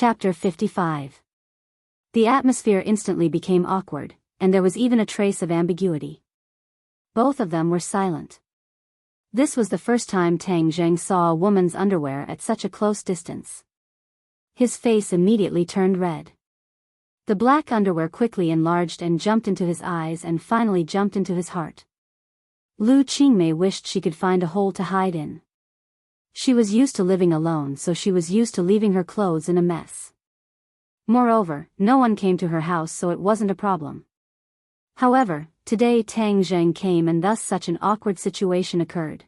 Chapter 55. The atmosphere instantly became awkward, and there was even a trace of ambiguity. Both of them were silent. This was the first time Tang Zheng saw a woman's underwear at such a close distance. His face immediately turned red. The black underwear quickly enlarged and jumped into his eyes and finally jumped into his heart. Lu Qingmei wished she could find a hole to hide in. She was used to living alone, so she was used to leaving her clothes in a mess. Moreover, no one came to her house, so it wasn't a problem. However, today Tang Zheng came and thus such an awkward situation occurred.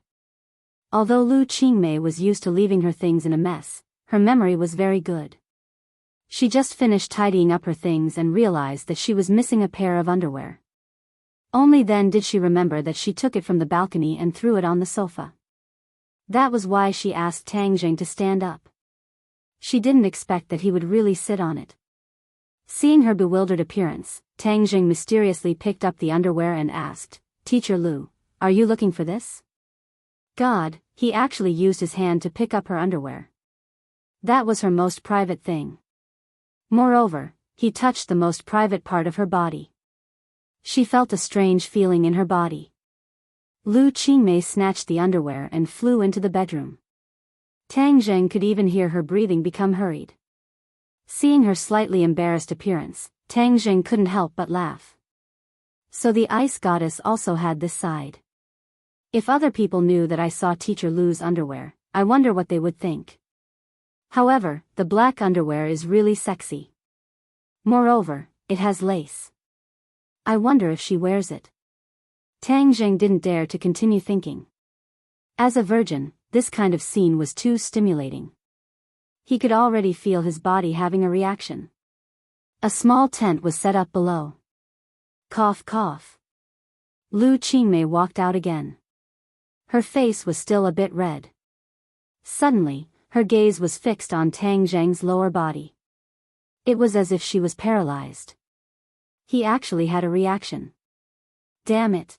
Although Lu Qingmei was used to leaving her things in a mess, her memory was very good. She just finished tidying up her things and realized that she was missing a pair of underwear. Only then did she remember that she took it from the balcony and threw it on the sofa. That was why she asked Tang Zheng to stand up. She didn't expect that he would really sit on it. Seeing her bewildered appearance, Tang Zheng mysteriously picked up the underwear and asked, "Teacher Lu, are you looking for this?" God, he actually used his hand to pick up her underwear. That was her most private thing. Moreover, he touched the most private part of her body. She felt a strange feeling in her body. Lu Qingmei snatched the underwear and flew into the bedroom. Tang Zheng could even hear her breathing become hurried. Seeing her slightly embarrassed appearance, Tang Zheng couldn't help but laugh. So the ice goddess also had this side. If other people knew that I saw Teacher Lu's underwear, I wonder what they would think. However, the black underwear is really sexy. Moreover, it has lace. I wonder if she wears it. Tang Zheng didn't dare to continue thinking. As a virgin, this kind of scene was too stimulating. He could already feel his body having a reaction. A small tent was set up below. Cough cough. Lu Qingmei walked out again. Her face was still a bit red. Suddenly, her gaze was fixed on Tang Zheng's lower body. It was as if she was paralyzed. He actually had a reaction. Damn it.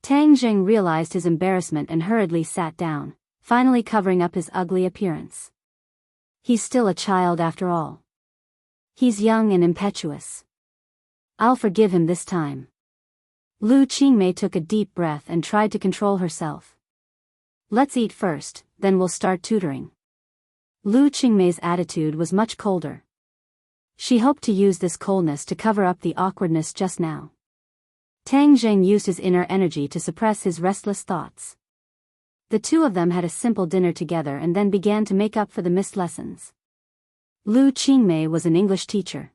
Tang Zheng realized his embarrassment and hurriedly sat down, finally covering up his ugly appearance. He's still a child after all. He's young and impetuous. I'll forgive him this time. Lu Qingmei took a deep breath and tried to control herself. Let's eat first, then we'll start tutoring. Lu Qingmei's attitude was much colder. She hoped to use this coldness to cover up the awkwardness just now. Tang Zheng used his inner energy to suppress his restless thoughts. The two of them had a simple dinner together and then began to make up for the missed lessons. Lu Qingmei was an English teacher.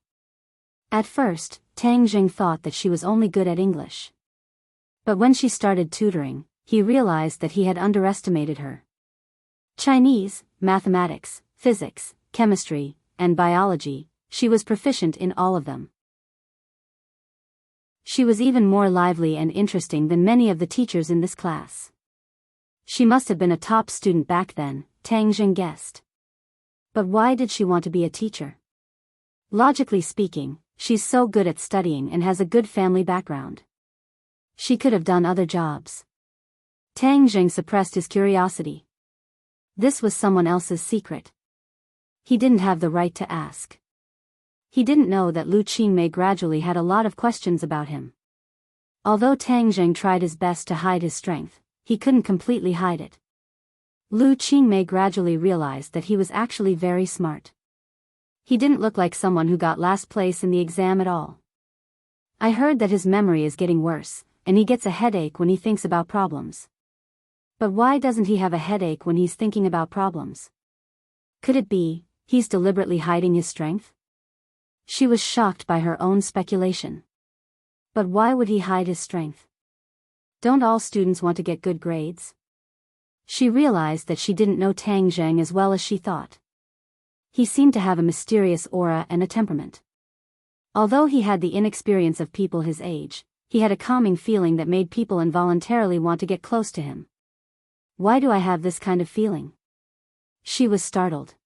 At first, Tang Zheng thought that she was only good at English. But when she started tutoring, he realized that he had underestimated her. Chinese, mathematics, physics, chemistry, and biology, she was proficient in all of them. She was even more lively and interesting than many of the teachers in this class. She must have been a top student back then, Tang Zheng guessed. But why did she want to be a teacher? Logically speaking, she's so good at studying and has a good family background. She could have done other jobs. Tang Zheng suppressed his curiosity. This was someone else's secret. He didn't have the right to ask. He didn't know that Lu Qingmei gradually had a lot of questions about him. Although Tang Zheng tried his best to hide his strength, he couldn't completely hide it. Lu Qingmei gradually realized that he was actually very smart. He didn't look like someone who got last place in the exam at all. I heard that his memory is getting worse, and he gets a headache when he thinks about problems. But why doesn't he have a headache when he's thinking about problems? Could it be, he's deliberately hiding his strength? She was shocked by her own speculation. But why would he hide his strength? Don't all students want to get good grades? She realized that she didn't know Tang Zheng as well as she thought. He seemed to have a mysterious aura and a temperament. Although he had the inexperience of people his age, he had a calming feeling that made people involuntarily want to get close to him. Why do I have this kind of feeling? She was startled.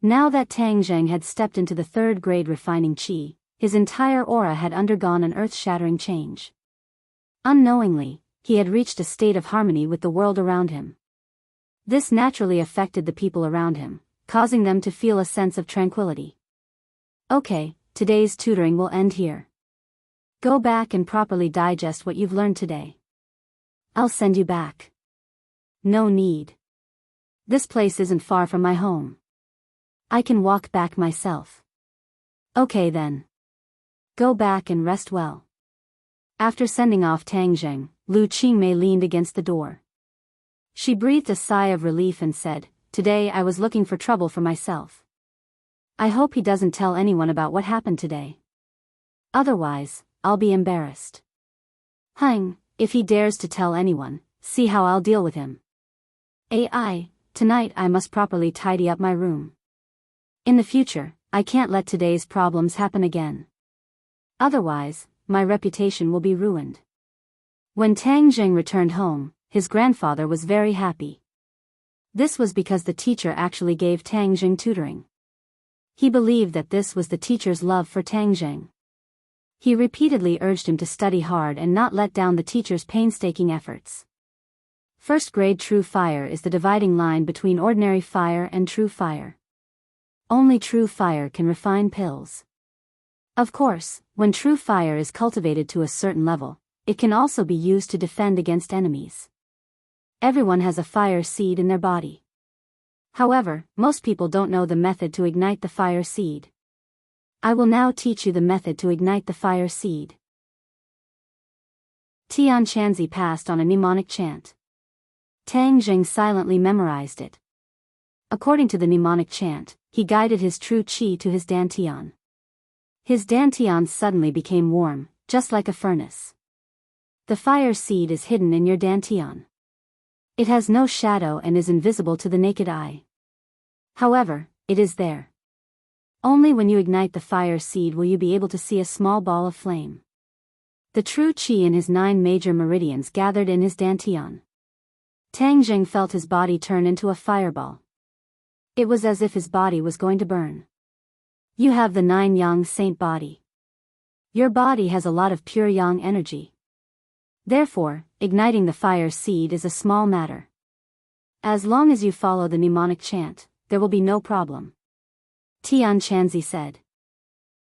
Now that Tang Zheng had stepped into the third grade refining qi, his entire aura had undergone an earth-shattering change. Unknowingly, he had reached a state of harmony with the world around him. This naturally affected the people around him, causing them to feel a sense of tranquility. Okay, today's tutoring will end here. Go back and properly digest what you've learned today. I'll send you back. No need. This place isn't far from my home. I can walk back myself. Okay then. Go back and rest well. After sending off Tang Zheng, Lu Qingmei leaned against the door. She breathed a sigh of relief and said, "Today I was looking for trouble for myself. I hope he doesn't tell anyone about what happened today. Otherwise, I'll be embarrassed. If he dares to tell anyone, see how I'll deal with him. Tonight I must properly tidy up my room. In the future, I can't let today's problems happen again. Otherwise, my reputation will be ruined." When Tang Zheng returned home, his grandfather was very happy. This was because the teacher actually gave Tang Zheng tutoring. He believed that this was the teacher's love for Tang Zheng. He repeatedly urged him to study hard and not let down the teacher's painstaking efforts. First grade true fire is the dividing line between ordinary fire and true fire. Only true fire can refine pills. Of course, when true fire is cultivated to a certain level, it can also be used to defend against enemies. Everyone has a fire seed in their body. However, most people don't know the method to ignite the fire seed. I will now teach you the method to ignite the fire seed. Tian Chanzi passed on a mnemonic chant. Tang Zheng silently memorized it. According to the mnemonic chant, he guided his true qi to his dantian. His dantian suddenly became warm, just like a furnace. The fire seed is hidden in your dantian. It has no shadow and is invisible to the naked eye. However, it is there. Only when you ignite the fire seed will you be able to see a small ball of flame. The true qi in his 9 major meridians gathered in his dantian. Tang Zheng felt his body turn into a fireball. It was as if his body was going to burn. You have the 9 yang saint body. Your body has a lot of pure yang energy. Therefore, igniting the fire seed is a small matter. As long as you follow the mnemonic chant, there will be no problem. Tian Chanzi said.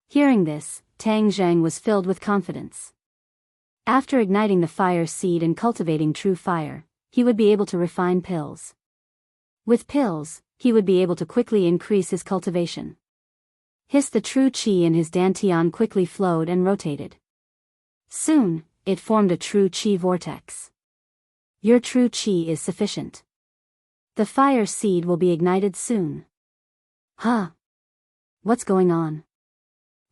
Hearing this, Tang Zheng was filled with confidence. After igniting the fire seed and cultivating true fire, he would be able to refine pills. With pills, he would be able to quickly increase his cultivation. The true qi in his dantian quickly flowed and rotated. Soon, it formed a true qi vortex. Your true qi is sufficient. The fire seed will be ignited soon. What's going on?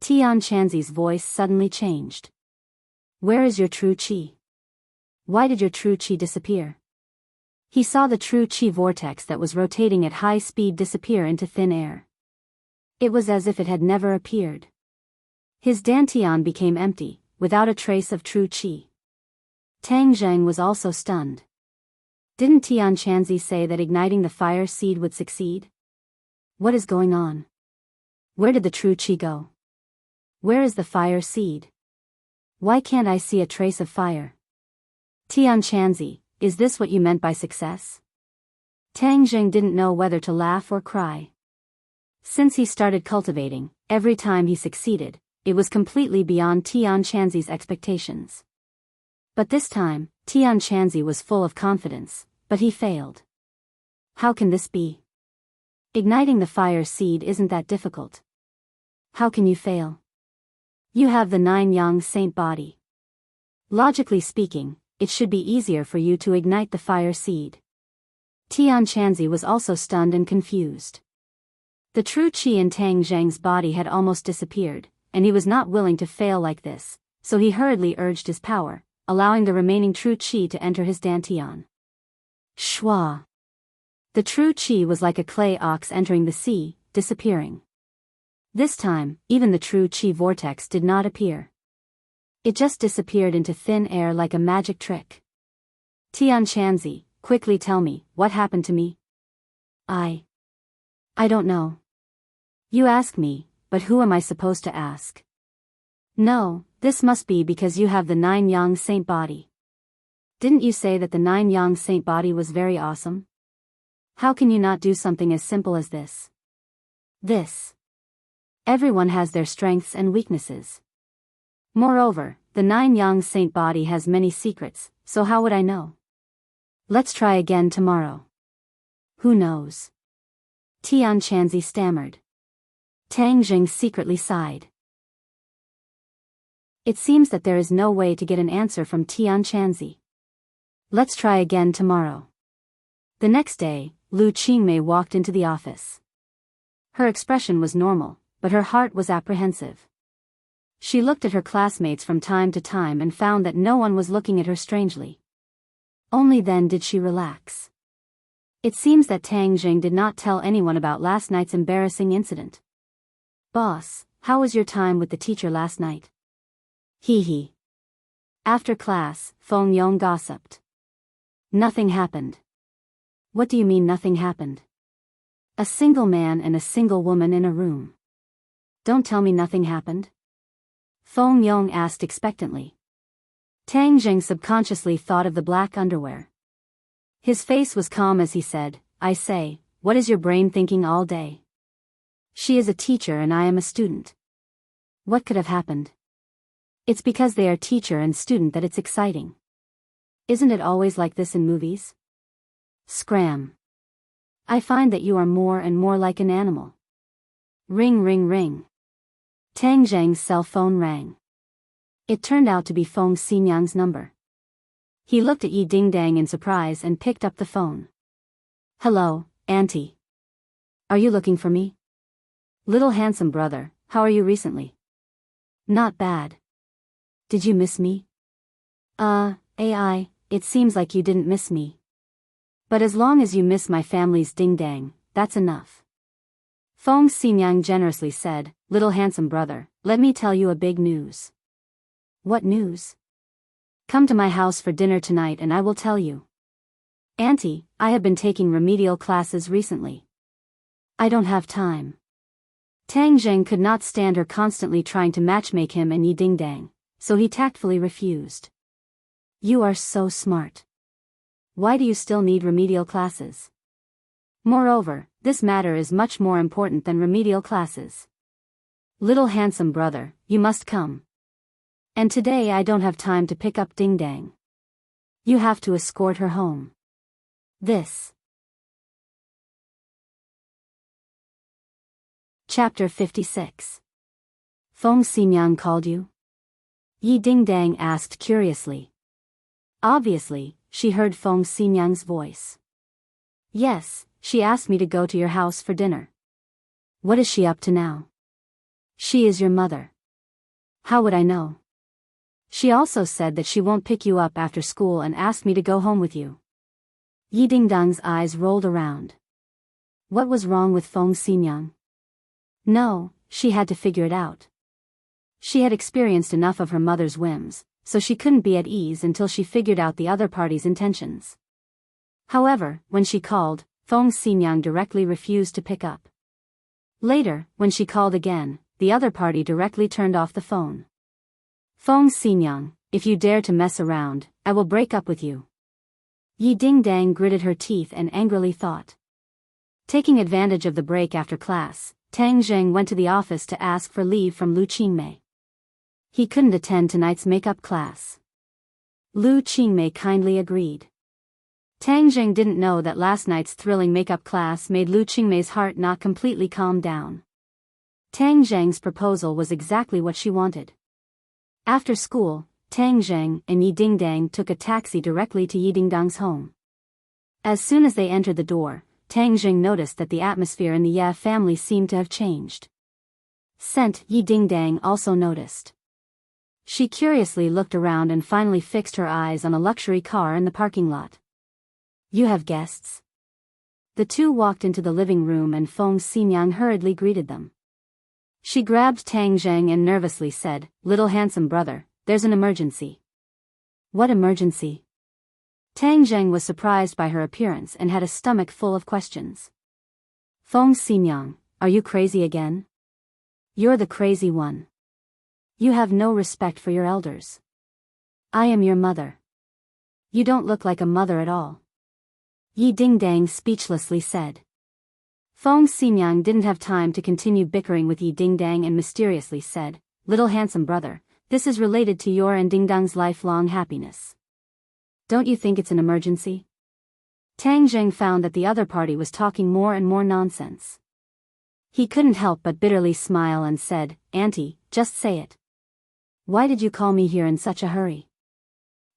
Tian Chanzi's voice suddenly changed. Where is your true qi? Why did your true qi disappear? He saw the true qi vortex that was rotating at high speed disappear into thin air. It was as if it had never appeared. His dantian became empty, without a trace of true qi. Tang Zheng was also stunned. Didn't Tian Chanzi say that igniting the fire seed would succeed? What is going on? Where did the true qi go? Where is the fire seed? Why can't I see a trace of fire? Tian Chanzi, is this what you meant by success? Tang Zheng didn't know whether to laugh or cry. Since he started cultivating, every time he succeeded, it was completely beyond Tian Chanzi's expectations. But this time, Tian Chanzi was full of confidence, but he failed. How can this be? Igniting the fire seed isn't that difficult. How can you fail? You have the 9 yang saint body. Logically speaking, it should be easier for you to ignite the fire seed. Tian Chanzi was also stunned and confused. The true qi in Tang Zheng's body had almost disappeared, and he was not willing to fail like this, so he hurriedly urged his power, allowing the remaining true qi to enter his dantian. Shwa! The true qi was like a clay ox entering the sea, disappearing. This time, even the true qi vortex did not appear. It just disappeared into thin air like a magic trick. Tian Chanzi, quickly tell me, what happened to me? I don't know. You ask me, but who am I supposed to ask? No, this must be because you have the 9 yang saint body. Didn't you say that the 9 yang saint body was very awesome? How can you not do something as simple as this? This. Everyone has their strengths and weaknesses. Moreover, the 9-yang saint body has many secrets, so how would I know? Let's try again tomorrow. Who knows? Tian Chanzi stammered. Tang Jing secretly sighed. It seems that there is no way to get an answer from Tian Chanzi. Let's try again tomorrow. The next day, Lu Qingmei walked into the office. Her expression was normal, but her heart was apprehensive. She looked at her classmates from time to time and found that no one was looking at her strangely. Only then did she relax. It seems that Tang Jing did not tell anyone about last night's embarrassing incident. Boss, how was your time with the teacher last night? Hee hee. After class, Feng Yong gossiped. Nothing happened. What do you mean nothing happened? A single man and a single woman in a room. Don't tell me nothing happened. Feng Yong asked expectantly. Tang Jing subconsciously thought of the black underwear. His face was calm as he said, I say, what is your brain thinking all day? She is a teacher and I am a student. What could have happened? It's because they are teacher and student that it's exciting. Isn't it always like this in movies? Scram. I find that you are more and more like an animal. Ring ring ring. Tang Zhang's cell phone rang. It turned out to be Feng Xinyang's number. He looked at Yi Dingdang in surprise and picked up the phone. Hello, Auntie. Are you looking for me? Little handsome brother, how are you recently? Not bad. Did you miss me? AI, it seems like you didn't miss me. But as long as you miss my family's ding-dang, that's enough. Feng Xinyang generously said, Little handsome brother, let me tell you a big news. What news? Come to my house for dinner tonight and I will tell you. Auntie, I have been taking remedial classes recently. I don't have time. Tang Zheng could not stand her constantly trying to matchmake him and Yi Dingdang, so he tactfully refused. You are so smart. Why do you still need remedial classes? Moreover, this matter is much more important than remedial classes. Little handsome brother, you must come. And today I don't have time to pick up Ding Dang. You have to escort her home. This. Chapter 56. Feng Xinyang called you? Yi Dingdang asked curiously. Obviously, she heard Feng Xinyang's voice. Yes, she asked me to go to your house for dinner. What is she up to now? She is your mother. How would I know? She also said that she won't pick you up after school and asked me to go home with you. Yi Dingdang's eyes rolled around. What was wrong with Feng Xinyang? No, she had to figure it out. She had experienced enough of her mother's whims, so she couldn't be at ease until she figured out the other party's intentions. However, when she called, Feng Xinyang directly refused to pick up. Later, when she called again, the other party directly turned off the phone. Feng Xinyang, if you dare to mess around, I will break up with you. Yi Dingdang gritted her teeth and angrily thought. Taking advantage of the break after class, Tang Zheng went to the office to ask for leave from Lu Qingmei. He couldn't attend tonight's makeup class. Lu Qingmei kindly agreed. Tang Zheng didn't know that last night's thrilling makeup class made Lu Qingmei's heart not completely calm down. Tang Zheng's proposal was exactly what she wanted. After school, Tang Zheng and Yi Dingdang took a taxi directly to Yi Dingdang's home. As soon as they entered the door, Tang Zheng noticed that the atmosphere in the Ye family seemed to have changed. Yi Dingdang also noticed. She curiously looked around and finally fixed her eyes on a luxury car in the parking lot. You have guests? The two walked into the living room and Feng Xinyang hurriedly greeted them. She grabbed Tang Zheng and nervously said, Little handsome brother, there's an emergency. What emergency? Tang Zheng was surprised by her appearance and had a stomach full of questions. Feng Xinyang, are you crazy again? You're the crazy one. You have no respect for your elders. I am your mother. You don't look like a mother at all. Yi Dingdang speechlessly said. Feng Xinyang didn't have time to continue bickering with Yi Dingdang and mysteriously said, "Little handsome brother, this is related to your and Dingdang's lifelong happiness. Don't you think it's an emergency?" Tang Zheng found that the other party was talking more and more nonsense. He couldn't help but bitterly smile and said, "Auntie, just say it. Why did you call me here in such a hurry?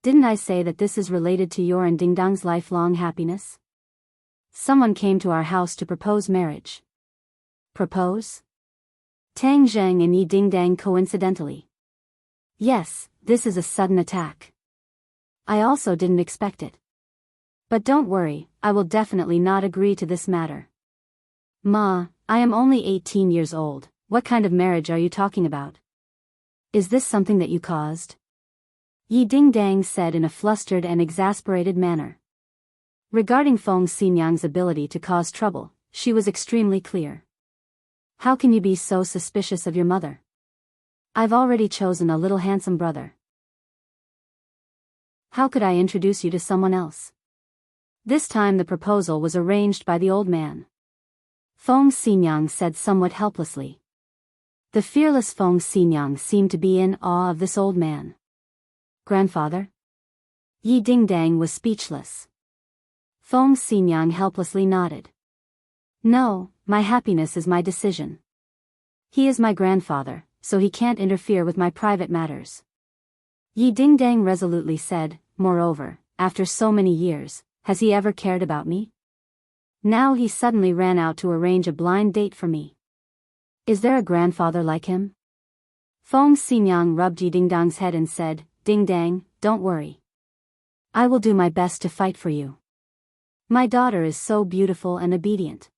Didn't I say that this is related to your and Dingdang's lifelong happiness? Someone came to our house to propose marriage." "Propose?" Tang Zheng and Yi Dingdang coincidentally. "Yes, this is a sudden attack. I also didn't expect it. But don't worry, I will definitely not agree to this matter." "Ma, I am only 18 years old, what kind of marriage are you talking about? Is this something that you caused?" Yi Dingdang said in a flustered and exasperated manner. Regarding Feng Xinyang's ability to cause trouble, she was extremely clear. "How can you be so suspicious of your mother? I've already chosen a little handsome brother. How could I introduce you to someone else?" This time the proposal was arranged by the old man. Feng Xinyang said somewhat helplessly. The fearless Feng Xinyang seemed to be in awe of this old man. "Grandfather?" Yi Dingdang was speechless. Feng Xinyang helplessly nodded. "No, my happiness is my decision. He is my grandfather, so he can't interfere with my private matters." Yi Dingdang resolutely said, "Moreover, after so many years, has he ever cared about me? Now he suddenly ran out to arrange a blind date for me. Is there a grandfather like him?" Feng Xinyang rubbed Yi Dingdang's head and said, "Dingdang, don't worry. I will do my best to fight for you. My daughter is so beautiful and obedient.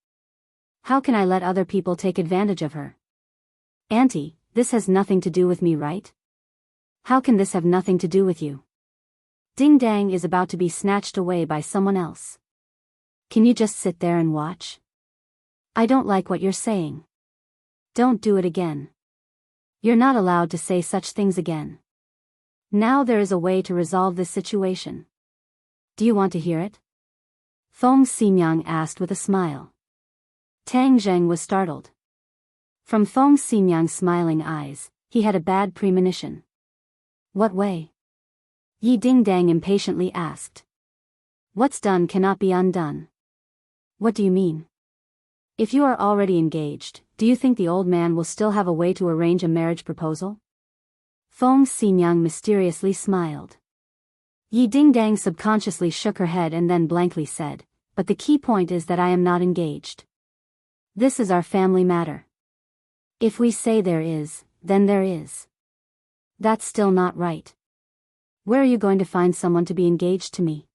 How can I let other people take advantage of her? Auntie, this has nothing to do with me, right? How can this have nothing to do with you? Dingdang is about to be snatched away by someone else. Can you just sit there and watch? I don't like what you're saying. Don't do it again. You're not allowed to say such things again. Now there is a way to resolve this situation. Do you want to hear it?" Feng Xinyang asked with a smile. Tang Zheng was startled. From Feng Xinyang's smiling eyes, he had a bad premonition. "What way?" Yi Dingdang impatiently asked. "What's done cannot be undone." "What do you mean? If you are already engaged, do you think the old man will still have a way to arrange a marriage proposal?" Feng Xinyang mysteriously smiled. Yi Dingdang subconsciously shook her head and then blankly said, "But the key point is that I am not engaged. This is our family matter. If we say there is, then there is. That's still not right. Where are you going to find someone to be engaged to me?"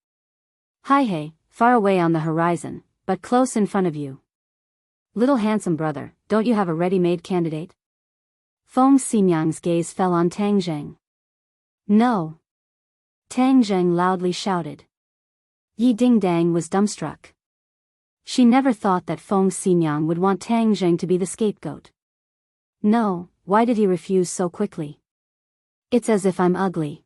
"Hi, far away on the horizon, but close in front of you. Little handsome brother, don't you have a ready-made candidate?" Feng Xinyang's gaze fell on Tang Zheng. "No." Tang Zheng loudly shouted. Yi Dingdang was dumbstruck. She never thought that Feng Xinyang would want Tang Zheng to be the scapegoat. "No, why did he refuse so quickly? It's as if I'm ugly."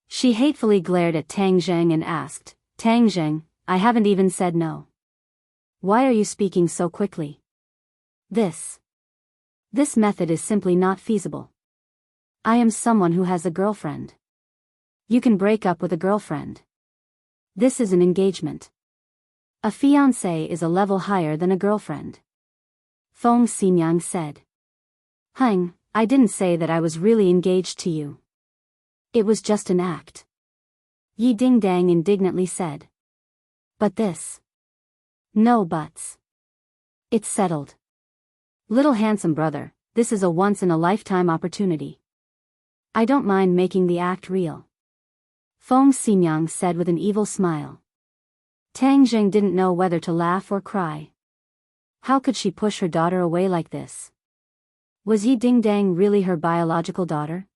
She hatefully glared at Tang Zheng and asked, "Tang Zheng, I haven't even said no. Why are you speaking so quickly? This method is simply not feasible. I am someone who has a girlfriend. You can break up with a girlfriend. This is an engagement. A fiancé is a level higher than a girlfriend." Feng Xinyang said. "Hang, I didn't say that I was really engaged to you. It was just an act." Yi Dingdang indignantly said. "But this? No buts. It's settled. Little handsome brother, this is a once-in-a-lifetime opportunity. I don't mind making the act real." Feng Xinyang said with an evil smile. Tang Zheng didn't know whether to laugh or cry. How could she push her daughter away like this? Was Yi Dingdang really her biological daughter?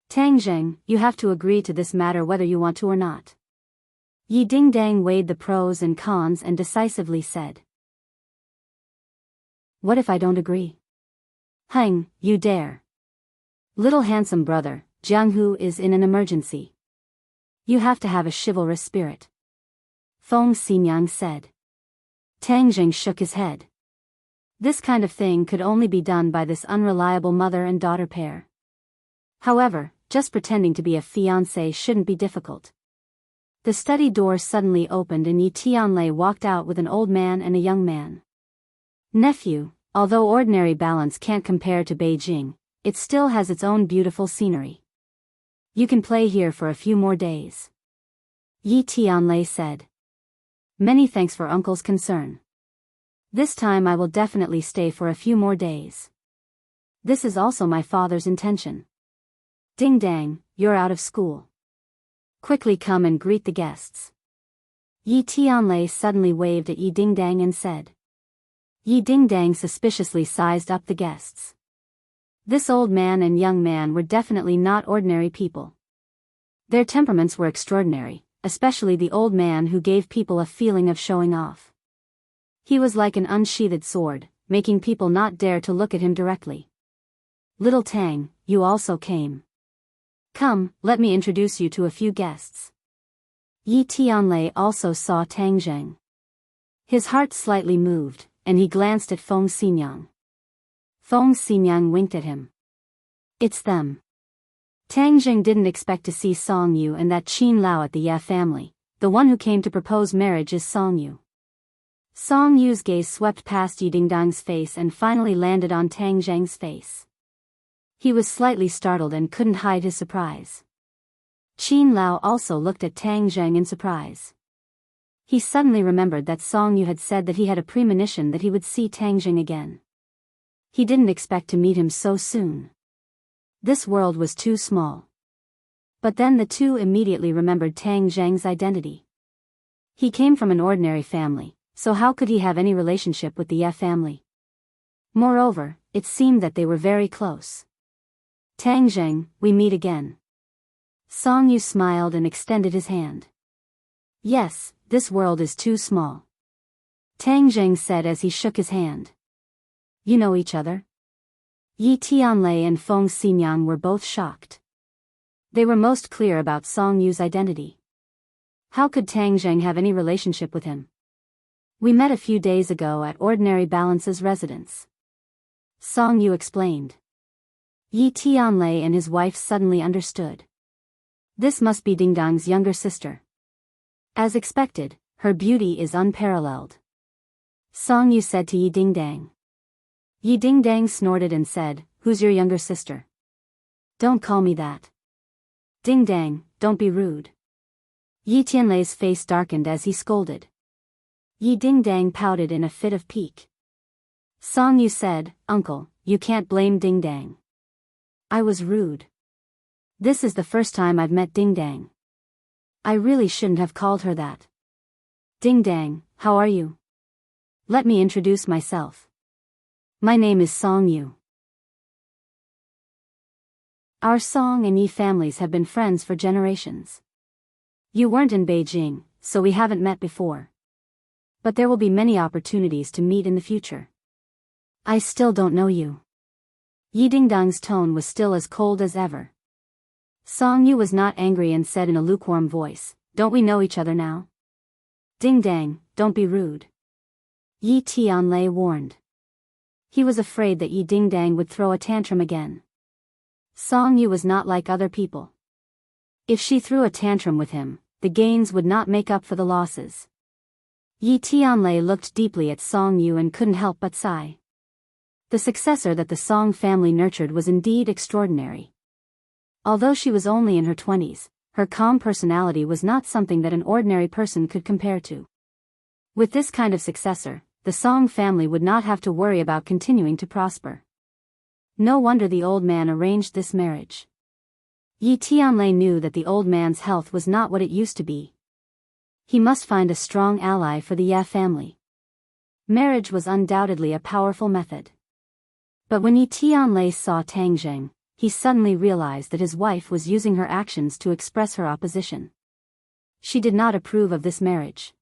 "Tang Zheng, you have to agree to this matter whether you want to or not." Yi Dingdang weighed the pros and cons and decisively said. "What if I don't agree?" "Hang, you dare. Little handsome brother, Jianghu is in an emergency. You have to have a chivalrous spirit," Feng Xinyang said. Tang Jing shook his head. This kind of thing could only be done by this unreliable mother and daughter pair. However, just pretending to be a fiancé shouldn't be difficult. The study door suddenly opened and Yi Tianlei walked out with an old man and a young man. Nephew, although ordinary balance can't compare to Beijing, it still has its own beautiful scenery. You can play here for a few more days. Yi Tianlei said. Many thanks for uncle's concern. This time I will definitely stay for a few more days. This is also my father's intention. Ding dang, you're out of school. Quickly come and greet the guests. Yi Tianlei suddenly waved at Yi Dingdang and said. Yi Dingdang suspiciously sized up the guests. This old man and young man were definitely not ordinary people. Their temperaments were extraordinary, especially the old man who gave people a feeling of showing off. He was like an unsheathed sword, making people not dare to look at him directly. Little Tang, you also came. Come, let me introduce you to a few guests. Yi Tianlei also saw Tang Zheng. His heart slightly moved, and he glanced at Feng Xinyang. Feng Xinyang winked at him. It's them. Tang Zheng didn't expect to see Song Yu and that Qin Lao at the Ye family. The one who came to propose marriage is Song Yu. Song Yu's gaze swept past Yi Dingdang's face and finally landed on Tang Zheng's face. He was slightly startled and couldn't hide his surprise. Qin Lao also looked at Tang Zheng in surprise. He suddenly remembered that Song Yu had said that he had a premonition that he would see Tang Zheng again. He didn't expect to meet him so soon. This world was too small. But then the two immediately remembered Tang Zheng's identity. He came from an ordinary family, so how could he have any relationship with the Ye family? Moreover, it seemed that they were very close. Tang Zheng, we meet again. Song Yu smiled and extended his hand. Yes, this world is too small. Tang Zheng said as he shook his hand. You know each other? Yi Tianlei and Feng Xinyang were both shocked. They were most clear about Song Yu's identity. How could Tang Zheng have any relationship with him? We met a few days ago at Ordinary Balance's residence. Song Yu explained. Yi Tianlei and his wife suddenly understood. This must be Dingdang's younger sister. As expected, her beauty is unparalleled. Song Yu said to Yi Dingdang. Yi Dingdang snorted and said, Who's your younger sister? Don't call me that. Dingdang, don't be rude. Yi Tianlei's face darkened as he scolded. Yi Dingdang pouted in a fit of pique. Song Yu said, Uncle, you can't blame Dingdang. I was rude. This is the first time I've met Dingdang. I really shouldn't have called her that. Dingdang, how are you? Let me introduce myself. My name is Song Yu. Our Song and Yi families have been friends for generations. You weren't in Beijing, so we haven't met before. But there will be many opportunities to meet in the future. I still don't know you. Yi Dingdang's tone was still as cold as ever. Song Yu was not angry and said in a lukewarm voice, Don't we know each other now? Dingdang, don't be rude. Yi Tianlei warned. He was afraid that Yi Dingdang would throw a tantrum again. Song Yu was not like other people. If she threw a tantrum with him, the gains would not make up for the losses. Yi Tianlei looked deeply at Song Yu and couldn't help but sigh. The successor that the Song family nurtured was indeed extraordinary. Although she was only in her 20s, her calm personality was not something that an ordinary person could compare to. With this kind of successor, the Song family would not have to worry about continuing to prosper. No wonder the old man arranged this marriage. Yi Tianlei knew that the old man's health was not what it used to be. He must find a strong ally for the Ye family. Marriage was undoubtedly a powerful method. But when Yi Tianlei saw Tang Zheng, he suddenly realized that his wife was using her actions to express her opposition. She did not approve of this marriage.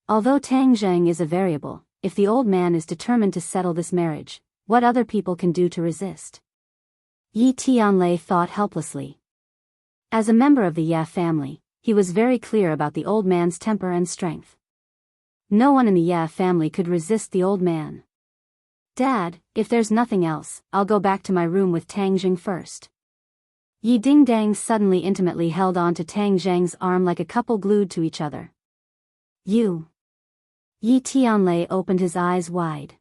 Although Tang Zheng is a variable, if the old man is determined to settle this marriage, what other people can do to resist? Yi Tianlei thought helplessly. As a member of the Ye family, he was very clear about the old man's temper and strength. No one in the Ye family could resist the old man. "Dad, if there's nothing else, I'll go back to my room with Tang Jing first." Yi Dingdang suddenly intimately held on to Tang Zheng's arm like a couple glued to each other. "You." Yi Tianlei opened his eyes wide.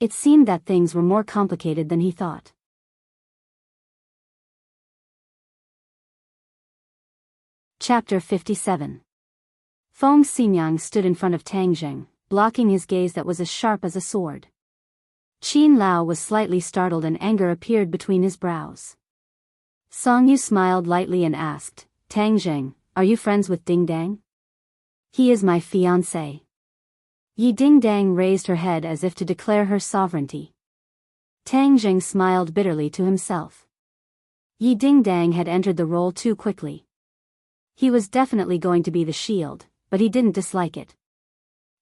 It seemed that things were more complicated than he thought. Chapter 57. Feng Xinyang stood in front of Tang Zheng, blocking his gaze that was as sharp as a sword. Qin Lao was slightly startled and anger appeared between his brows. Song Yu smiled lightly and asked, "Tang Zheng, are you friends with Dingdang?" "He is my fiancé." Yi Dingdang raised her head as if to declare her sovereignty. Tang Zheng smiled bitterly to himself. Yi Dingdang had entered the role too quickly. He was definitely going to be the shield, but he didn't dislike it.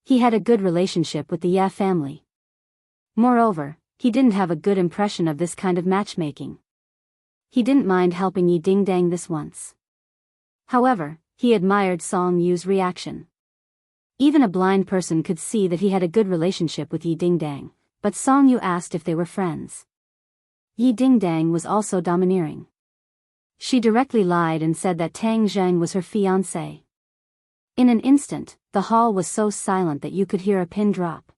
He had a good relationship with the Ye family. Moreover, he didn't have a good impression of this kind of matchmaking. He didn't mind helping Yi Dingdang this once. However, he admired Song Yu's reaction. Even a blind person could see that he had a good relationship with Yi Dingdang, but Song Yu asked if they were friends. Yi Dingdang was also domineering. She directly lied and said that Tang Zheng was her fiancé. In an instant, the hall was so silent that you could hear a pin drop.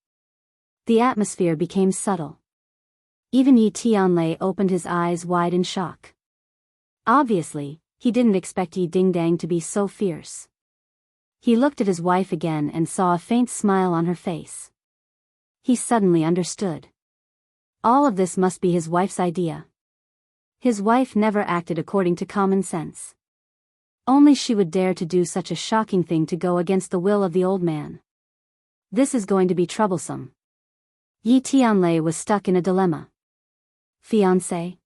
The atmosphere became subtle. Even Yi Tianlei opened his eyes wide in shock. Obviously, he didn't expect Yi Dingdang to be so fierce. He looked at his wife again and saw a faint smile on her face. He suddenly understood. All of this must be his wife's idea. His wife never acted according to common sense. Only she would dare to do such a shocking thing to go against the will of the old man. This is going to be troublesome. Yi Tianlei was stuck in a dilemma. Fiancé?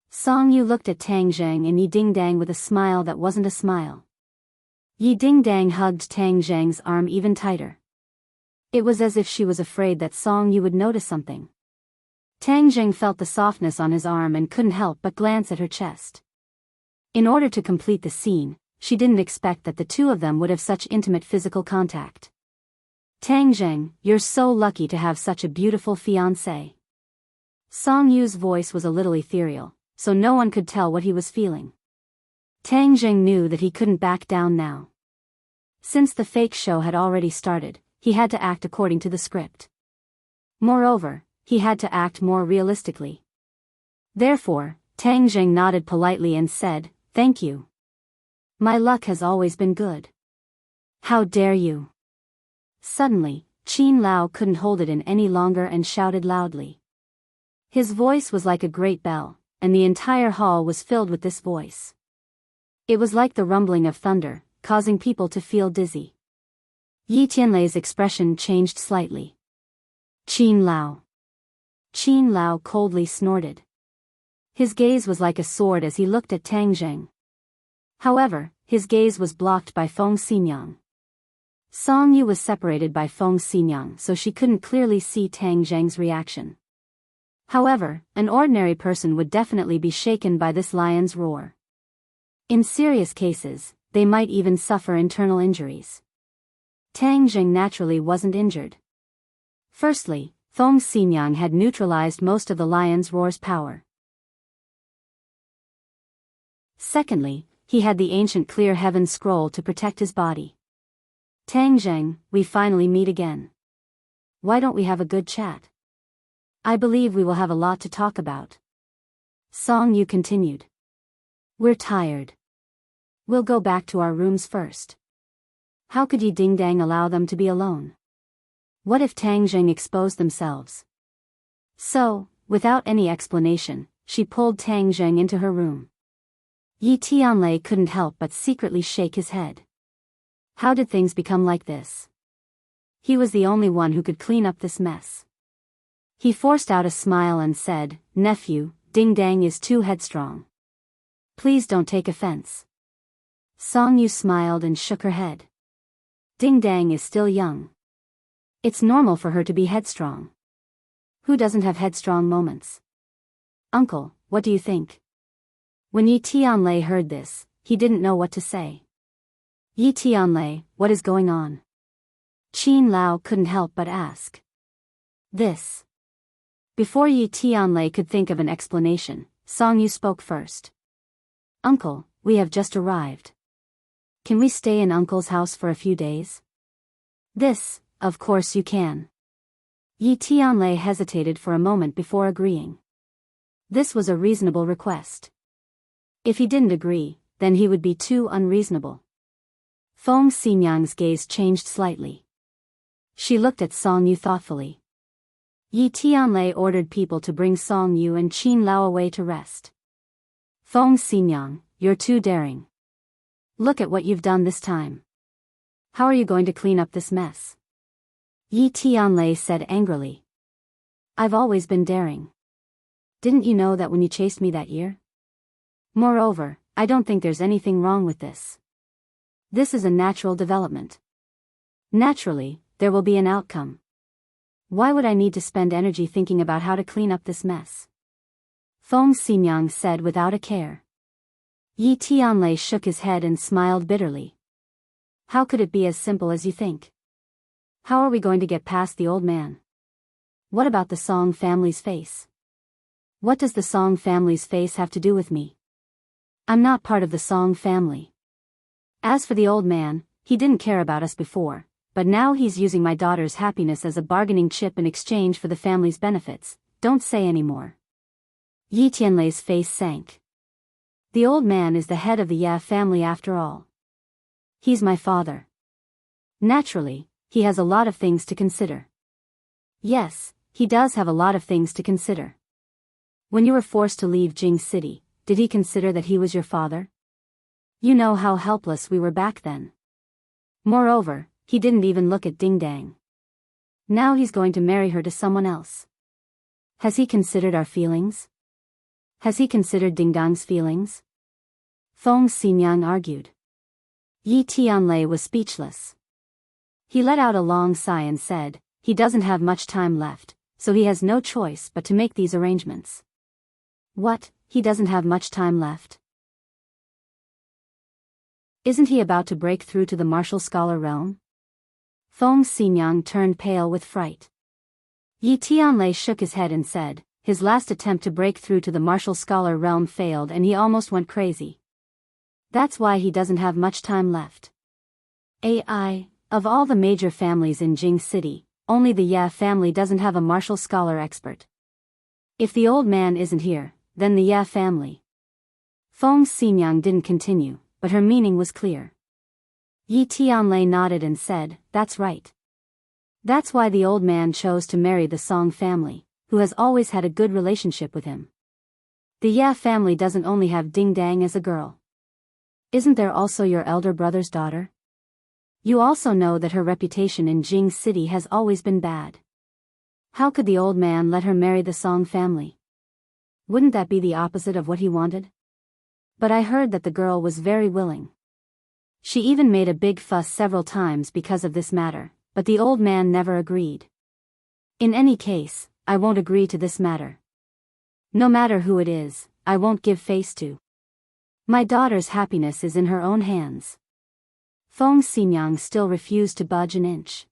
Song Yu looked at Tang Zheng and Yi Dingdang with a smile that wasn't a smile. Yi Dingdang hugged Tang Zheng's arm even tighter. It was as if she was afraid that Song Yu would notice something. Tang Zheng felt the softness on his arm and couldn't help but glance at her chest. In order to complete the scene, she didn't expect that the two of them would have such intimate physical contact. "Tang Zheng, you're so lucky to have such a beautiful fiancé." Song Yu's voice was a little ethereal, so no one could tell what he was feeling. Tang Zheng knew that he couldn't back down now. Since the fake show had already started, he had to act according to the script. Moreover, he had to act more realistically. Therefore, Tang Zheng nodded politely and said, "Thank you. My luck has always been good." "How dare you!" Suddenly, Qin Lao couldn't hold it in any longer and shouted loudly. His voice was like a great bell, and the entire hall was filled with this voice. It was like the rumbling of thunder, causing people to feel dizzy. Yi Tianlei's expression changed slightly. "Qin Lao." Qin Lao coldly snorted. His gaze was like a sword as he looked at Tang Zheng. However, his gaze was blocked by Feng Xinyang. Song Yu was separated by Feng Xinyang, so she couldn't clearly see Tang Zheng's reaction. However, an ordinary person would definitely be shaken by this lion's roar. In serious cases, they might even suffer internal injuries. Tang Zheng naturally wasn't injured. Firstly, Feng Xinyang had neutralized most of the lion's roar's power. Secondly, he had the ancient clear heaven scroll to protect his body. "Tang Zheng, we finally meet again. Why don't we have a good chat? I believe we will have a lot to talk about." Song Yu continued. "We're tired. We'll go back to our rooms first." How could Yi Dingdang allow them to be alone? What if Tang Zheng exposed themselves? So, without any explanation, she pulled Tang Zheng into her room. Yi Tianlei couldn't help but secretly shake his head. How did things become like this? He was the only one who could clean up this mess. He forced out a smile and said, "Nephew, Dingdang is too headstrong. Please don't take offense." Song Yu smiled and shook her head. Dingdang is still young. It's normal for her to be headstrong. Who doesn't have headstrong moments? "Uncle, what do you think?" When Yi Tianlei heard this, he didn't know what to say. "Yi Tianlei, what is going on?" Qin Lao couldn't help but ask. This. Before Yi Tianlei could think of an explanation, Song Yu spoke first. Uncle, we have just arrived. Can we stay in Uncle's house for a few days? This, of course you can. Yi Tianlei hesitated for a moment before agreeing. This was a reasonable request. If he didn't agree, then he would be too unreasonable. Feng Xinyang's gaze changed slightly. She looked at Song Yu thoughtfully. Yi Tianlei ordered people to bring Song Yu and Qin Lao away to rest. Feng Xinyang, you're too daring. Look at what you've done this time. How are you going to clean up this mess? Yi Tianlei said angrily. I've always been daring. Didn't you know that when you chased me that year? Moreover, I don't think there's anything wrong with this. This is a natural development. Naturally, there will be an outcome. Why would I need to spend energy thinking about how to clean up this mess? Feng Xinyang said without a care. Yi Tianlei shook his head and smiled bitterly. How could it be as simple as you think? How are we going to get past the old man? What about the Song family's face? What does the Song family's face have to do with me? I'm not part of the Song family. As for the old man, he didn't care about us before, but now he's using my daughter's happiness as a bargaining chip in exchange for the family's benefits. Don't say any more. Yi Tianlei's face sank. The old man is the head of the Ya family after all. He's my father. Naturally, he has a lot of things to consider. Yes, he does have a lot of things to consider. When you were forced to leave Jing City, did he consider that he was your father? You know how helpless we were back then. Moreover, he didn't even look at Ding Dang. Now he's going to marry her to someone else. Has he considered our feelings? Has he considered Ding Dang's feelings? Feng Xinyang argued. Yi Tianlei was speechless. He let out a long sigh and said, he doesn't have much time left, so he has no choice but to make these arrangements. What, he doesn't have much time left? Isn't he about to break through to the martial scholar realm? Feng Xinyang turned pale with fright. Yi Tianlei shook his head and said, his last attempt to break through to the martial scholar realm failed and he almost went crazy. That's why he doesn't have much time left. Of all the major families in Jing City, only the Ya family doesn't have a martial scholar expert. If the old man isn't here, then the Ya family. Feng Xinyang didn't continue, but her meaning was clear. Yi Tianlei nodded and said, that's right. That's why the old man chose to marry the Song family, who has always had a good relationship with him. The Ya family doesn't only have Ding Dang as a girl. Isn't there also your elder brother's daughter? You also know that her reputation in Jing City has always been bad. How could the old man let her marry the Song family? Wouldn't that be the opposite of what he wanted? But I heard that the girl was very willing. She even made a big fuss several times because of this matter, but the old man never agreed. In any case, I won't agree to this matter. No matter who it is, I won't give face to. My daughter's happiness is in her own hands. Feng Xinyang still refused to budge an inch.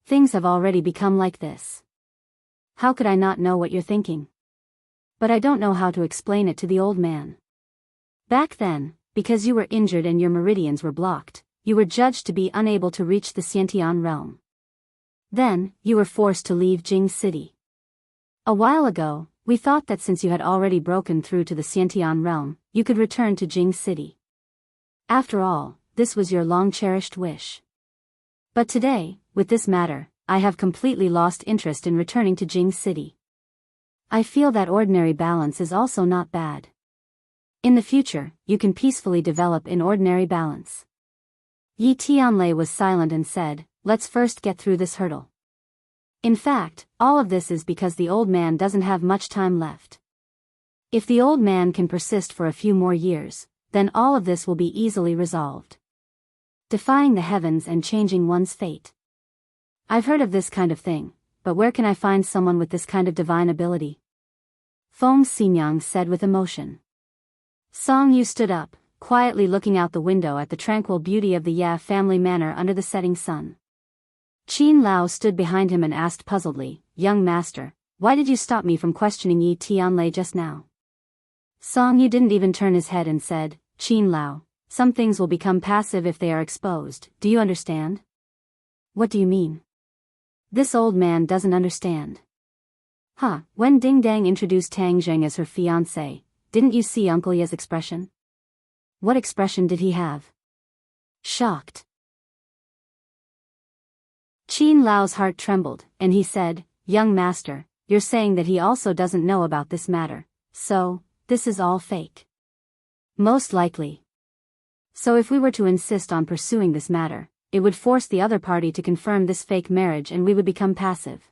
Things have already become like this. How could I not know what you're thinking? But I don't know how to explain it to the old man. Back then, because you were injured and your meridians were blocked, you were judged to be unable to reach the Xiantian realm. Then, you were forced to leave Jing City. A while ago, we thought that since you had already broken through to the Xiantian realm, you could return to Jing City. After all, this was your long-cherished wish. But today, with this matter, I have completely lost interest in returning to Jing City. I feel that ordinary balance is also not bad. In the future, you can peacefully develop in ordinary balance. Yi Tianlei was silent and said, let's first get through this hurdle. In fact, all of this is because the old man doesn't have much time left. If the old man can persist for a few more years, then all of this will be easily resolved. Defying the heavens and changing one's fate. I've heard of this kind of thing, but where can I find someone with this kind of divine ability? Feng Xinyang said with emotion. Song Yu stood up, quietly looking out the window at the tranquil beauty of the Ya family manor under the setting sun. Qin Lao stood behind him and asked puzzledly, "Young master, why did you stop me from questioning Yi Tianlei just now?" Song Yu didn't even turn his head and said, "Qin Lao, some things will become passive if they are exposed, do you understand?" "What do you mean?" This old man doesn't understand. When Ding Dang introduced Tang Zheng as her fiancé, didn't you see Uncle Ye's expression? What expression did he have? Shocked. Qin Lao's heart trembled, and he said, "Young master, you're saying that he also doesn't know about this matter, so, this is all fake." "Most likely. So if we were to insist on pursuing this matter, it would force the other party to confirm this fake marriage and we would become passive.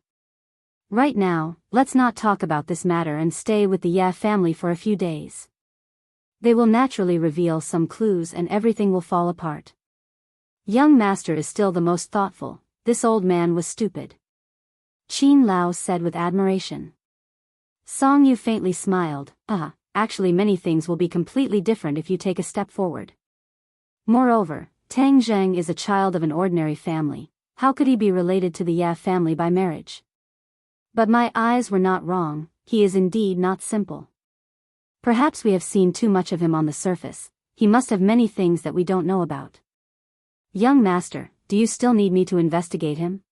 Right now, let's not talk about this matter and stay with the Ye family for a few days. They will naturally reveal some clues and everything will fall apart." Young master is still the most thoughtful, this old man was stupid. Qin Lao said with admiration. Song Yu faintly smiled, actually many things will be completely different if you take a step forward. Moreover, Tang Zheng is a child of an ordinary family, how could he be related to the Ye family by marriage? But my eyes were not wrong, he is indeed not simple. Perhaps we have seen too much of him on the surface, he must have many things that we don't know about. Young master, do you still need me to investigate him?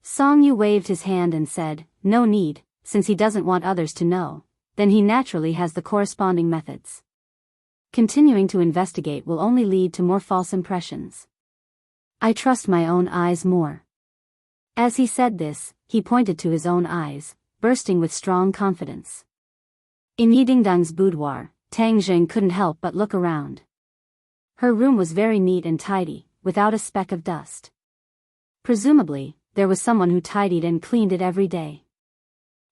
Song Yu waved his hand and said, "No need, since he doesn't want others to know, then he naturally has the corresponding methods. Continuing to investigate will only lead to more false impressions. I trust my own eyes more." As he said this, he pointed to his own eyes, bursting with strong confidence. In Yidingdang's boudoir, Tang Zheng couldn't help but look around. Her room was very neat and tidy, without a speck of dust. Presumably, there was someone who tidied and cleaned it every day.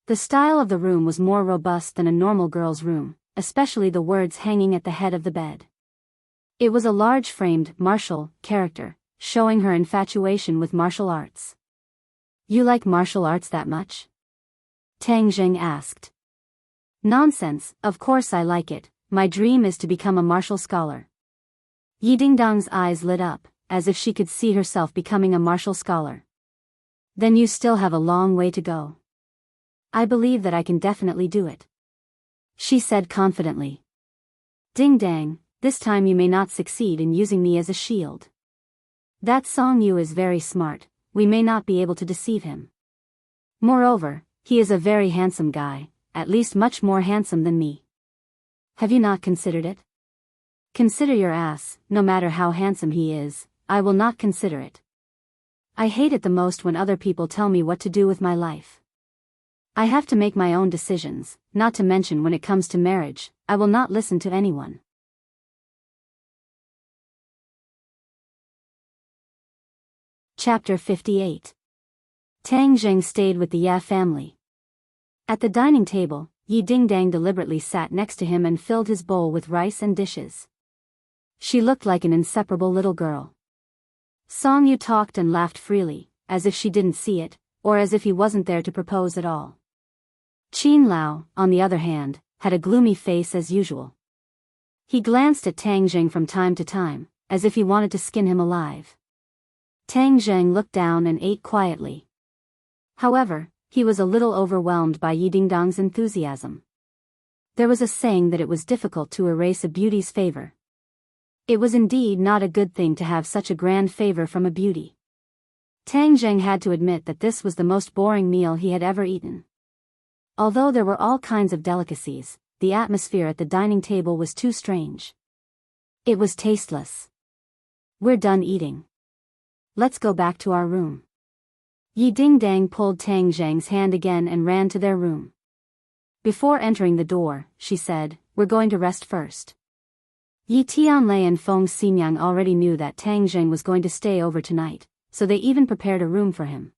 The style of the room was more robust than a normal girl's room, especially the words hanging at the head of the bed. It was a large-framed, martial character, showing her infatuation with martial arts. "You like martial arts that much?" Tang Zheng asked. "Nonsense, of course I like it, my dream is to become a martial scholar." Yidingdang's eyes lit up, as if she could see herself becoming a martial scholar. "Then you still have a long way to go." "I believe that I can definitely do it," she said confidently. "Ding Dang, this time you may not succeed in using me as a shield. That Song Yu is very smart, we may not be able to deceive him. Moreover, he is a very handsome guy, at least much more handsome than me. Have you not considered it?" "Consider your ass, no matter how handsome he is, I will not consider it. I hate it the most when other people tell me what to do with my life. I have to make my own decisions, not to mention when it comes to marriage, I will not listen to anyone." Chapter 58. Tang Zheng stayed with the Ye family. At the dining table, Yi Dingdang deliberately sat next to him and filled his bowl with rice and dishes. She looked like an inseparable little girl. Song Yu talked and laughed freely, as if she didn't see it, or as if he wasn't there to propose at all. Qin Lao, on the other hand, had a gloomy face as usual. He glanced at Tang Zheng from time to time, as if he wanted to skin him alive. Tang Zheng looked down and ate quietly. However, he was a little overwhelmed by Yidingdang's enthusiasm. There was a saying that it was difficult to erase a beauty's favor. It was indeed not a good thing to have such a grand favor from a beauty. Tang Zheng had to admit that this was the most boring meal he had ever eaten. Although there were all kinds of delicacies, the atmosphere at the dining table was too strange. It was tasteless. "We're done eating. Let's go back to our room." Yi Dingdang pulled Tang Zheng's hand again and ran to their room. Before entering the door, she said, "We're going to rest first." Yi Tianlei and Feng Xinyang already knew that Tang Zheng was going to stay over tonight, so they even prepared a room for him.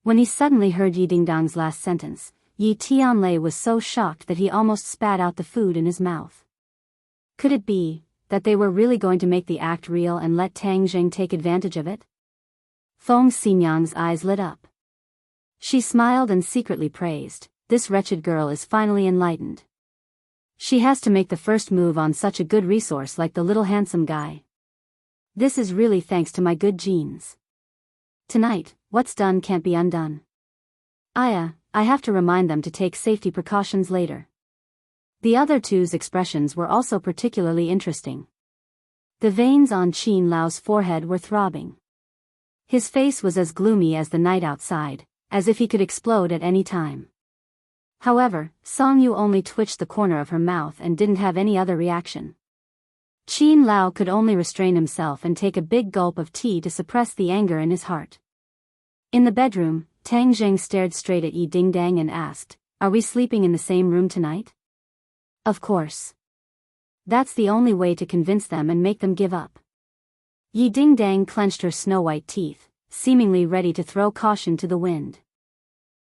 When he suddenly heard Yi Dingdang's last sentence, Yi Tianlei was so shocked that he almost spat out the food in his mouth. Could it be that they were really going to make the act real and let Tang Zheng take advantage of it? Feng Xinyang's eyes lit up. She smiled and secretly praised, "This wretched girl is finally enlightened. She has to make the first move on such a good resource like the little handsome guy. This is really thanks to my good genes." Tonight, what's done can't be undone. I have to remind them to take safety precautions later. The other two's expressions were also particularly interesting. The veins on Qin Lao's forehead were throbbing. His face was as gloomy as the night outside, as if he could explode at any time. However, Song Yu only twitched the corner of her mouth and didn't have any other reaction. Qin Lao could only restrain himself and take a big gulp of tea to suppress the anger in his heart. In the bedroom, Tang Zheng stared straight at Yi Dingdang and asked, "Are we sleeping in the same room tonight?" "Of course. That's the only way to convince them and make them give up." Yi Dingdang clenched her snow-white teeth, seemingly ready to throw caution to the wind.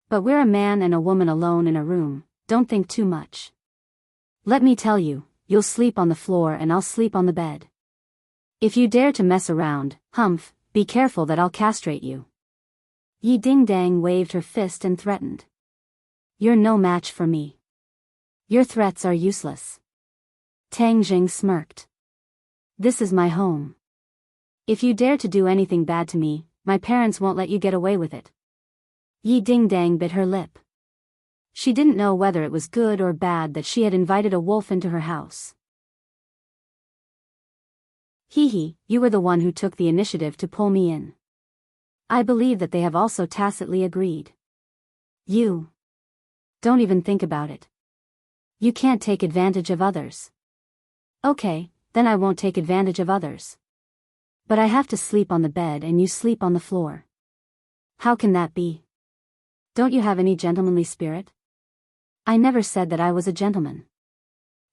"But we're a man and a woman alone in a room, don't think too much. Let me tell you, you'll sleep on the floor and I'll sleep on the bed. If you dare to mess around, humph, be careful that I'll castrate you." Yi Dingdang waved her fist and threatened. "You're no match for me. Your threats are useless." Tang Jing smirked. "This is my home. If you dare to do anything bad to me, my parents won't let you get away with it." Yi Dingdang bit her lip. She didn't know whether it was good or bad that she had invited a wolf into her house. "Hee, you were the one who took the initiative to pull me in. I believe that they have also tacitly agreed. You don't even think about it. You can't take advantage of others." "Okay, then I won't take advantage of others. But I have to sleep on the bed and you sleep on the floor. How can that be? Don't you have any gentlemanly spirit?" "I never said that I was a gentleman,"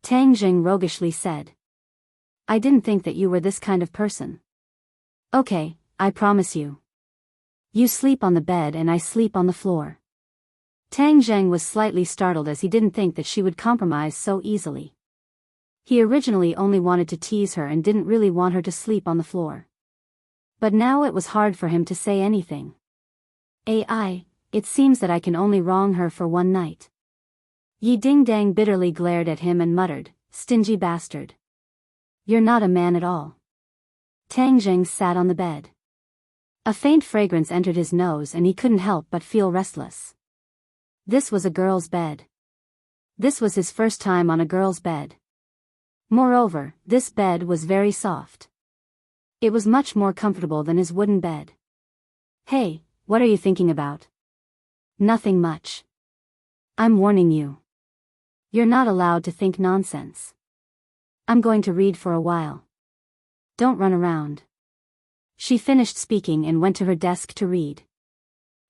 Tang Jing roguishly said. "I didn't think that you were this kind of person." "Okay, I promise you. You sleep on the bed and I sleep on the floor." Tang Zheng was slightly startled as he didn't think that she would compromise so easily. He originally only wanted to tease her and didn't really want her to sleep on the floor. But now it was hard for him to say anything. It seems that I can only wrong her for one night." Yi Dingdang bitterly glared at him and muttered, "Stingy bastard. You're not a man at all." Tang Zheng sat on the bed. A faint fragrance entered his nose and he couldn't help but feel restless. This was a girl's bed. This was his first time on a girl's bed. Moreover, this bed was very soft. It was much more comfortable than his wooden bed. "Hey, what are you thinking about?" "Nothing much. I'm warning you. You're not allowed to think nonsense. I'm going to read for a while. Don't run around." She finished speaking and went to her desk to read.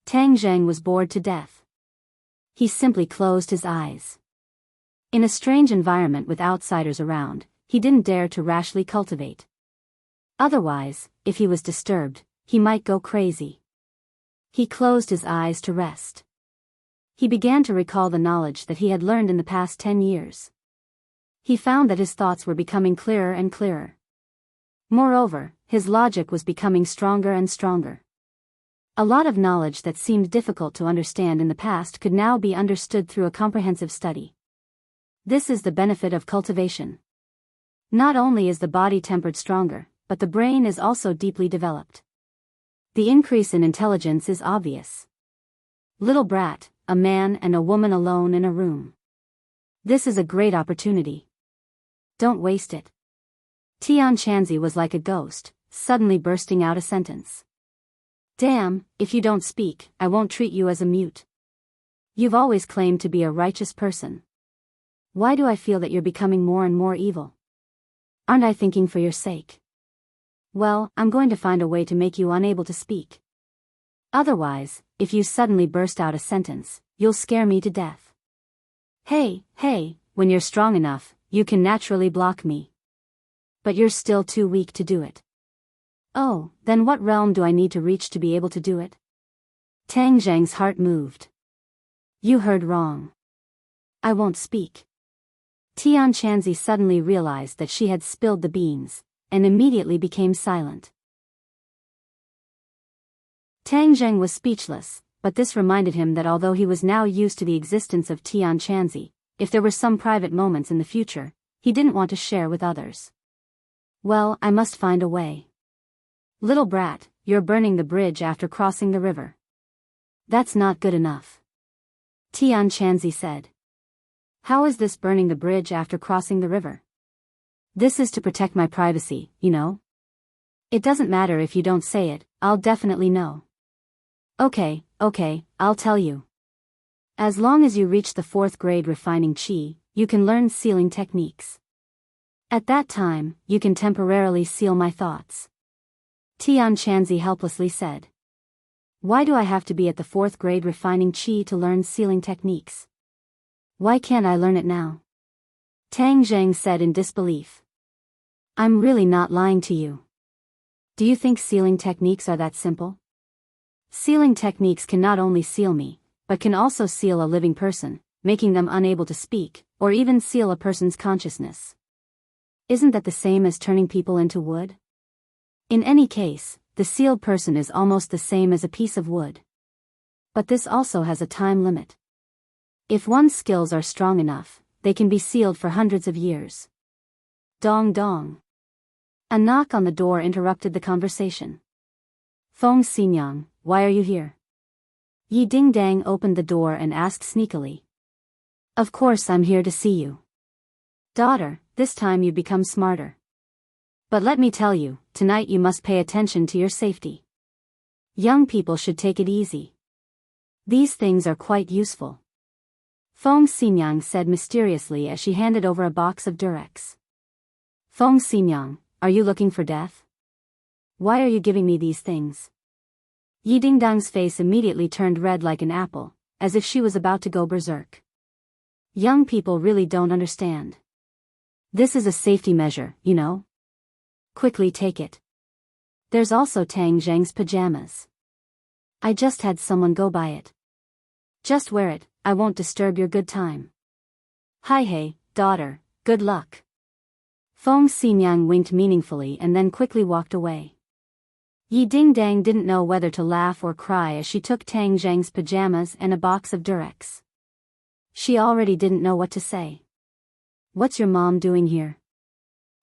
Tang Zheng was bored to death. He simply closed his eyes. In a strange environment with outsiders around, he didn't dare to rashly cultivate. Otherwise, if he was disturbed, he might go crazy. He closed his eyes to rest. He began to recall the knowledge that he had learned in the past 10 years. He found that his thoughts were becoming clearer and clearer. Moreover, his logic was becoming stronger and stronger. A lot of knowledge that seemed difficult to understand in the past could now be understood through a comprehensive study. This is the benefit of cultivation. Not only is the body tempered stronger, but the brain is also deeply developed. The increase in intelligence is obvious. Little brat, a man and a woman alone in a room. This is a great opportunity. Don't waste it. Tian Chanzi was like a ghost, suddenly bursting out a sentence. "Damn, if you don't speak, I won't treat you as a mute. You've always claimed to be a righteous person. Why do I feel that you're becoming more and more evil? Aren't I thinking for your sake? Well, I'm going to find a way to make you unable to speak. Otherwise, if you suddenly burst out a sentence, you'll scare me to death. Hey, when you're strong enough, you can naturally block me. But you're still too weak to do it. Oh, then what realm do I need to reach to be able to do it?" Tang Zheng's heart moved. "You heard wrong. I won't speak." Tian Chanzi suddenly realized that she had spilled the beans, and immediately became silent. Tang Zheng was speechless, but this reminded him that although he was now used to the existence of Tian Chanzi, if there were some private moments in the future, he didn't want to share with others. "Well, I must find a way. Little brat, you're burning the bridge after crossing the river. That's not good enough. Tian Chanzi said. How is this burning the bridge after crossing the river? This is to protect my privacy, you know? It doesn't matter if you don't say it, I'll definitely know. Okay, I'll tell you. As long as you reach the 4th grade refining qi, you can learn sealing techniques. At that time, you can temporarily seal my thoughts. Tian Chanzi helplessly said. Why do I have to be at the 4th grade refining qi to learn sealing techniques? Why can't I learn it now? Tang Zheng said in disbelief. I'm really not lying to you. Do you think sealing techniques are that simple? Sealing techniques can not only seal me, but can also seal a living person, making them unable to speak, or even seal a person's consciousness. Isn't that the same as turning people into wood? In any case, the sealed person is almost the same as a piece of wood. But this also has a time limit. If one's skills are strong enough, they can be sealed for hundreds of years. Dong dong. A knock on the door interrupted the conversation. Feng Xinyang, why are you here? Yi Dingdang opened the door and asked sneakily. Of course I'm here to see you. Daughter, this time you become smarter. But let me tell you, tonight you must pay attention to your safety. Young people should take it easy. These things are quite useful. Feng Xinyang said mysteriously as she handed over a box of Durex. Feng Xinyang, are you looking for death? Why are you giving me these things? Yi Dingdang's face immediately turned red like an apple, as if she was about to go berserk. Young people really don't understand. This is a safety measure, you know? Quickly take it. There's also Tang Zheng's pajamas. I just had someone go buy it. Just wear it, I won't disturb your good time. Hi hey, daughter, good luck. Feng Xinyang winked meaningfully and then quickly walked away. Yi Dingdang didn't know whether to laugh or cry as she took Tang Zheng's pajamas and a box of Durex. She already didn't know what to say. What's your mom doing here?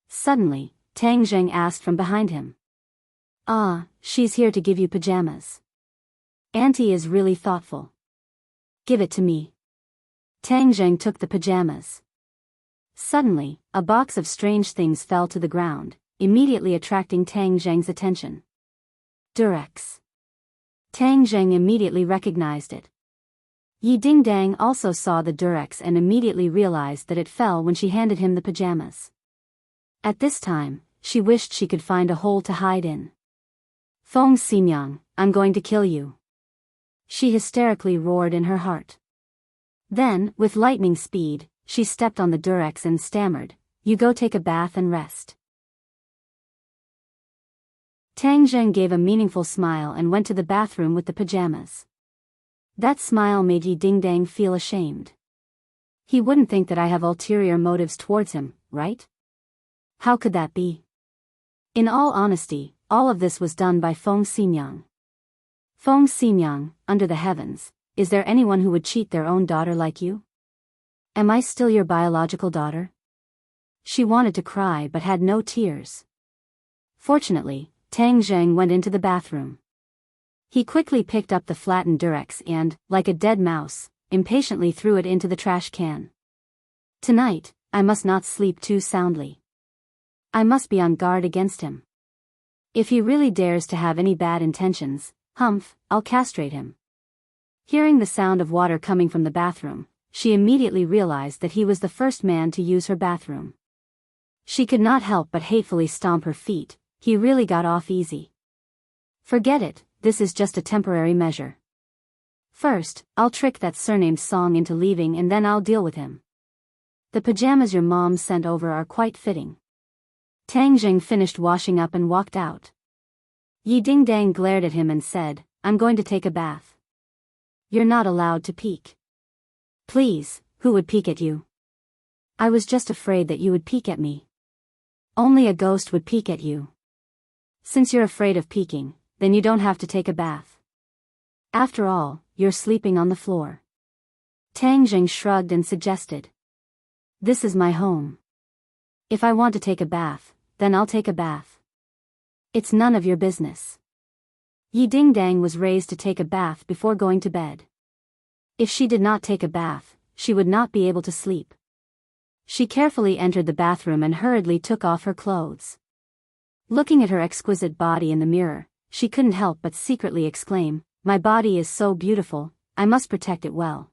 Suddenly, Tang Zheng asked from behind him. Ah, she's here to give you pajamas. Auntie is really thoughtful. Give it to me. Tang Zheng took the pajamas. Suddenly, a box of strange things fell to the ground, immediately attracting Tang Zheng's attention. Durex. Tang Zheng immediately recognized it. Yi Dingdang also saw the Durex and immediately realized that it fell when she handed him the pajamas. At this time, she wished she could find a hole to hide in. Feng Xinyang, I'm going to kill you. She hysterically roared in her heart. Then, with lightning speed, she stepped on the Durex and stammered, You go take a bath and rest. Tang Zheng gave a meaningful smile and went to the bathroom with the pajamas. That smile made Yi Dingdang feel ashamed. He wouldn't think that I have ulterior motives towards him, right? How could that be? In all honesty, all of this was done by Feng Xinyang. Feng Xinyang, under the heavens, is there anyone who would cheat their own daughter like you? Am I still your biological daughter? She wanted to cry but had no tears. Fortunately, Tang Zheng went into the bathroom. He quickly picked up the flattened Durex and, like a dead mouse, impatiently threw it into the trash can. Tonight, I must not sleep too soundly. I must be on guard against him. If he really dares to have any bad intentions, humph, I'll castrate him. Hearing the sound of water coming from the bathroom, she immediately realized that he was the first man to use her bathroom. She could not help but hatefully stomp her feet. He really got off easy. Forget it, this is just a temporary measure. First, I'll trick that surnamed Song into leaving and then I'll deal with him. The pajamas your mom sent over are quite fitting. Tang Zheng finished washing up and walked out. Yi Dingdang glared at him and said, I'm going to take a bath. You're not allowed to peek. Please, who would peek at you? I was just afraid that you would peek at me. Only a ghost would peek at you. Since you're afraid of peeking, then you don't have to take a bath. After all, you're sleeping on the floor. Tang Zheng shrugged and suggested. This is my home. If I want to take a bath, then I'll take a bath. It's none of your business. Yi Dingdang was raised to take a bath before going to bed. If she did not take a bath, she would not be able to sleep. She carefully entered the bathroom and hurriedly took off her clothes. Looking at her exquisite body in the mirror, she couldn't help but secretly exclaim, "My body is so beautiful, I must protect it well.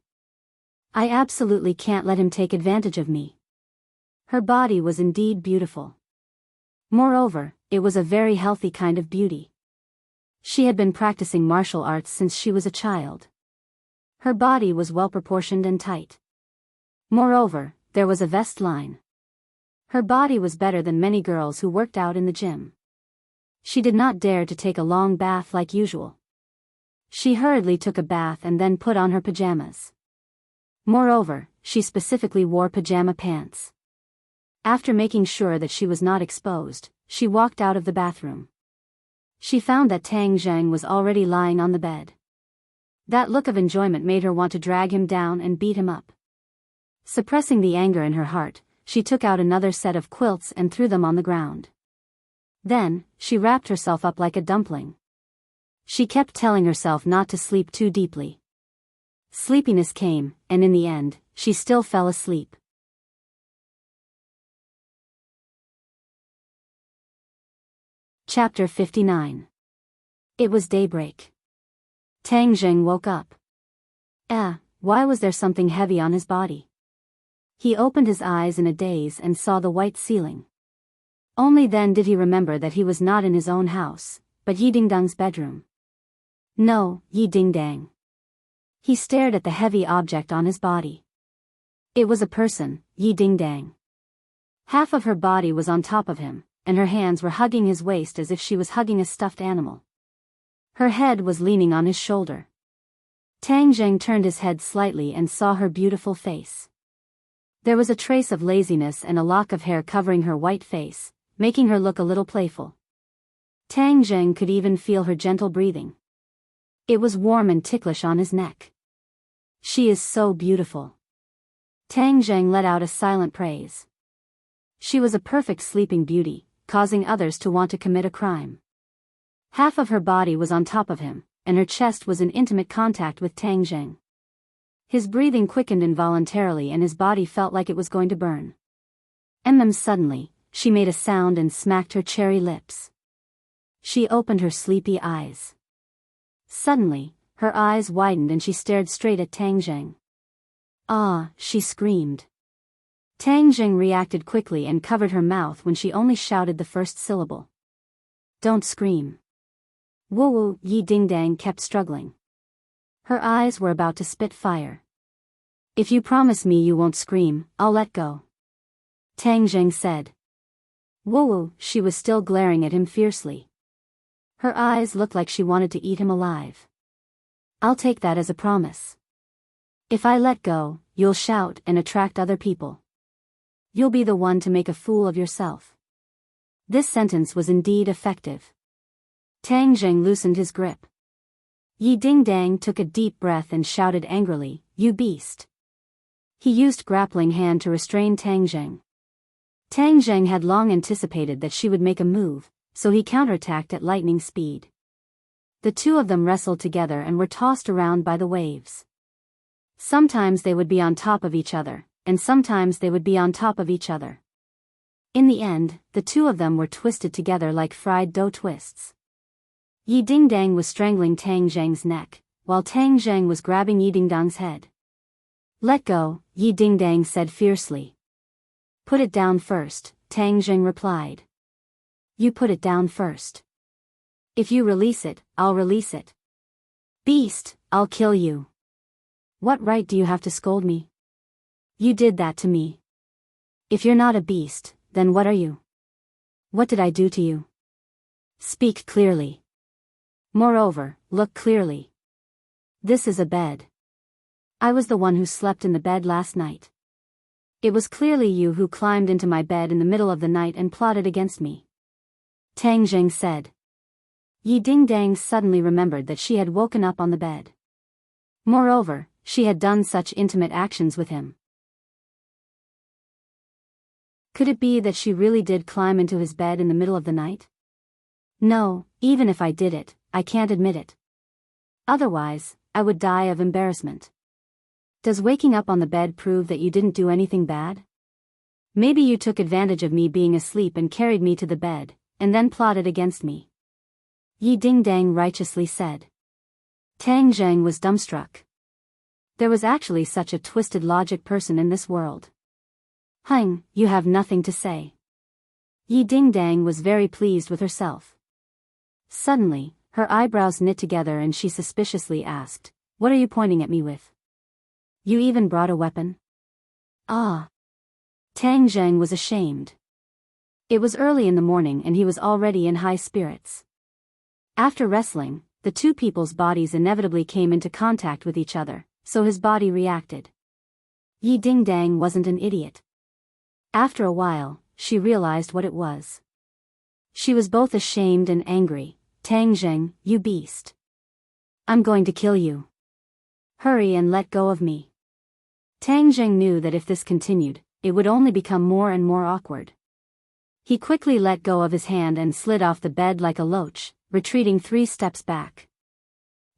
I absolutely can't let him take advantage of me." Her body was indeed beautiful. Moreover, it was a very healthy kind of beauty. She had been practicing martial arts since she was a child. Her body was well proportioned and tight. Moreover, there was a waistline. Her body was better than many girls who worked out in the gym. She did not dare to take a long bath like usual. She hurriedly took a bath and then put on her pajamas. Moreover, she specifically wore pajama pants. After making sure that she was not exposed, she walked out of the bathroom. She found that Tang Zheng was already lying on the bed. That look of enjoyment made her want to drag him down and beat him up. Suppressing the anger in her heart, she took out another set of quilts and threw them on the ground. Then, she wrapped herself up like a dumpling. She kept telling herself not to sleep too deeply. Sleepiness came, and in the end, she still fell asleep. Chapter 59. It was daybreak. Tang Zheng woke up. Why was there something heavy on his body? He opened his eyes in a daze and saw the white ceiling. Only then did he remember that he was not in his own house, but Yi Dingdang's bedroom. No, Yi Dingdang. He stared at the heavy object on his body. It was a person, Yi Dingdang. Half of her body was on top of him, and her hands were hugging his waist as if she was hugging a stuffed animal. Her head was leaning on his shoulder. Tang Zheng turned his head slightly and saw her beautiful face. There was a trace of laziness and a lock of hair covering her white face, making her look a little playful. Tang Zheng could even feel her gentle breathing. It was warm and ticklish on his neck. She is so beautiful. Tang Zheng let out a silent praise. She was a perfect sleeping beauty, causing others to want to commit a crime. Half of her body was on top of him, and her chest was in intimate contact with Tang Zheng. His breathing quickened involuntarily and his body felt like it was going to burn. And then suddenly, she made a sound and smacked her cherry lips. She opened her sleepy eyes. Suddenly, her eyes widened and she stared straight at Tang Zheng. "Ah!" she screamed. Tang Zheng reacted quickly and covered her mouth when she only shouted the first syllable. "Don't scream." Woo-woo, Yi Dingdang kept struggling. Her eyes were about to spit fire. "If you promise me you won't scream, I'll let go," Tang Zheng said. Woo-woo, she was still glaring at him fiercely. Her eyes looked like she wanted to eat him alive. "I'll take that as a promise. If I let go, you'll shout and attract other people. You'll be the one to make a fool of yourself." This sentence was indeed effective. Tang Zheng loosened his grip. Yi Dingdang took a deep breath and shouted angrily, "You beast!" He used grappling hand to restrain Tang Zheng. Tang Zheng had long anticipated that she would make a move, so he counterattacked at lightning speed. The two of them wrestled together and were tossed around by the waves. Sometimes they would be on top of each other, and sometimes they would be on top of each other. In the end, the two of them were twisted together like fried dough twists. Yi Dingdang was strangling Tang Zheng's neck, while Tang Zheng was grabbing Yi Dingdang's head. "Let go," Yi Dingdang said fiercely. "Put it down first," Tang Zheng replied. "You put it down first. If you release it, I'll release it. Beast, I'll kill you. What right do you have to scold me? You did that to me. If you're not a beast, then what are you? What did I do to you? Speak clearly. Moreover, look clearly. This is a bed. I was the one who slept in the bed last night. It was clearly you who climbed into my bed in the middle of the night and plotted against me," Tang Zheng said. Yi Dingdang suddenly remembered that she had woken up on the bed. Moreover, she had done such intimate actions with him. Could it be that she really did climb into his bed in the middle of the night? No, even if I did it, I can't admit it. Otherwise, I would die of embarrassment. Does waking up on the bed prove that you didn't do anything bad? Maybe you took advantage of me being asleep and carried me to the bed, and then plotted against me. Yi Dingdang righteously said. Tang Zheng was dumbstruck. There was actually such a twisted logic person in this world. Hung, you have nothing to say. Yi Dingdang was very pleased with herself. Suddenly, her eyebrows knit together and she suspiciously asked, "What are you pointing at me with? You even brought a weapon?" Ah. Tang Zheng was ashamed. It was early in the morning and he was already in high spirits. After wrestling, the two people's bodies inevitably came into contact with each other, so his body reacted. Yi Dingdang wasn't an idiot. After a while, she realized what it was. She was both ashamed and angry. Tang Zheng, you beast. I'm going to kill you. Hurry and let go of me. Tang Zheng knew that if this continued, it would only become more and more awkward. He quickly let go of his hand and slid off the bed like a loach, retreating 3 steps back.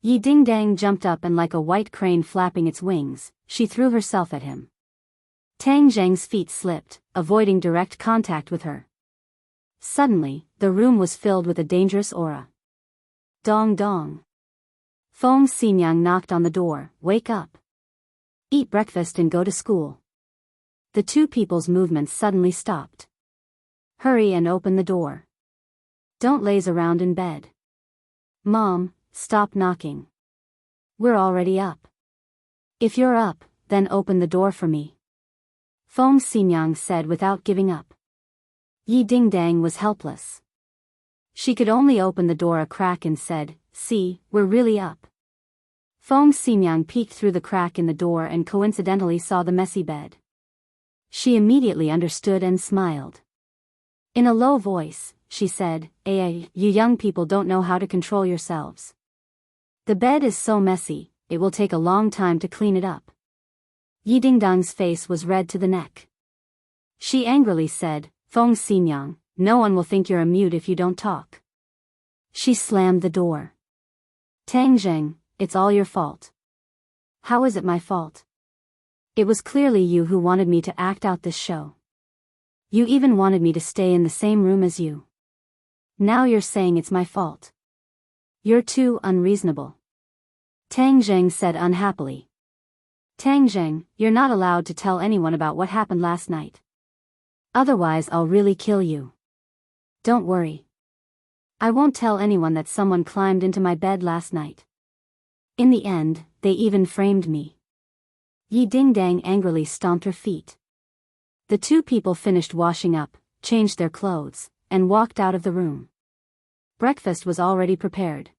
Yi Dingdang jumped up and like a white crane flapping its wings, she threw herself at him. Tang Zheng's feet slipped, avoiding direct contact with her. Suddenly, the room was filled with a dangerous aura. Dong dong. Feng Xinyang knocked on the door. Wake up. Eat breakfast and go to school. The two people's movements suddenly stopped. Hurry and open the door. Don't laze around in bed. Mom, stop knocking. We're already up. If you're up, then open the door for me. Feng Xinyang said without giving up. Yi Dingdang was helpless. She could only open the door a crack and said, "See, we're really up." Feng Xinyang peeked through the crack in the door and coincidentally saw the messy bed. She immediately understood and smiled. In a low voice, she said, you young people don't know how to control yourselves. The bed is so messy, it will take a long time to clean it up." Yi Dingdang's face was red to the neck. She angrily said, "Feng Xinyang, no one will think you're a mute if you don't talk." She slammed the door. "Tang Zheng, it's all your fault." "How is it my fault? It was clearly you who wanted me to act out this show. You even wanted me to stay in the same room as you. Now you're saying it's my fault. You're too unreasonable." Tang Zheng said unhappily. "Tang Zheng, you're not allowed to tell anyone about what happened last night. Otherwise I'll really kill you. Don't worry. I won't tell anyone that someone climbed into my bed last night. In the end, they even framed me." Yi Dingdang angrily stomped her feet. The two people finished washing up, changed their clothes, and walked out of the room. Breakfast was already prepared.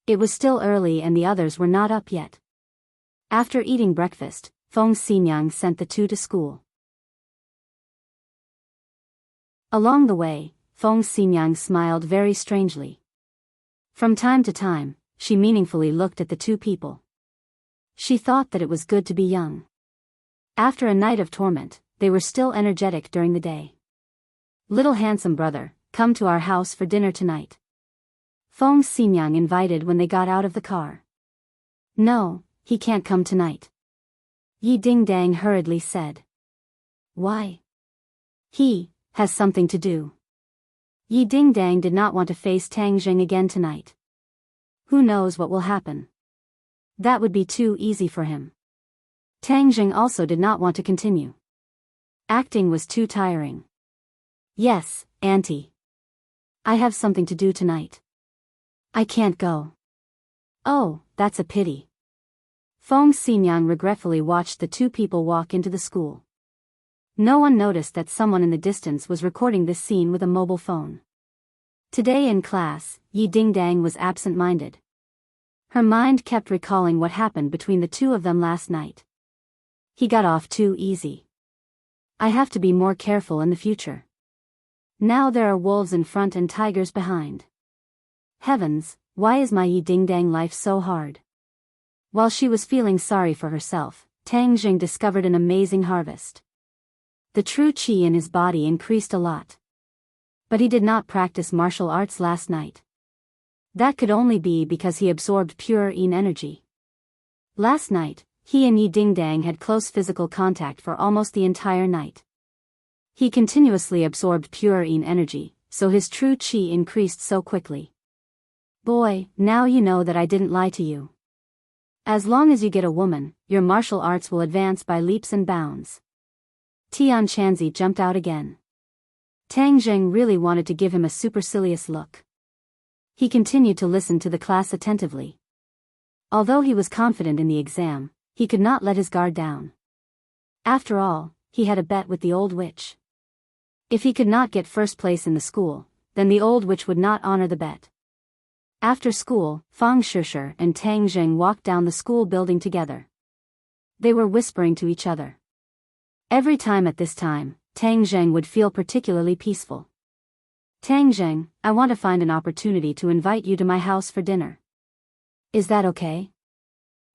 It was still early and the others were not up yet. After eating breakfast, Feng Xinyang sent the two to school. Along the way, Feng Xinyang smiled very strangely. From time to time, she meaningfully looked at the two people. She thought that it was good to be young. After a night of torment, they were still energetic during the day. "Little handsome brother, come to our house for dinner tonight." Feng Xinyang invited when they got out of the car. "No, he can't come tonight," Yi Dingdang hurriedly said. "Why?" "He has something to do." Yi Dingdang did not want to face Tang Zheng again tonight. Who knows what will happen? That would be too easy for him. Tang Zheng also did not want to continue. Acting was too tiring. "Yes, Auntie. I have something to do tonight. I can't go." "Oh, that's a pity." Feng Xinyang regretfully watched the two people walk into the school. No one noticed that someone in the distance was recording this scene with a mobile phone. Today in class, Yi Dingdang was absent-minded. Her mind kept recalling what happened between the two of them last night. He got off too easy. I have to be more careful in the future. Now there are wolves in front and tigers behind. Heavens, why is my Yi Dingdang life so hard? While she was feeling sorry for herself, Tang Zheng discovered an amazing harvest. The true qi in his body increased a lot. But he did not practice martial arts last night. That could only be because he absorbed pure Yin energy. Last night, he and Yi Dingdang had close physical contact for almost the entire night. He continuously absorbed pure Yin energy, so his true qi increased so quickly. Boy, now you know that I didn't lie to you. As long as you get a woman, your martial arts will advance by leaps and bounds. Tian Chanzi jumped out again. Tang Zheng really wanted to give him a supercilious look. He continued to listen to the class attentively. Although he was confident in the exam, he could not let his guard down. After all, he had a bet with the old witch. If he could not get first place in the school, then the old witch would not honor the bet. After school, Fang Shishir and Tang Zheng walked down the school building together. They were whispering to each other. Every time at this time, Tang Zheng would feel particularly peaceful. Tang Zheng, I want to find an opportunity to invite you to my house for dinner. Is that okay?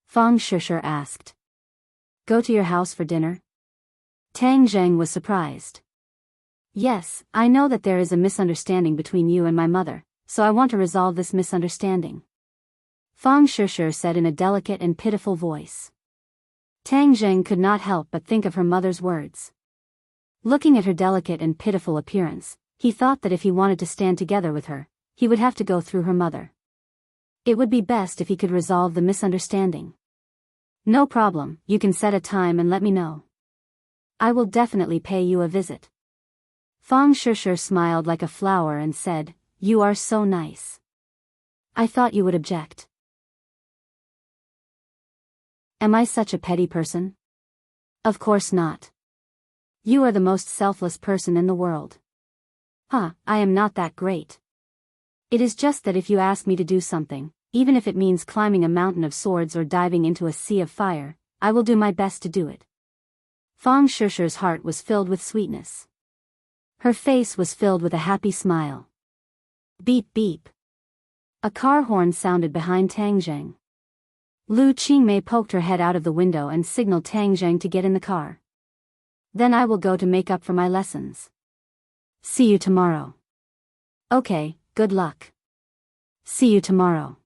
Fang Shishir asked. Go to your house for dinner? Tang Zheng was surprised. Yes, I know that there is a misunderstanding between you and my mother, so I want to resolve this misunderstanding. Fang Shishir said in a delicate and pitiful voice. Tang Zheng could not help but think of her mother's words. Looking at her delicate and pitiful appearance, he thought that if he wanted to stand together with her, he would have to go through her mother. It would be best if he could resolve the misunderstanding. No problem, you can set a time and let me know. I will definitely pay you a visit. Fang Shishir smiled like a flower and said, You are so nice. I thought you would object. Am I such a petty person? Of course not. You are the most selfless person in the world. I am not that great. It is just that if you ask me to do something, even if it means climbing a mountain of swords or diving into a sea of fire, I will do my best to do it. Fang Shishir's heart was filled with sweetness. Her face was filled with a happy smile. Beep beep. A car horn sounded behind Tang Zheng. Lu Qingmei poked her head out of the window and signaled Tang Zheng to get in the car. Then I will go to make up for my lessons. See you tomorrow. Okay, good luck. See you tomorrow.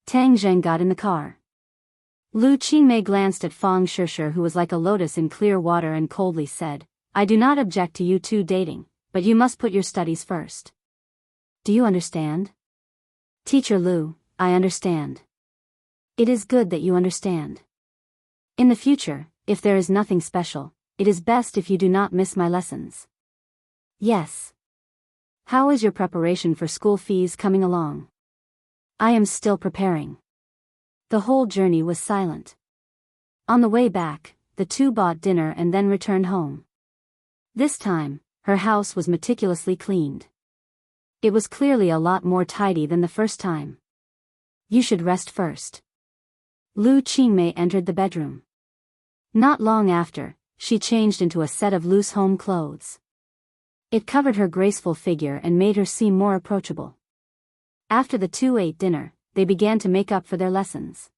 Tang Zheng got in the car. Lu Qingmei glanced at Fang Shishir, who was like a lotus in clear water, and coldly said, I do not object to you two dating, but you must put your studies first. Do you understand? Teacher Lu, I understand. It is good that you understand. In the future, if there is nothing special, it is best if you do not miss my lessons. Yes. How is your preparation for school fees coming along? I am still preparing. The whole journey was silent. On the way back, the two bought dinner and then returned home. This time, her house was meticulously cleaned. It was clearly a lot more tidy than the first time. You should rest first. Lu Qingmei entered the bedroom. Not long after, she changed into a set of loose home clothes. It covered her graceful figure and made her seem more approachable. After the two ate dinner, they began to make up for their lessons.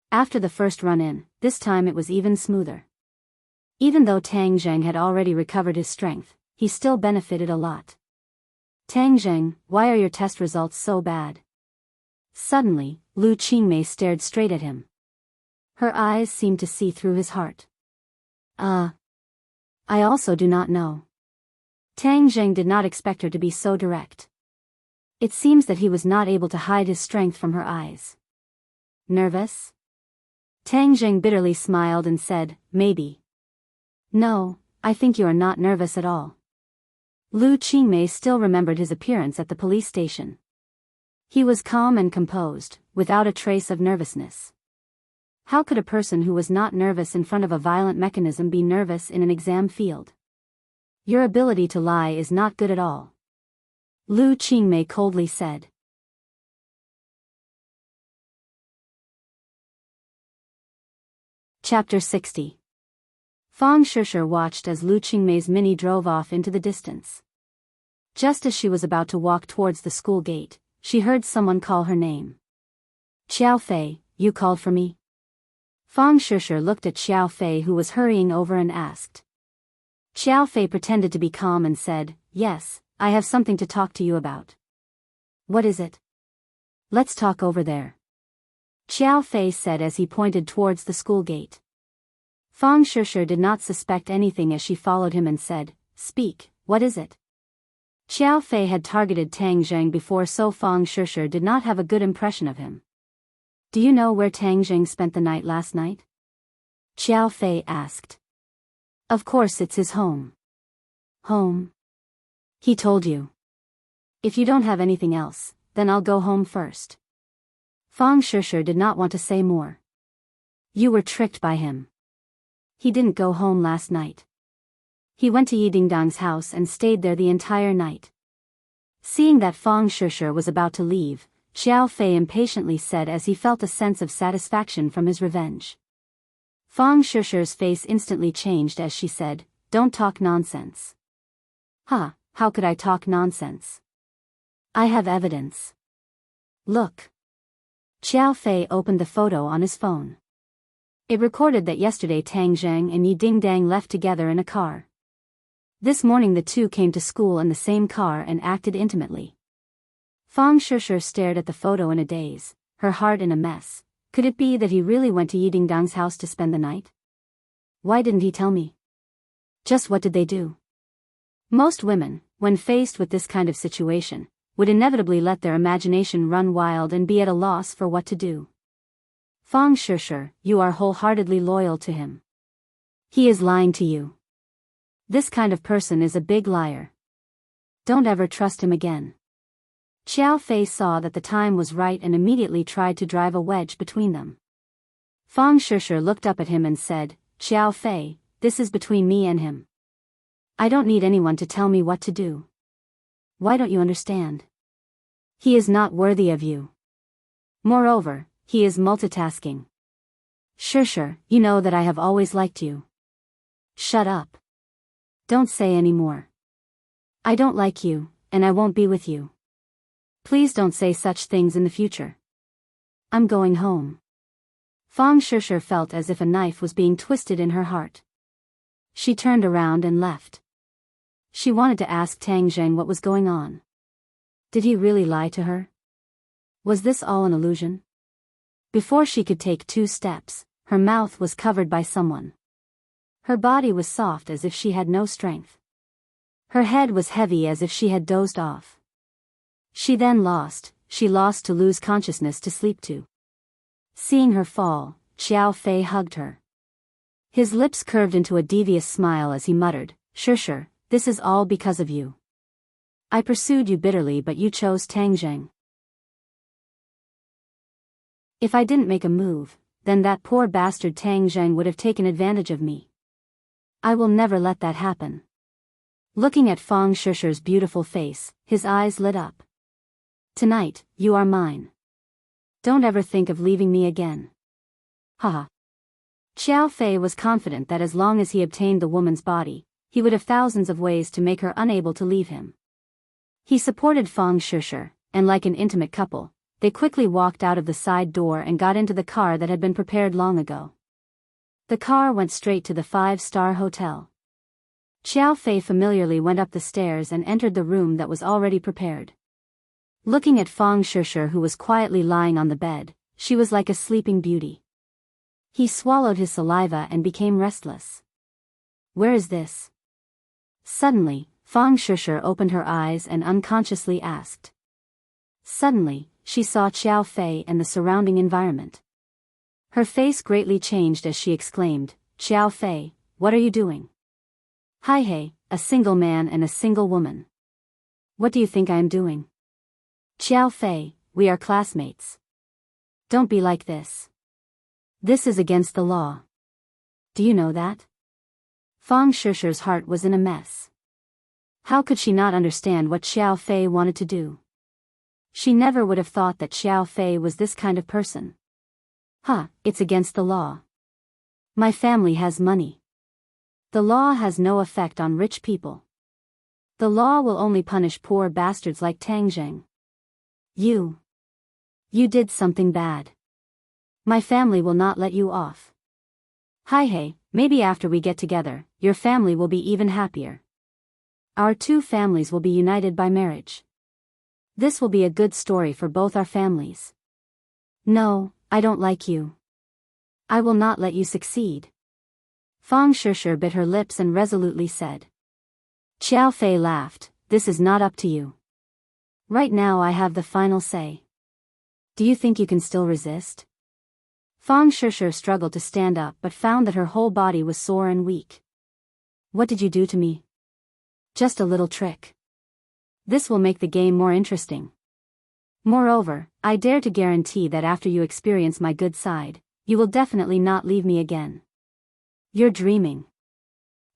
After the first run-in, this time it was even smoother. Even though Tang Zheng had already recovered his strength, he still benefited a lot. Tang Zheng, why are your test results so bad? Suddenly, Lu Qingmei stared straight at him. Her eyes seemed to see through his heart. I also do not know. Tang Zheng did not expect her to be so direct. It seems that he was not able to hide his strength from her eyes. Nervous? Tang Zheng bitterly smiled and said, Maybe. No, I think you are not nervous at all. Lu Qingmei still remembered his appearance at the police station. He was calm and composed, without a trace of nervousness. How could a person who was not nervous in front of a violent mechanism be nervous in an exam field? Your ability to lie is not good at all. Lu Qingmei coldly said. Chapter 60. Fang Shishir watched as Lu Qingmei's mini drove off into the distance. Just as she was about to walk towards the school gate, she heard someone call her name. Xiao Fei, you called for me? Fang Shishir looked at Xiao Fei, who was hurrying over, and asked. Xiao Fei pretended to be calm and said, Yes, I have something to talk to you about. What is it? Let's talk over there. Xiao Fei said as he pointed towards the school gate. Fang Shishir did not suspect anything as she followed him and said, Speak, what is it? Xiao Fei had targeted Tang Zheng before, so Fang Shishir did not have a good impression of him. Do you know where Tang Zheng spent the night last night? Xiao Fei asked. Of course, it's his home. Home? He told you. If you don't have anything else, then I'll go home first. Fang Shishir did not want to say more. You were tricked by him. He didn't go home last night. He went to Yi Dingdang's house and stayed there the entire night. Seeing that Fang Shishir was about to leave, Xiao Fei impatiently said as he felt a sense of satisfaction from his revenge. Fang Shishir's face instantly changed as she said, Don't talk nonsense. Huh, how could I talk nonsense? I have evidence. Look. Xiao Fei opened the photo on his phone. It recorded that yesterday Tang Zheng and Yi Dingdang left together in a car. This morning the two came to school in the same car and acted intimately. Fang Shishir stared at the photo in a daze, her heart in a mess. Could it be that he really went to Yi Dingdang's house to spend the night? Why didn't he tell me? Just what did they do? Most women, when faced with this kind of situation, would inevitably let their imagination run wild and be at a loss for what to do. Fang Shishir, you are wholeheartedly loyal to him. He is lying to you. This kind of person is a big liar. Don't ever trust him again. Xiao Fei saw that the time was right and immediately tried to drive a wedge between them. Fang Shishir looked up at him and said, Xiao Fei, this is between me and him. I don't need anyone to tell me what to do. Why don't you understand? He is not worthy of you. Moreover, he is multitasking. Shishir, you know that I have always liked you. Shut up. Don't say any more. I don't like you, and I won't be with you. Please don't say such things in the future. I'm going home. Fang Shishir felt as if a knife was being twisted in her heart. She turned around and left. She wanted to ask Tang Zheng what was going on. Did he really lie to her? Was this all an illusion? Before she could take 2 steps, her mouth was covered by someone. Her body was soft as if she had no strength. Her head was heavy as if she had dozed off. She lost to lose consciousness to sleep to. Seeing her fall, Xiao Fei hugged her. His lips curved into a devious smile as he muttered, Shishir, this is all because of you. I pursued you bitterly, but you chose Tang Zheng. If I didn't make a move, then that poor bastard Tang Zheng would have taken advantage of me. I will never let that happen. Looking at Fang Shishir's beautiful face, his eyes lit up. Tonight, you are mine. Don't ever think of leaving me again. Haha. Xiao Fei was confident that as long as he obtained the woman's body, he would have thousands of ways to make her unable to leave him. He supported Fang Shishir, and like an intimate couple, they quickly walked out of the side door and got into the car that had been prepared long ago. The car went straight to the 5-star hotel. Xiao Fei familiarly went up the stairs and entered the room that was already prepared. Looking at Fang Shishir, who was quietly lying on the bed, she was like a sleeping beauty. He swallowed his saliva and became restless. Where is this? Suddenly, Fang Shishir opened her eyes and unconsciously asked. Suddenly, she saw Xiao Fei and the surrounding environment. Her face greatly changed as she exclaimed, Xiao Fei, what are you doing? Hi hey, a single man and a single woman. What do you think I am doing? Xiao Fei, we are classmates. Don't be like this. This is against the law. Do you know that? Fang Shishir's heart was in a mess. How could she not understand what Xiao Fei wanted to do? She never would have thought that Xiao Fei was this kind of person. It's against the law. My family has money. The law has no effect on rich people. The law will only punish poor bastards like Tang Zheng. You did something bad. My family will not let you off. Hi hey, maybe after we get together, your family will be even happier. Our two families will be united by marriage. This will be a good story for both our families. No, I don't like you. I will not let you succeed. Fang Shishir bit her lips and resolutely said. Xiao Fei laughed, this is not up to you. Right now I have the final say. Do you think you can still resist? Fang Shishir struggled to stand up but found that her whole body was sore and weak. What did you do to me? Just a little trick. This will make the game more interesting. Moreover, I dare to guarantee that after you experience my good side, you will definitely not leave me again. You're dreaming.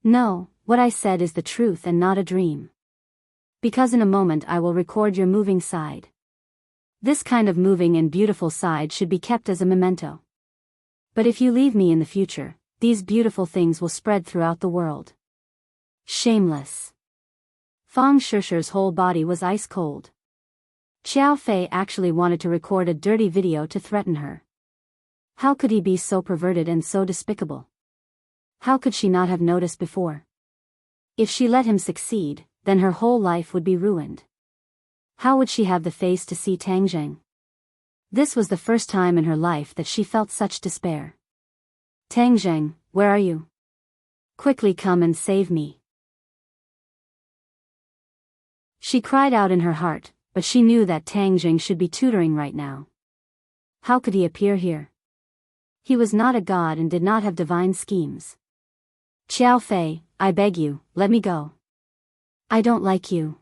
No, what I said is the truth and not a dream. Because in a moment I will record your moving side. This kind of moving and beautiful side should be kept as a memento. But if you leave me in the future, these beautiful things will spread throughout the world. Shameless. Fang Shishir's whole body was ice cold. Xiao Fei actually wanted to record a dirty video to threaten her. How could he be so perverted and so despicable? How could she not have noticed before? If she let him succeed, then her whole life would be ruined. How would she have the face to see Tang Zheng? This was the first time in her life that she felt such despair. Tang Zheng, where are you? Quickly come and save me. She cried out in her heart, but she knew that Tang Zheng should be tutoring right now. How could he appear here? He was not a god and did not have divine schemes. Xiao Fei, I beg you, let me go. I don't like you.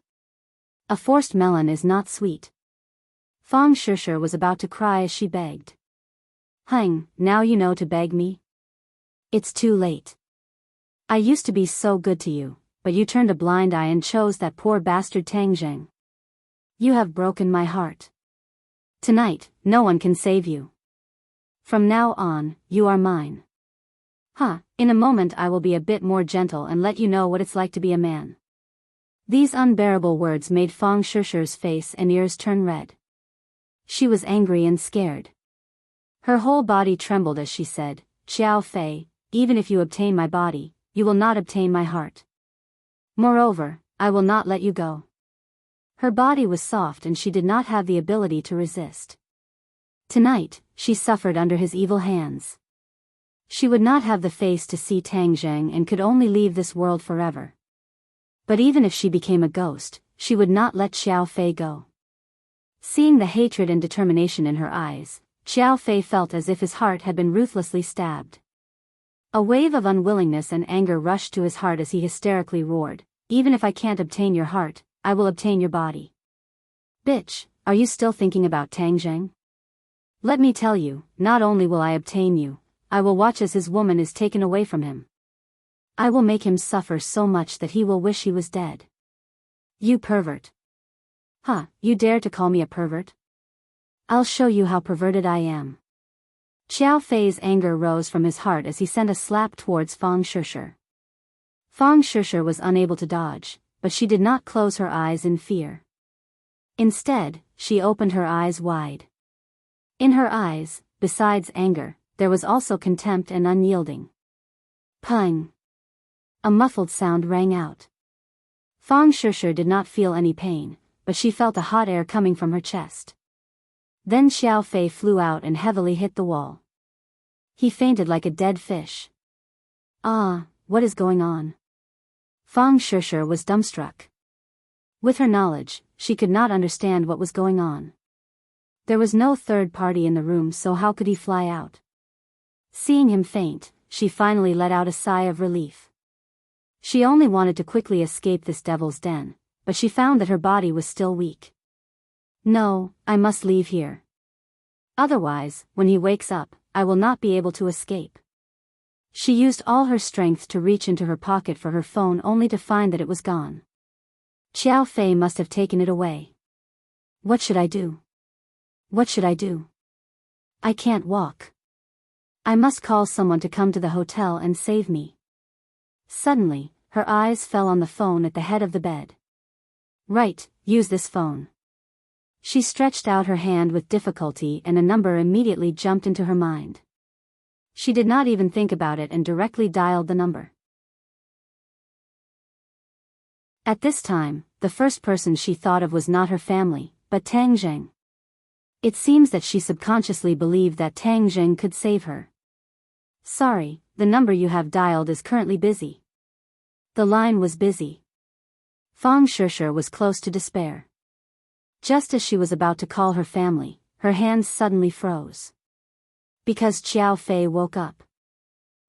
A forced melon is not sweet. Fang Shishir was about to cry as she begged. Hang, now you know to beg me? It's too late. I used to be so good to you, but you turned a blind eye and chose that poor bastard Tang Zheng. You have broken my heart. Tonight, no one can save you. From now on, you are mine. In a moment I will be a bit more gentle and let you know what it's like to be a man. These unbearable words made Fang Shishir's face and ears turn red. She was angry and scared. Her whole body trembled as she said, Xiao Fei, even if you obtain my body, you will not obtain my heart. Moreover, I will not let you go. Her body was soft and she did not have the ability to resist. Tonight, she suffered under his evil hands. She would not have the face to see Tang Zheng and could only leave this world forever. But even if she became a ghost, she would not let Xiao Fei go. Seeing the hatred and determination in her eyes, Xiao Fei felt as if his heart had been ruthlessly stabbed. A wave of unwillingness and anger rushed to his heart as he hysterically roared, even if I can't obtain your heart, I will obtain your body. Bitch, are you still thinking about Tang Zheng? Let me tell you, not only will I obtain you, I will watch as his woman is taken away from him. I will make him suffer so much that he will wish he was dead. You pervert. You dare to call me a pervert? I'll show you how perverted I am. Xiao Fei's anger rose from his heart as he sent a slap towards Fang Shishir. Fang Shishir was unable to dodge, but she did not close her eyes in fear. Instead, she opened her eyes wide. In her eyes, besides anger, there was also contempt and unyielding. Pung! A muffled sound rang out. Fang Shishir did not feel any pain, but she felt a hot air coming from her chest. Then Xiao Fei flew out and heavily hit the wall. He fainted like a dead fish. What is going on? Fang Shishir was dumbstruck. With her knowledge, she could not understand what was going on. There was no third party in the room, so how could he fly out? Seeing him faint, she finally let out a sigh of relief. She only wanted to quickly escape this devil's den, but she found that her body was still weak. No, I must leave here. Otherwise, when he wakes up, I will not be able to escape. She used all her strength to reach into her pocket for her phone only to find that it was gone. Xiao Fei must have taken it away. What should I do? What should I do? I can't walk. I must call someone to come to the hotel and save me. Suddenly, her eyes fell on the phone at the head of the bed. Right, use this phone. She stretched out her hand with difficulty and a number immediately jumped into her mind. She did not even think about it and directly dialed the number. At this time, the first person she thought of was not her family, but Tang Zheng. It seems that she subconsciously believed that Tang Zheng could save her. Sorry, the number you have dialed is currently busy. The line was busy. Fang Shishir was close to despair. Just as she was about to call her family, her hands suddenly froze. Because Qiao Fei woke up.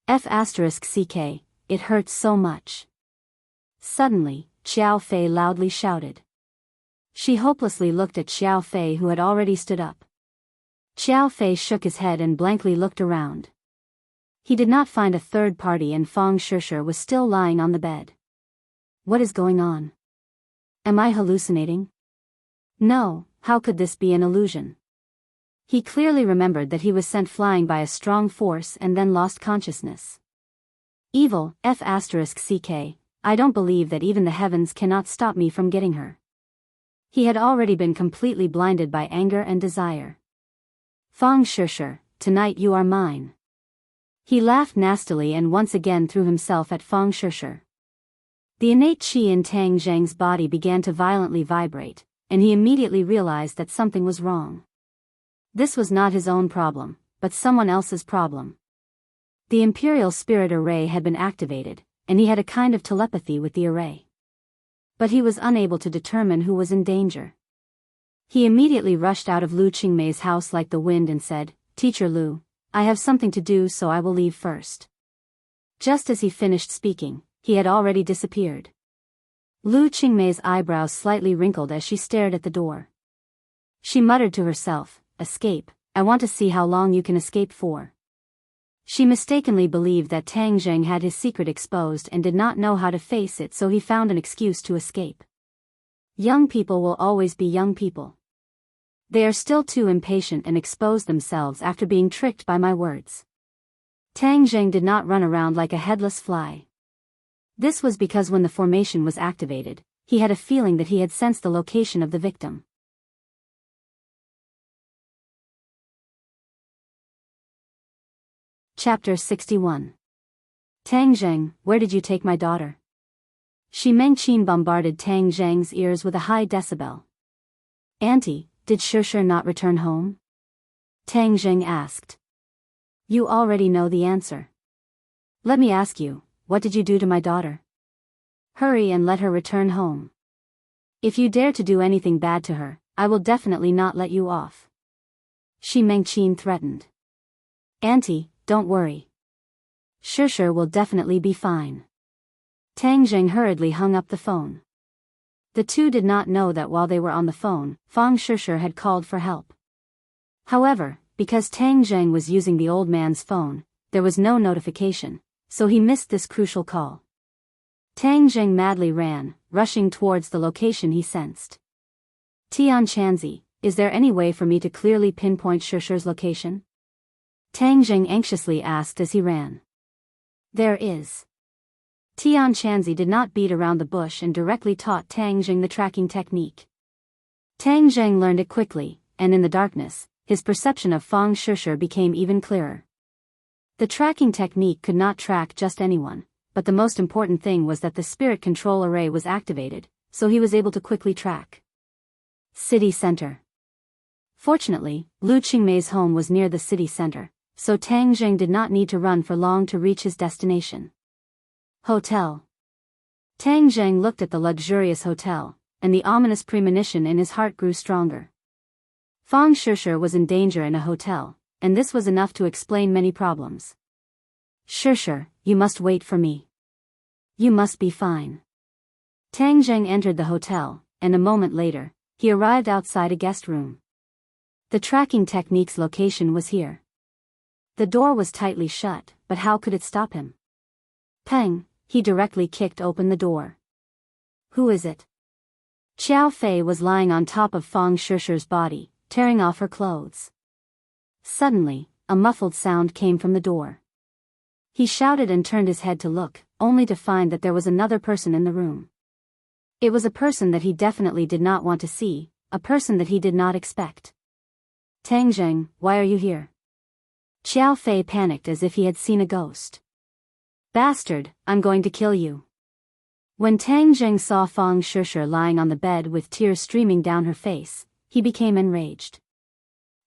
F***ck, it hurts so much. Suddenly, Qiao Fei loudly shouted. She hopelessly looked at Qiao Fei, who had already stood up. Qiao Fei shook his head and blankly looked around. He did not find a third party, and Fang Shishir was still lying on the bed. What is going on? Am I hallucinating? No, how could this be an illusion? He clearly remembered that he was sent flying by a strong force and then lost consciousness. Evil, F***ck, I don't believe that even the heavens cannot stop me from getting her. He had already been completely blinded by anger and desire. Fang Shishir, tonight you are mine. He laughed nastily and once again threw himself at Fang Shishir. The innate qi in Tang Zheng's body began to violently vibrate, and he immediately realized that something was wrong. This was not his own problem, but someone else's problem. The Imperial Spirit Array had been activated, and he had a kind of telepathy with the array. But he was unable to determine who was in danger. He immediately rushed out of Lu Qingmei's house like the wind and said, "Teacher Lu, I have something to do, so I will leave first." Just as he finished speaking, he had already disappeared. Lu Qingmei's eyebrows slightly wrinkled as she stared at the door. She muttered to herself, "Escape, I want to see how long you can escape for." She mistakenly believed that Tang Zheng had his secret exposed and did not know how to face it, so he found an excuse to escape. Young people will always be young people. They are still too impatient and expose themselves after being tricked by my words. Tang Zheng did not run around like a headless fly. This was because when the formation was activated, he had a feeling that he had sensed the location of the victim. Chapter 61. Tang Zheng, where did you take my daughter? Shi Mengqin bombarded Tang Zheng's ears with a high decibel. Auntie, did Shishir not return home? Tang Zheng asked. You already know the answer. Let me ask you, what did you do to my daughter? Hurry and let her return home. If you dare to do anything bad to her, I will definitely not let you off. Shi Mengqin threatened. Auntie, don't worry. Shishir will definitely be fine. Tang Zheng hurriedly hung up the phone. The two did not know that while they were on the phone, Fang Shishir had called for help. However, because Tang Zheng was using the old man's phone, there was no notification, so he missed this crucial call. Tang Zheng madly ran, rushing towards the location he sensed. Tian Chanzi, is there any way for me to clearly pinpoint Shishir's location? Tang Zheng anxiously asked as he ran. There is. Tian Chanzi did not beat around the bush and directly taught Tang Zheng the tracking technique. Tang Zheng learned it quickly, and in the darkness, his perception of Fang Shishir became even clearer. The tracking technique could not track just anyone, but the most important thing was that the spirit control array was activated, so he was able to quickly track. City Center. Fortunately, Lu Qingmei's home was near the city center, so Tang Zheng did not need to run for long to reach his destination. Hotel. Tang Zheng looked at the luxurious hotel, and the ominous premonition in his heart grew stronger. Fang Shishir was in danger in a hotel, and this was enough to explain many problems. Shishir, you must wait for me. You must be fine. Tang Zheng entered the hotel, and a moment later, he arrived outside a guest room. The tracking technique's location was here. The door was tightly shut, but how could it stop him? Peng, he directly kicked open the door. Who is it? Qiao Fei was lying on top of Fang Shishir's body, tearing off her clothes. Suddenly, a muffled sound came from the door. He shouted and turned his head to look, only to find that there was another person in the room. It was a person that he definitely did not want to see, a person that he did not expect. Tang Zheng, why are you here? Qiao Fei panicked as if he had seen a ghost. Bastard, I'm going to kill you. When Tang Jing saw Fang Shusher lying on the bed with tears streaming down her face, he became enraged.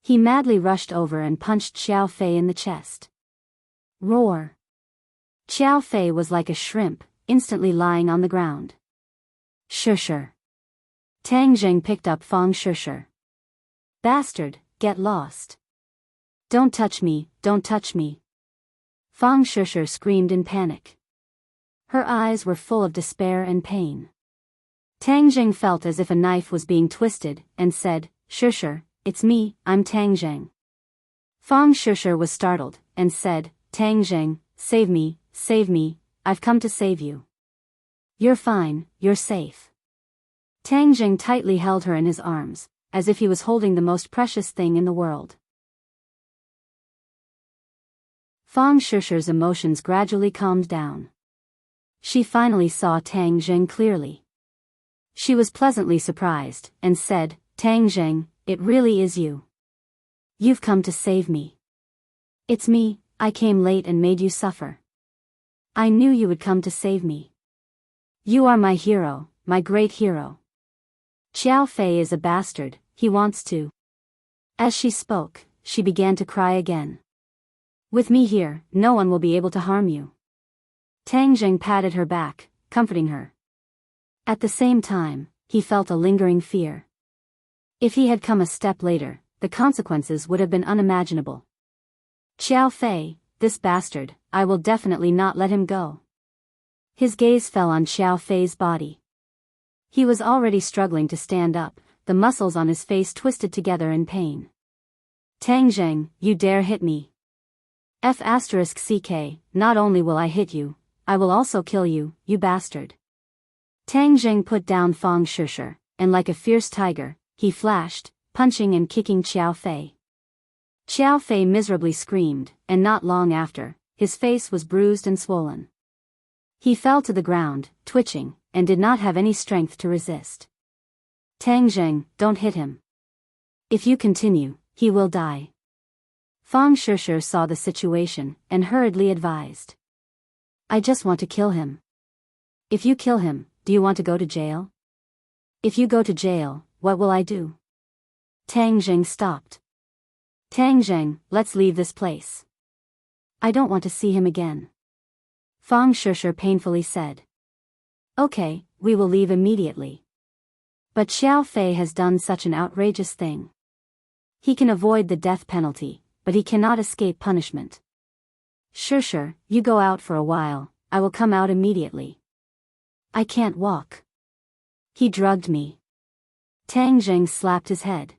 He madly rushed over and punched Xiao Fei in the chest. Roar! Xiao Fei was like a shrimp, instantly lying on the ground. Shusher! Tang Jing picked up Fang Shusher. Bastard, get lost. Don't touch me, don't touch me. Fang Shusher screamed in panic. Her eyes were full of despair and pain. Tang Jing felt as if a knife was being twisted, and said, Shusher, it's me, I'm Tang Jing. Fang Shusher was startled, and said, Tang Jing, save me, I've come to save you. You're fine, you're safe. Tang Jing tightly held her in his arms, as if he was holding the most precious thing in the world. Fang Shusher's emotions gradually calmed down. She finally saw Tang Jing clearly. She was pleasantly surprised, and said, Tang Jing, it really is you. You've come to save me. It's me, I came late and made you suffer. I knew you would come to save me. You are my hero, my great hero. Xiao Fei is a bastard, he wants to. As she spoke, she began to cry again. With me here, no one will be able to harm you. Tang Jing patted her back, comforting her. At the same time, he felt a lingering fear. If he had come a step later, the consequences would have been unimaginable. Xiao Fei, this bastard, I will definitely not let him go. His gaze fell on Xiao Fei's body. He was already struggling to stand up, the muscles on his face twisted together in pain. Tang Jing, you dare hit me. F***ck, not only will I hit you, I will also kill you, you bastard. Tang Jing put down Fang Shusher, and like a fierce tiger, he flashed, punching and kicking Xiao Fei. Xiao Fei miserably screamed, and not long after, his face was bruised and swollen. He fell to the ground, twitching, and did not have any strength to resist. Tang Jing, don't hit him. If you continue, he will die. Fang Shusher saw the situation, and hurriedly advised. I just want to kill him. If you kill him, do you want to go to jail? If you go to jail, what will I do? Tang Jing stopped. Tang Jing, let's leave this place. I don't want to see him again. Fang Shusher painfully said. Okay, we will leave immediately. But Xiao Fei has done such an outrageous thing. He can avoid the death penalty, but he cannot escape punishment. Shusher, you go out for a while, I will come out immediately. I can't walk. He drugged me. Tang Jing slapped his head.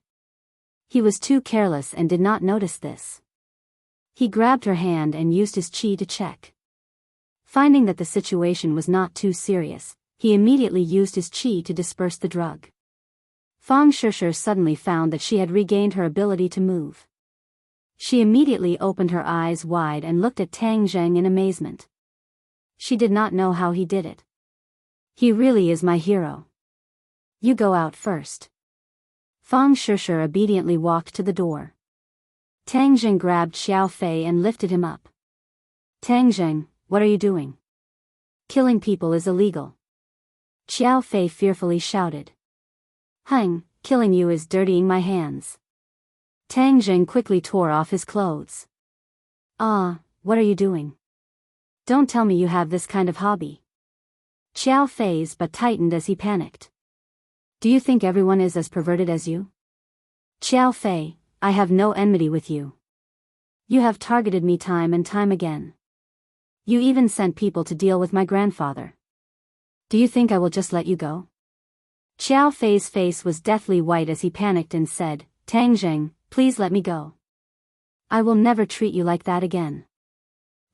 He was too careless and did not notice this. He grabbed her hand and used his chi to check. Finding that the situation was not too serious, he immediately used his chi to disperse the drug. Fang Shusher suddenly found that she had regained her ability to move. She immediately opened her eyes wide and looked at Tang Jing in amazement. She did not know how he did it. He really is my hero. You go out first. Fang Shusher obediently walked to the door. Tang Jing grabbed Xiao Fei and lifted him up. Tang Jing, what are you doing? Killing people is illegal. Xiao Fei fearfully shouted. Hang, killing you is dirtying my hands. Tang Jing quickly tore off his clothes. Ah, what are you doing? Don't tell me you have this kind of hobby. Xiao Fei's but tightened as he panicked. Do you think everyone is as perverted as you? Xiao Fei, I have no enmity with you. You have targeted me time and time again. You even sent people to deal with my grandfather. Do you think I will just let you go? Xiao Fei's face was deathly white as he panicked and said, Tang Jing, please let me go. I will never treat you like that again.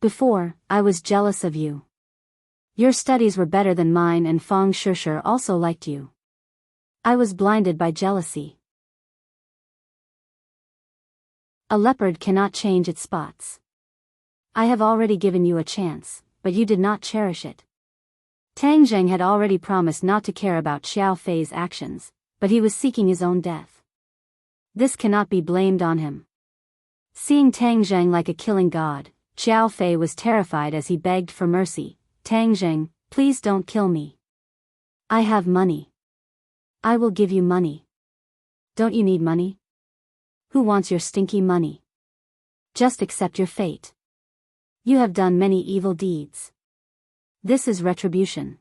Before, I was jealous of you. Your studies were better than mine and Fang Shusher also liked you. I was blinded by jealousy. A leopard cannot change its spots. I have already given you a chance, but you did not cherish it. Tang Jing had already promised not to care about Xiao Fei's actions, but he was seeking his own death. This cannot be blamed on him. Seeing Tang Jing like a killing god, Xiao Fei was terrified as he begged for mercy. Tang Jing, please don't kill me. I have money. I will give you money. Don't you need money? Who wants your stinky money? Just accept your fate. You have done many evil deeds. This is retribution.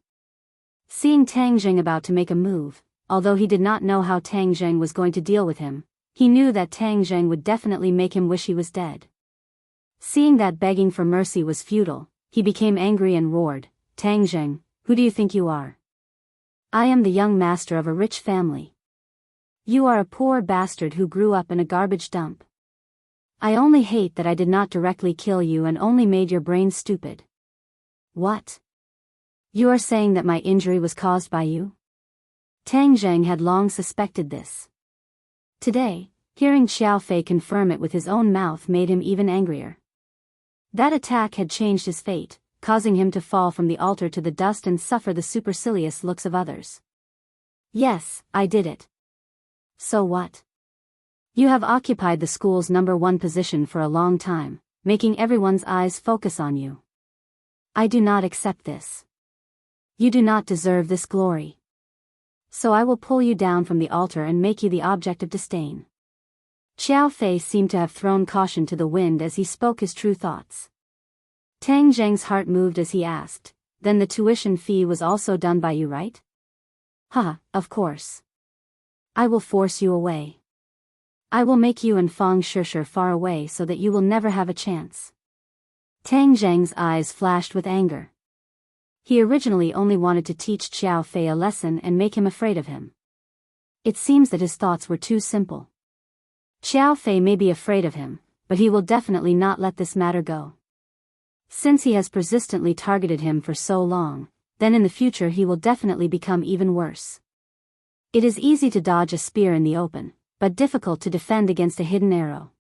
Seeing Tang Zheng about to make a move, although he did not know how Tang Zheng was going to deal with him, he knew that Tang Zheng would definitely make him wish he was dead. Seeing that begging for mercy was futile, he became angry and roared, "Tang Zheng, who do you think you are? I am the young master of a rich family. You are a poor bastard who grew up in a garbage dump. I only hate that I did not directly kill you and only made your brain stupid." What? You are saying that my injury was caused by you? Tang Zheng had long suspected this. Today, hearing Xiao Fei confirm it with his own mouth made him even angrier. That attack had changed his fate, causing him to fall from the altar to the dust and suffer the supercilious looks of others. Yes, I did it. So what? You have occupied the school's #1 position for a long time, making everyone's eyes focus on you. I do not accept this. You do not deserve this glory. So I will pull you down from the altar and make you the object of disdain. Xiao Fei seemed to have thrown caution to the wind as he spoke his true thoughts. Tang Zheng's heart moved as he asked, "Then the tuition fee was also done by you, right?" "Ha, of course. I will force you away. I will make you and Fang Shishir far away so that you will never have a chance." Tang Zheng's eyes flashed with anger. He originally only wanted to teach Xiao Fei a lesson and make him afraid of him. It seems that his thoughts were too simple. Xiao Fei may be afraid of him, but he will definitely not let this matter go. Since he has persistently targeted him for so long, then in the future he will definitely become even worse. It is easy to dodge a spear in the open, but difficult to defend against a hidden arrow.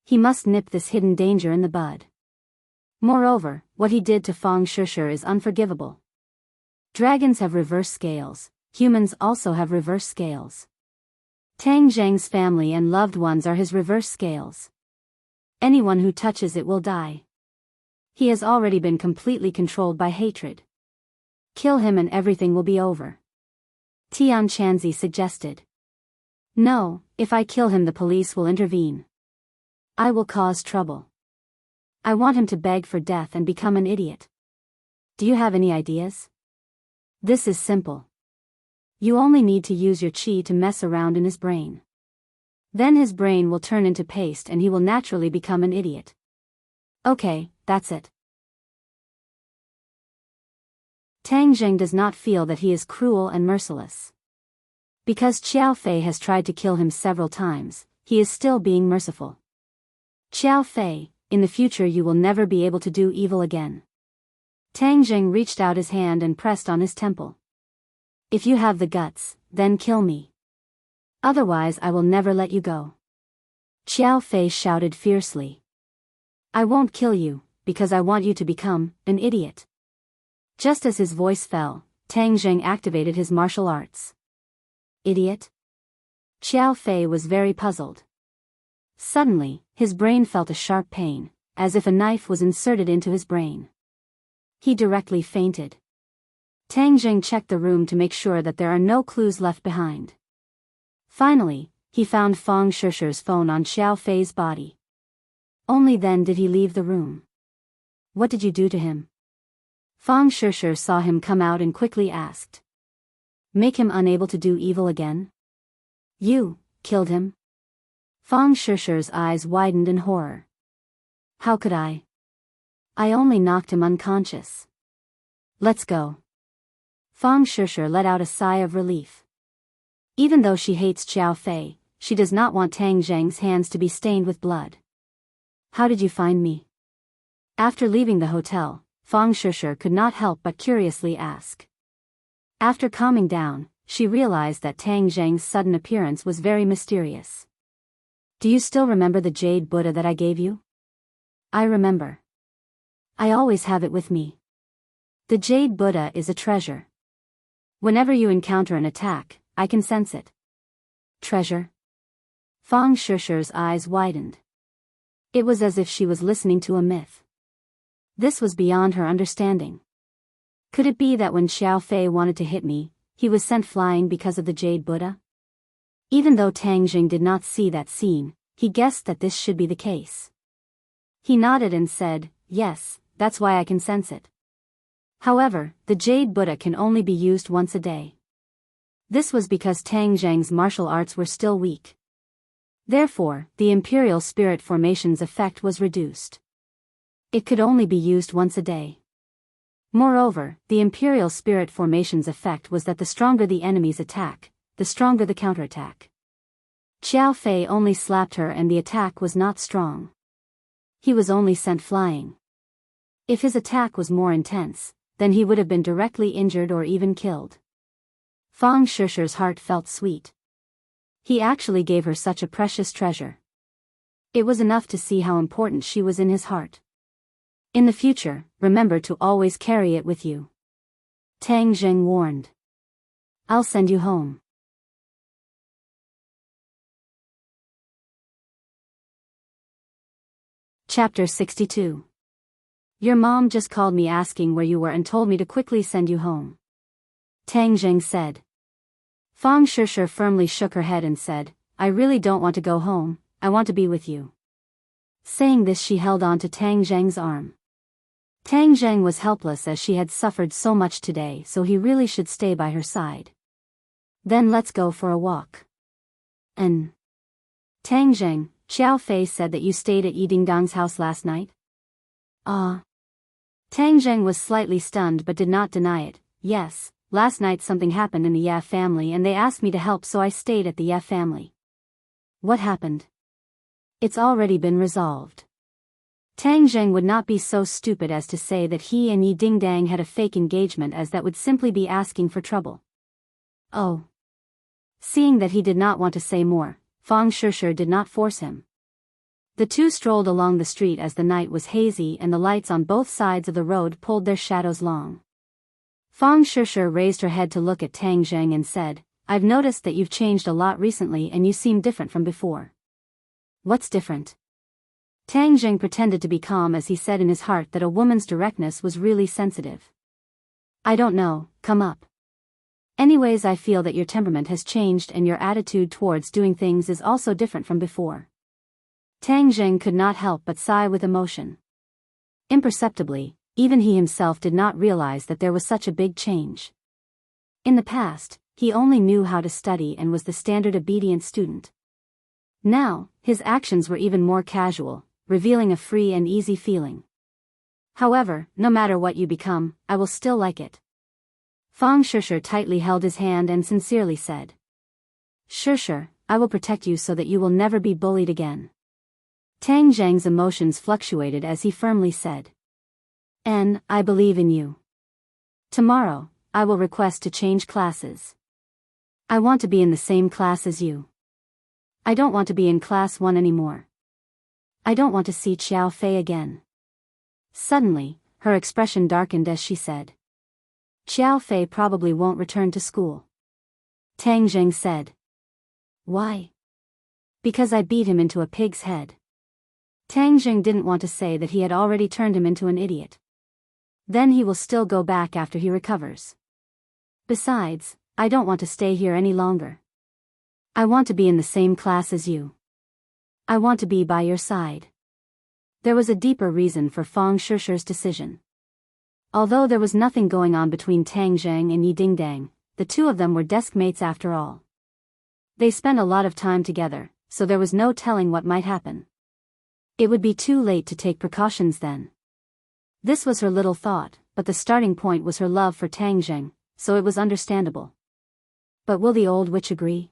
He must nip this hidden danger in the bud. Moreover, what he did to Fang Shishir is unforgivable. Dragons have reverse scales, humans also have reverse scales. Tang Zheng's family and loved ones are his reverse scales. Anyone who touches it will die. He has already been completely controlled by hatred. Kill him and everything will be over. Tian Chanzi suggested. No, if I kill him the police will intervene. I will cause trouble. I want him to beg for death and become an idiot. Do you have any ideas? This is simple. You only need to use your qi to mess around in his brain. Then his brain will turn into paste and he will naturally become an idiot. Okay, that's it. Tang Zheng does not feel that he is cruel and merciless. Because Xiao Fei has tried to kill him several times, he is still being merciful. Xiao Fei, in the future you will never be able to do evil again. Tang Zheng reached out his hand and pressed on his temple. If you have the guts, then kill me. Otherwise I will never let you go. Xiao Fei shouted fiercely. I won't kill you, because I want you to become an idiot. Just as his voice fell, Tang Zheng activated his martial arts. Idiot? Xiao Fei was very puzzled. Suddenly, his brain felt a sharp pain, as if a knife was inserted into his brain. He directly fainted. Tang Zheng checked the room to make sure that there are no clues left behind. Finally, he found Fang Shishir's phone on Xiao Fei's body. Only then did he leave the room. What did you do to him? Fang Shishir saw him come out and quickly asked. Make him unable to do evil again? You killed him? Fang Shishir's eyes widened in horror. How could I? I only knocked him unconscious. Let's go. Fang Shishir let out a sigh of relief. Even though she hates Xiao Fei, she does not want Tang Zheng's hands to be stained with blood. How did you find me? After leaving the hotel, Fang Shishir could not help but curiously ask. After calming down, she realized that Tang Zheng's sudden appearance was very mysterious. Do you still remember the jade Buddha that I gave you? I remember. I always have it with me. The jade Buddha is a treasure. Whenever you encounter an attack, I can sense it. Treasure? Fang Shishir's eyes widened. It was as if she was listening to a myth. This was beyond her understanding. Could it be that when Xiao Fei wanted to hit me, he was sent flying because of the Jade Buddha? Even though Tang Jing did not see that scene, he guessed that this should be the case. He nodded and said, "Yes, that's why I can sense it." However, the Jade Buddha can only be used once a day. This was because Tang Zhang's martial arts were still weak. Therefore, the Imperial Spirit Formation's effect was reduced. It could only be used once a day. Moreover, the Imperial Spirit Formation's effect was that the stronger the enemy's attack, the stronger the counterattack. Xiao Fei only slapped her and the attack was not strong. He was only sent flying. If his attack was more intense, then he would have been directly injured or even killed. Fang Shishi's heart felt sweet. He actually gave her such a precious treasure. It was enough to see how important she was in his heart. In the future, remember to always carry it with you. Tang Jing warned. I'll send you home. Chapter 62. Your mom just called me asking where you were and told me to quickly send you home. Tang Jing said. Fang Shishi firmly shook her head and said, I really don't want to go home, I want to be with you. Saying this, she held on to Tang Zheng's arm. Tang Zheng was helpless as she had suffered so much today, so he really should stay by her side. Then let's go for a walk. Tang Zheng, Xiao Fei said that you stayed at Yi Dingdang's house last night? Tang Zheng was slightly stunned but did not deny it. Yes, last night something happened in the Ye family and they asked me to help, so I stayed at the Ye family. What happened? It's already been resolved. Tang Zheng would not be so stupid as to say that he and Yi Dingdang had a fake engagement, as that would simply be asking for trouble. Oh. Seeing that he did not want to say more, Fang Shishi did not force him. The two strolled along the street as the night was hazy and the lights on both sides of the road pulled their shadows long. Fang Shishi raised her head to look at Tang Zheng and said, I've noticed that you've changed a lot recently and you seem different from before. What's different? Tang Zheng pretended to be calm as he said in his heart that a woman's directness was really sensitive. I don't know, come up. Anyways, I feel that your temperament has changed and your attitude towards doing things is also different from before. Tang Zheng could not help but sigh with emotion. Imperceptibly, even he himself did not realize that there was such a big change. In the past, he only knew how to study and was the standard obedient student. Now, his actions were even more casual, revealing a free and easy feeling. However, no matter what you become, I will still like it. Fang Shishi tightly held his hand and sincerely said. Shishi, I will protect you so that you will never be bullied again. Tang Zheng's emotions fluctuated as he firmly said. I believe in you. Tomorrow, I will request to change classes. I want to be in the same class as you. I don't want to be in class 1 anymore. I don't want to see Xiao Fei again. Suddenly, her expression darkened as she said. Xiao Fei probably won't return to school. Tang Zheng said. Why? Because I beat him into a pig's head. Tang Zheng didn't want to say that he had already turned him into an idiot. Then he will still go back after he recovers. Besides, I don't want to stay here any longer. I want to be in the same class as you. I want to be by your side. There was a deeper reason for Fang Shishi's decision. Although there was nothing going on between Tang Zheng and Yi Dingdang, the two of them were desk mates after all. They spent a lot of time together, so there was no telling what might happen. It would be too late to take precautions then. This was her little thought, but the starting point was her love for Tang Zheng, so it was understandable. But will the old witch agree?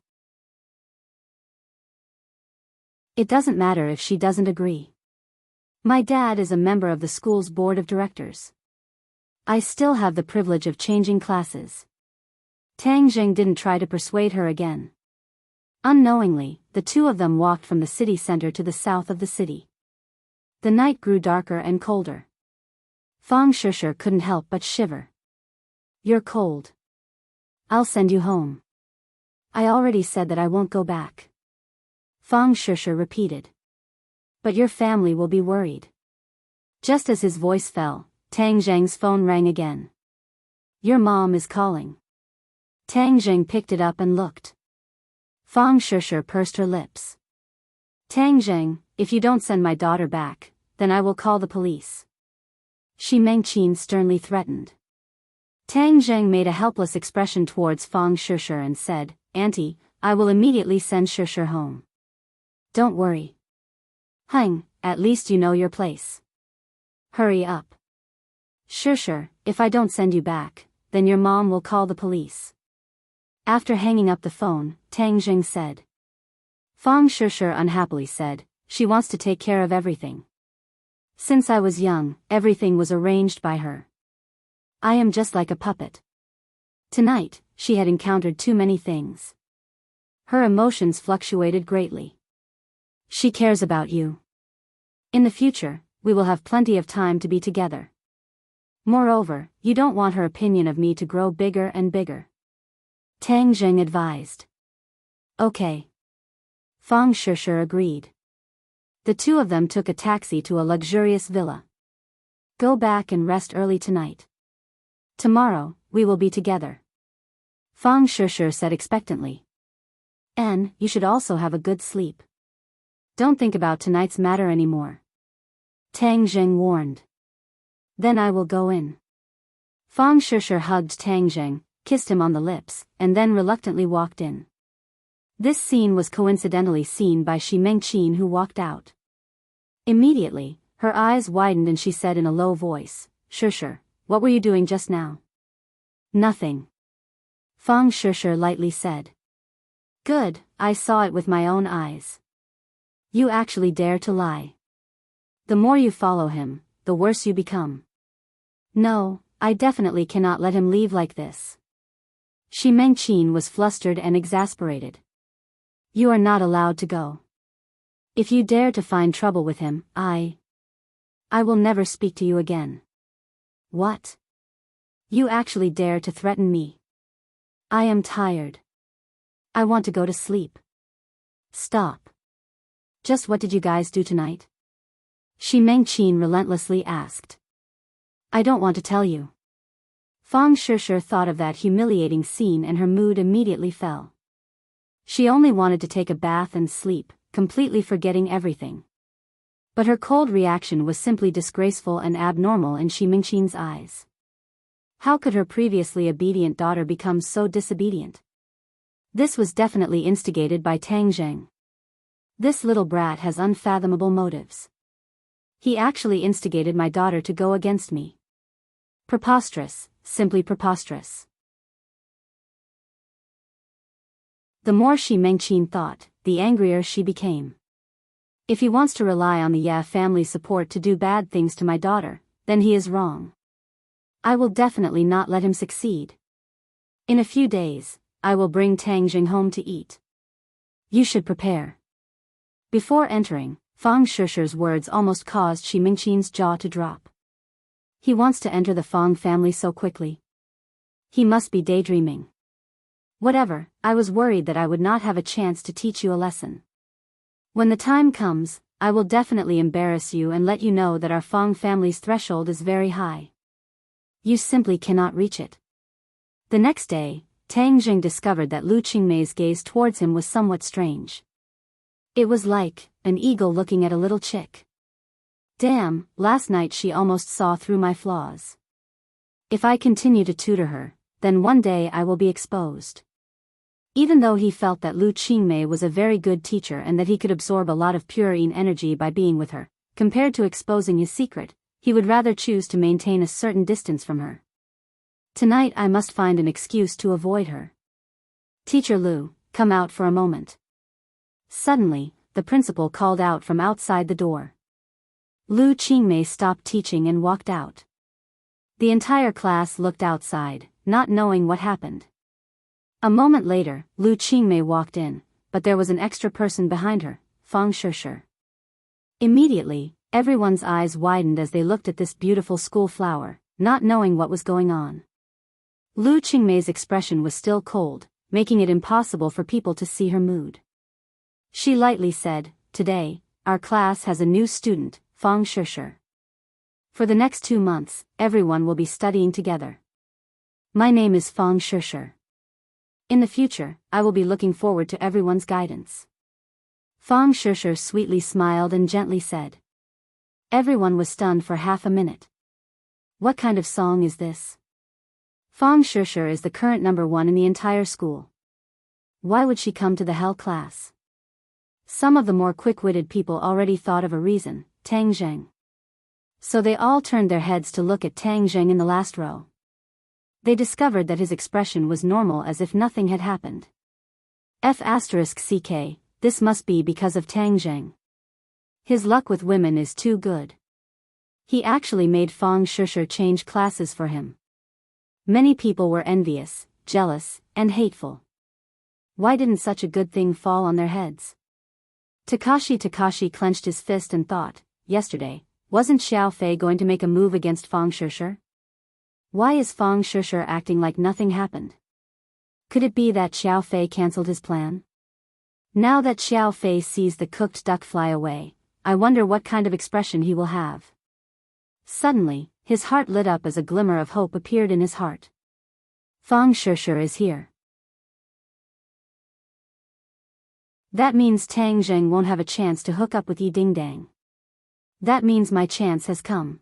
It doesn't matter if she doesn't agree. My dad is a member of the school's board of directors. I still have the privilege of changing classes. Tang Zheng didn't try to persuade her again. Unknowingly, the two of them walked from the city center to the south of the city. The night grew darker and colder. Fang Shishi couldn't help but shiver. You're cold. I'll send you home. I already said that I won't go back. Fang Shishi repeated. But your family will be worried. Just as his voice fell, Tang Zheng's phone rang again. Your mom is calling. Tang Jing picked it up and looked. Fang Shishir pursed her lips. Tang Jing, if you don't send my daughter back, then I will call the police. Shi Mengqin sternly threatened. Tang Jing made a helpless expression towards Fang Shishir and said, Auntie, I will immediately send Shishir home. Don't worry. Hang, at least you know your place. Hurry up. Shishir, if I don't send you back, then your mom will call the police. After hanging up the phone, Tang Jing said. Fang Shishir unhappily said, she wants to take care of everything. Since I was young, everything was arranged by her. I am just like a puppet. Tonight, she had encountered too many things. Her emotions fluctuated greatly. She cares about you. In the future, we will have plenty of time to be together. Moreover, you don't want her opinion of me to grow bigger and bigger. Tang Jing advised. Okay. Fang Shishir agreed. The two of them took a taxi to a luxurious villa. Go back and rest early tonight. Tomorrow, we will be together. Fang Shishir said expectantly. And, you should also have a good sleep. Don't think about tonight's matter anymore. Tang Jing warned. Then I will go in. Fang Shishir hugged Tang Jing, kissed him on the lips, and then reluctantly walked in. This scene was coincidentally seen by Shi Mengqin, who walked out. Immediately, her eyes widened and she said in a low voice, Shishir, what were you doing just now? Nothing. Fang Shishir lightly said. Good, I saw it with my own eyes. You actually dare to lie. The more you follow him, the worse you become. No, I definitely cannot let him leave like this. Shi Mengqin was flustered and exasperated. You are not allowed to go. If you dare to find trouble with him, I will never speak to you again. What? You actually dare to threaten me? I am tired. I want to go to sleep. Stop. Just what did you guys do tonight? Shi Mengqin relentlessly asked. I don't want to tell you. Fang Shishir thought of that humiliating scene and her mood immediately fell. She only wanted to take a bath and sleep, completely forgetting everything. But her cold reaction was simply disgraceful and abnormal in Shi Mengqin's eyes. How could her previously obedient daughter become so disobedient? This was definitely instigated by Tang Jing. This little brat has unfathomable motives. He actually instigated my daughter to go against me. Preposterous, simply preposterous. The more Shi Mengqin thought, the angrier she became. If he wants to rely on the Ya family's support to do bad things to my daughter, then he is wrong. I will definitely not let him succeed. In a few days, I will bring Tang Jing home to eat. You should prepare. Before entering, Fang Shishir's words almost caused Shi Mengqin's jaw to drop. He wants to enter the Fang family so quickly. He must be daydreaming. Whatever, I was worried that I would not have a chance to teach you a lesson. When the time comes, I will definitely embarrass you and let you know that our Fang family's threshold is very high. You simply cannot reach it. The next day, Tang Jing discovered that Lu Qingmei's gaze towards him was somewhat strange. It was like an eagle looking at a little chick. Damn, last night she almost saw through my flaws. If I continue to tutor her, then one day I will be exposed. Even though he felt that Lu Qingmei was a very good teacher and that he could absorb a lot of purine energy by being with her, compared to exposing his secret, he would rather choose to maintain a certain distance from her. Tonight I must find an excuse to avoid her. Teacher Lu, come out for a moment. Suddenly, the principal called out from outside the door. Lu Qingmei stopped teaching and walked out. The entire class looked outside, not knowing what happened. A moment later, Lu Qingmei walked in, but there was an extra person behind her, Fang Shishir. Immediately, everyone's eyes widened as they looked at this beautiful school flower, not knowing what was going on. Lu Qingmei's expression was still cold, making it impossible for people to see her mood. She lightly said, Today, our class has a new student, Fang Shishir. For the next 2 months, everyone will be studying together. My name is Fang Shishir. In the future, I will be looking forward to everyone's guidance. Fang Shishir sweetly smiled and gently said. Everyone was stunned for half a minute. What kind of song is this? Fang Shishir is the current #1 in the entire school. Why would she come to the hell class? Some of the more quick-witted people already thought of a reason, Tang Zheng. So they all turned their heads to look at Tang Zheng in the last row. They discovered that his expression was normal as if nothing had happened. F***ck, this must be because of Tang Zheng. His luck with women is too good. He actually made Fang Shishir change classes for him. Many people were envious, jealous, and hateful. Why didn't such a good thing fall on their heads? Takashi clenched his fist and thought, yesterday, wasn't Xiao Fei going to make a move against Fang Shishir? Why is Fang Shishir acting like nothing happened? Could it be that Xiao Fei cancelled his plan? Now that Xiao Fei sees the cooked duck fly away, I wonder what kind of expression he will have. Suddenly, his heart lit up as a glimmer of hope appeared in his heart. Fang Shishir is here. That means Tang Zheng won't have a chance to hook up with Yi Dingdang. That means my chance has come.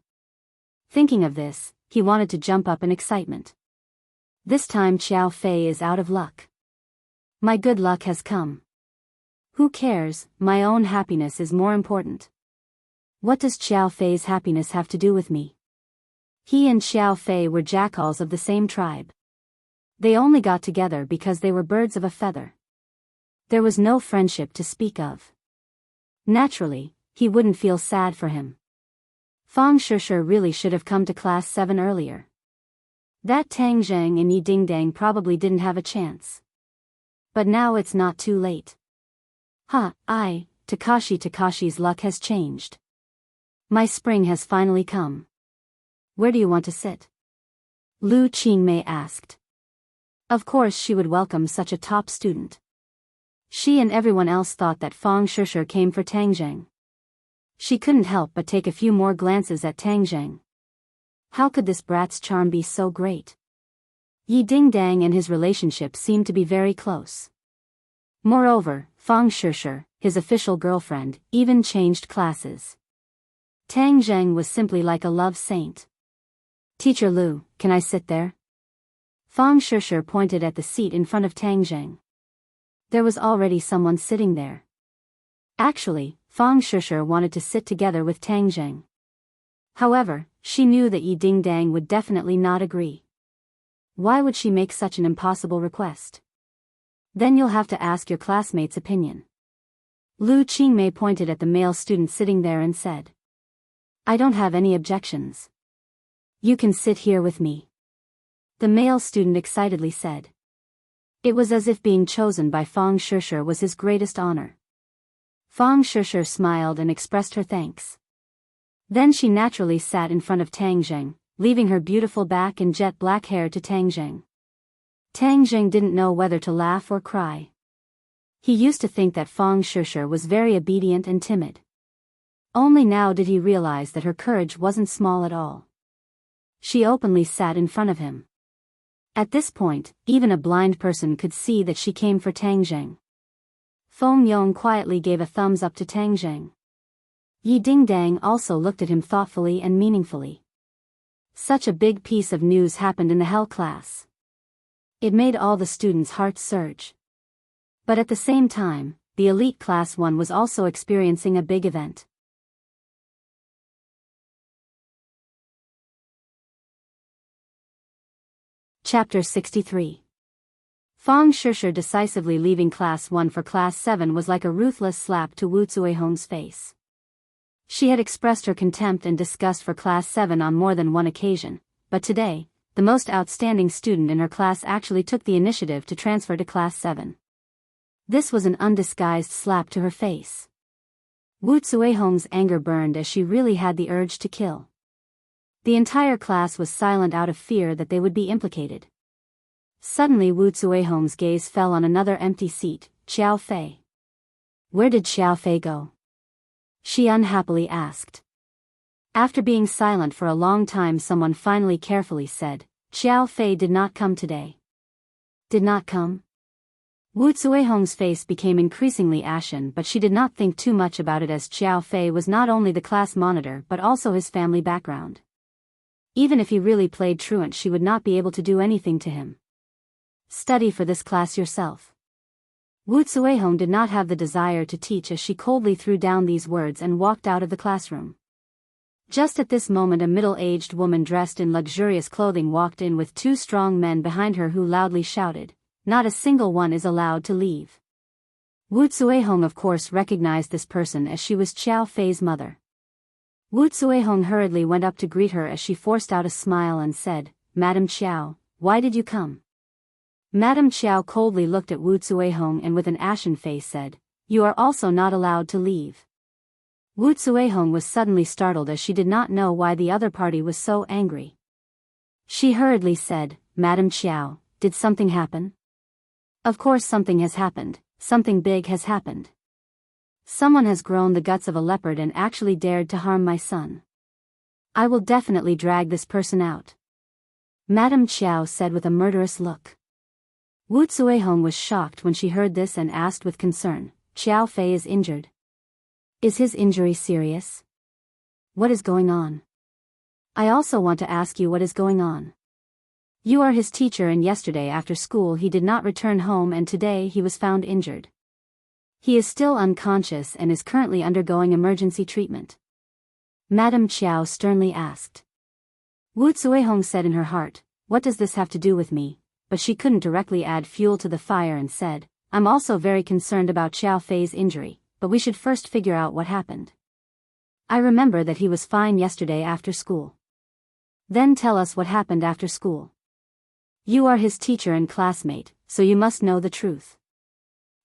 Thinking of this, he wanted to jump up in excitement. This time Xiao Fei is out of luck. My good luck has come. Who cares, my own happiness is more important. What does Xiao Fei's happiness have to do with me? He and Xiao Fei were jackals of the same tribe. They only got together because they were birds of a feather. There was no friendship to speak of. Naturally, he wouldn't feel sad for him. Fang Shishir really should have come to class 7 earlier. That Tang Zheng and Yi Dingdang probably didn't have a chance. But now it's not too late. Takashi's luck has changed. My spring has finally come. Where do you want to sit? Lu Qingmei asked. Of course she would welcome such a top student. She and everyone else thought that Fang Shishir came for Tang Zheng. She couldn't help but take a few more glances at Tang Zheng. How could this brat's charm be so great? Yi Dingdang and his relationship seemed to be very close. Moreover, Fang Shishir, his official girlfriend, even changed classes. Tang Zheng was simply like a love saint. Teacher Lu, can I sit there? Fang Shishir pointed at the seat in front of Tang Zheng. There was already someone sitting there. Actually, Fang Shishir wanted to sit together with Tang Zheng. However, she knew that Yi Dingdang would definitely not agree. Why would she make such an impossible request? Then you'll have to ask your classmate's opinion. Lu Qingmei pointed at the male student sitting there and said. I don't have any objections. You can sit here with me. The male student excitedly said. It was as if being chosen by Fang Shishir was his greatest honor. Fang Shishir smiled and expressed her thanks. Then she naturally sat in front of Tang Zheng, leaving her beautiful back and jet black hair to Tang Zheng. Tang Zheng didn't know whether to laugh or cry. He used to think that Fang Shishir was very obedient and timid. Only now did he realize that her courage wasn't small at all. She openly sat in front of him. At this point, even a blind person could see that she came for Tang Zheng. Feng Yong quietly gave a thumbs up to Tang Zheng. Yi Dingdang also looked at him thoughtfully and meaningfully. Such a big piece of news happened in the Hell class. It made all the students' hearts surge. But at the same time, the elite class 1 was also experiencing a big event. Chapter 63. Fang Shishir decisively leaving Class 1 for Class 7 was like a ruthless slap to Wu Zuihong's face. She had expressed her contempt and disgust for Class 7 on more than one occasion, but today, the most outstanding student in her class actually took the initiative to transfer to Class 7. This was an undisguised slap to her face. Wu Zuihong's anger burned as she really had the urge to kill. The entire class was silent out of fear that they would be implicated. Suddenly Wu Zuihong's gaze fell on another empty seat, Xiao Fei. Where did Xiao Fei go? She unhappily asked. After being silent for a long time, someone finally carefully said, Xiao Fei did not come today. Did not come? Wu Zuihong's face became increasingly ashen, but she did not think too much about it, as Xiao Fei was not only the class monitor but also his family background. Even if he really played truant, she would not be able to do anything to him. Study for this class yourself. Wu Zuihong did not have the desire to teach, as she coldly threw down these words and walked out of the classroom. Just at this moment, a middle-aged woman dressed in luxurious clothing walked in with two strong men behind her who loudly shouted, "Not a single one is allowed to leave." Wu Zuihong of course recognized this person, as she was Xiao Fei's mother. Wu Zuihong hurriedly went up to greet her as she forced out a smile and said, "Madam Xiao, why did you come?" Madam Xiao coldly looked at Wu Zuihong and with an ashen face said, "You are also not allowed to leave." Wu Zuihong was suddenly startled, as she did not know why the other party was so angry. She hurriedly said, "Madam Xiao, did something happen?" "Of course something has happened, something big has happened. Someone has grown the guts of a leopard and actually dared to harm my son. I will definitely drag this person out," Madam Xiao said with a murderous look. Wu Zuihong was shocked when she heard this and asked with concern, "Xiao Fei is injured. Is his injury serious? What is going on? I also want to ask you what is going on. You are his teacher, and yesterday after school he did not return home, and today he was found injured. He is still unconscious and is currently undergoing emergency treatment," Madam Xiao sternly asked. Wu Zuihong said in her heart, "What does this have to do with me?" But she couldn't directly add fuel to the fire and said, "I'm also very concerned about Xiao Fei's injury, but we should first figure out what happened. I remember that he was fine yesterday after school." "Then tell us what happened after school. You are his teacher and classmate, so you must know the truth.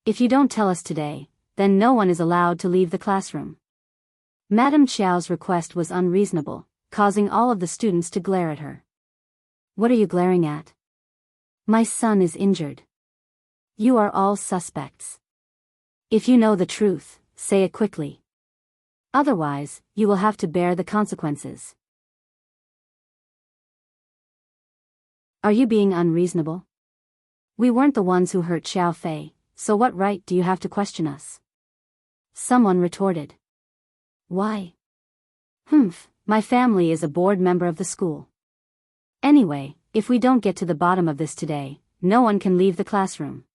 If you don't tell us today, then no one is allowed to leave the classroom." Madam Xiao's request was unreasonable, causing all of the students to glare at her. "What are you glaring at? My son is injured. You are all suspects. If you know the truth, say it quickly. Otherwise, you will have to bear the consequences." "Are you being unreasonable? We weren't the ones who hurt Xiao Fei, so what right do you have to question us?" Someone retorted. "Why? My family is a board member of the school. Anyway, if we don't get to the bottom of this today, no one can leave the classroom."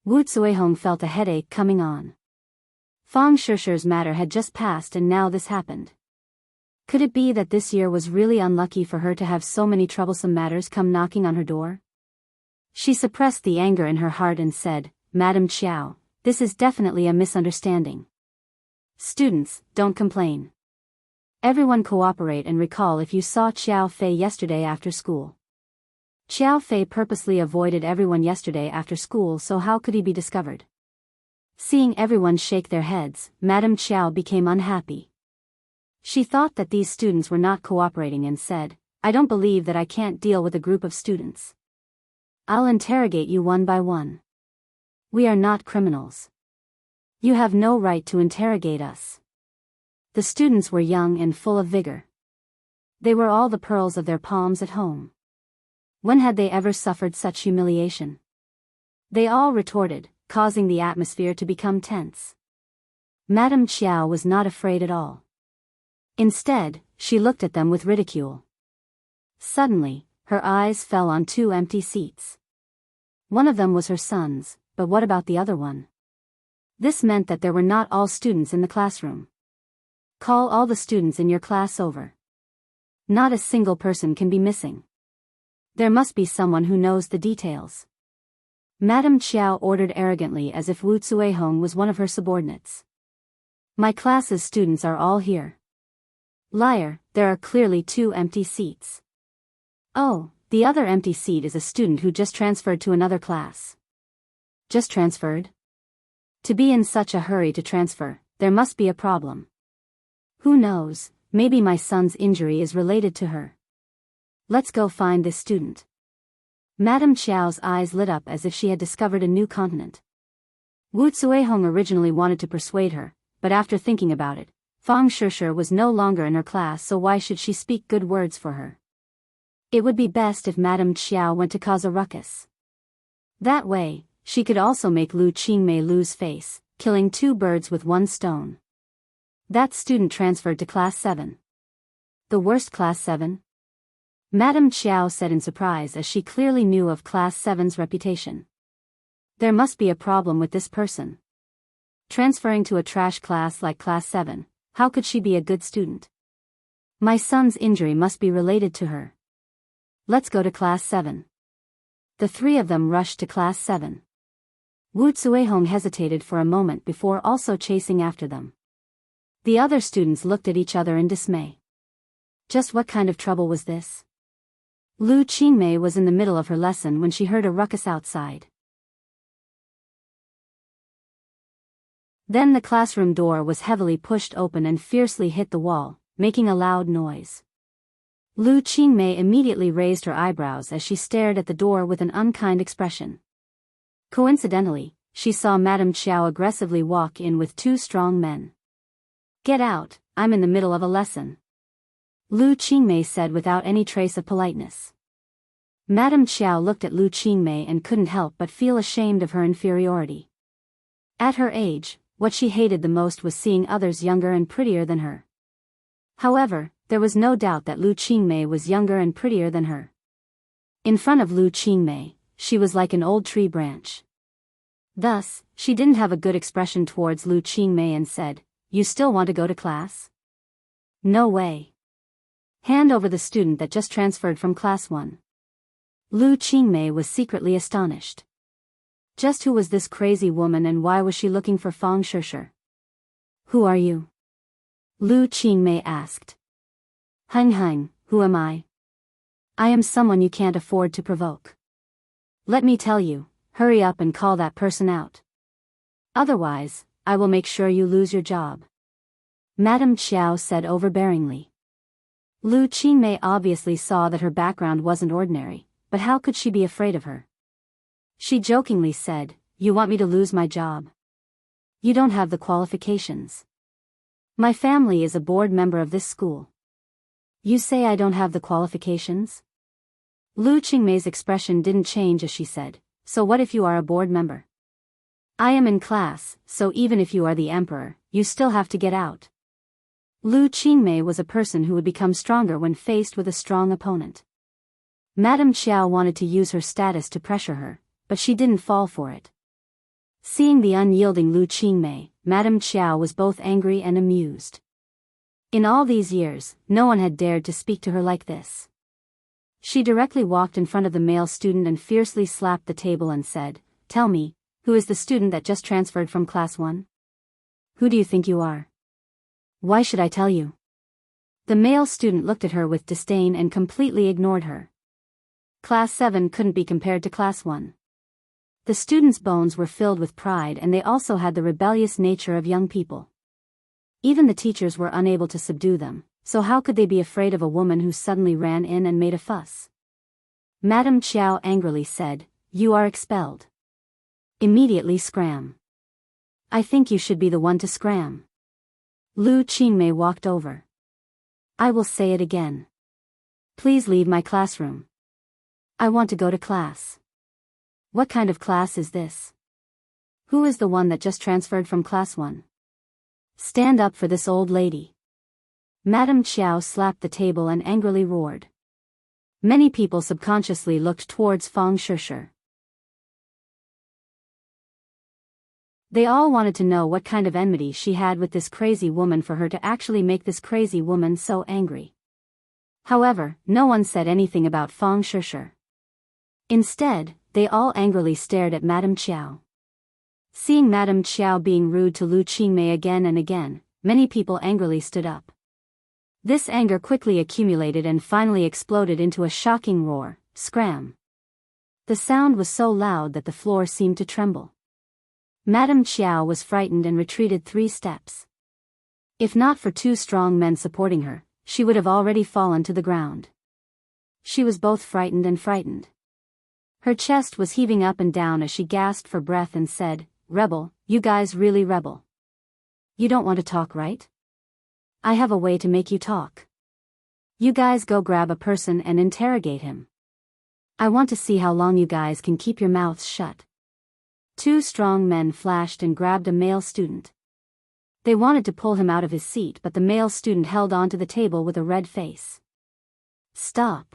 Wu Zuihong felt a headache coming on. Fang Shishi's matter had just passed and now this happened. Could it be that this year was really unlucky for her to have so many troublesome matters come knocking on her door? She suppressed the anger in her heart and said, "Madam Xiao, this is definitely a misunderstanding. Students, don't complain. Everyone cooperate and recall if you saw Xiao Fei yesterday after school. Xiao Fei purposely avoided everyone yesterday after school, so how could he be discovered?" Seeing everyone shake their heads, Madam Xiao became unhappy. She thought that these students were not cooperating and said, "I don't believe that I can't deal with a group of students. I'll interrogate you one by one. We are not criminals. You have no right to interrogate us." The students were young and full of vigor. They were all the pearls of their palms at home. When had they ever suffered such humiliation? They all retorted, causing the atmosphere to become tense. Madam Xiao was not afraid at all. Instead, she looked at them with ridicule. Suddenly, her eyes fell on two empty seats. One of them was her son's, but what about the other one? This meant that there were not all students in the classroom. "Call all the students in your class over. Not a single person can be missing. There must be someone who knows the details," Madam Xiao ordered arrogantly, as if Wu Zuihong was one of her subordinates. "My class's students are all here." "Liar, there are clearly two empty seats." "Oh, the other empty seat is a student who just transferred to another class." "Just transferred?" To be in such a hurry to transfer, there must be a problem. Who knows, maybe my son's injury is related to her. Let's go find this student. Madam Xiao's eyes lit up as if she had discovered a new continent. Wu Zuihong originally wanted to persuade her, but after thinking about it, Fang Shishi was no longer in her class, so why should she speak good words for her? It would be best if Madam Xiao went to cause a ruckus. That way, she could also make Lu Qingmei lose face, killing two birds with one stone. That student transferred to Class 7. The worst Class 7? Madame Chiao said in surprise as she clearly knew of Class 7's reputation. There must be a problem with this person. Transferring to a trash class like Class 7, how could she be a good student? My son's injury must be related to her. Let's go to Class 7. The three of them rushed to Class 7. Wu Zuehong hesitated for a moment before also chasing after them. The other students looked at each other in dismay. Just what kind of trouble was this? Lu Qingmei was in the middle of her lesson when she heard a ruckus outside. Then the classroom door was heavily pushed open and fiercely hit the wall, making a loud noise. Lu Qingmei immediately raised her eyebrows as she stared at the door with an unkind expression. Coincidentally, she saw Madame Chiao aggressively walk in with two strong men. "Get out, I'm in the middle of a lesson," Lu Qingmei said without any trace of politeness. Madame Chiao looked at Lu Qingmei and couldn't help but feel ashamed of her inferiority. At her age, what she hated the most was seeing others younger and prettier than her. However, there was no doubt that Lu Qingmei was younger and prettier than her. In front of Lu Qingmei, she was like an old tree branch. Thus, she didn't have a good expression towards Lu Qingmei and said, "You still want to go to class? No way. Hand over the student that just transferred from Class 1. Lu Qingmei was secretly astonished. Just who was this crazy woman and why was she looking for Fang Shishir? "Who are you?" Lu Qingmei asked. "Hein, who am I? I am someone you can't afford to provoke. Let me tell you, hurry up and call that person out. Otherwise, I will make sure you lose your job," Madame Chiao said overbearingly. Lu Qingmei obviously saw that her background wasn't ordinary, but how could she be afraid of her? She jokingly said, "You want me to lose my job? You don't have the qualifications. My family is a board member of this school. You say I don't have the qualifications?" Lu Qingmei's expression didn't change as she said, "So what if you are a board member? I am in class, so even if you are the emperor, you still have to get out." Lu Qingmei was a person who would become stronger when faced with a strong opponent. Madame Chiao wanted to use her status to pressure her, but she didn't fall for it. Seeing the unyielding Lu Qingmei, Madame Chiao was both angry and amused. In all these years, no one had dared to speak to her like this. She directly walked in front of the male student and fiercely slapped the table and said, "Tell me, who is the student that just transferred from Class 1? Who do you think you are? Why should I tell you?" The male student looked at her with disdain and completely ignored her. Class 7 couldn't be compared to Class 1. The students' bones were filled with pride and they also had the rebellious nature of young people. Even the teachers were unable to subdue them, so how could they be afraid of a woman who suddenly ran in and made a fuss? Madame Chiao angrily said, "You are expelled. Immediately scram." "I think you should be the one to scram." Lu Qingmei walked over. "I will say it again. Please leave my classroom. I want to go to class." "What kind of class is this? Who is the one that just transferred from Class 1? Stand up for this old lady." Madame Chiao slapped the table and angrily roared. Many people subconsciously looked towards Fang Shishir. They all wanted to know what kind of enmity she had with this crazy woman for her to actually make this crazy woman so angry. However, no one said anything about Fang Shishir. Instead, they all angrily stared at Madame Chiao. Seeing Madame Chiao being rude to Lu Qingmei again and again, many people angrily stood up. This anger quickly accumulated and finally exploded into a shocking roar, "Scram!" The sound was so loud that the floor seemed to tremble. Madame Chiao was frightened and retreated 3 steps. If not for 2 strong men supporting her, she would have already fallen to the ground. She was both frightened and frightened. Her chest was heaving up and down as she gasped for breath and said, "Rebel, you guys really rebel. You don't want to talk, right? I have a way to make you talk. You guys go grab a person and interrogate him. I want to see how long you guys can keep your mouths shut." Two strong men flashed and grabbed a male student. They wanted to pull him out of his seat, but the male student held onto the table with a red face. "Stop!"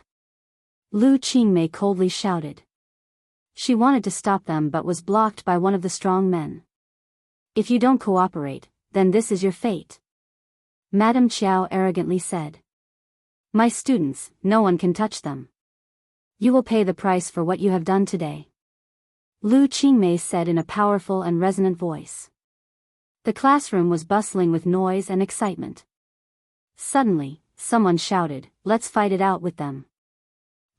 Lu Qingmei coldly shouted. She wanted to stop them but was blocked by one of the strong men. "If you don't cooperate, then this is your fate," Madame Qiao arrogantly said. "My students, no one can touch them. You will pay the price for what you have done today," Lu Qingmei said in a powerful and resonant voice. The classroom was bustling with noise and excitement. Suddenly, someone shouted, "Let's fight it out with them."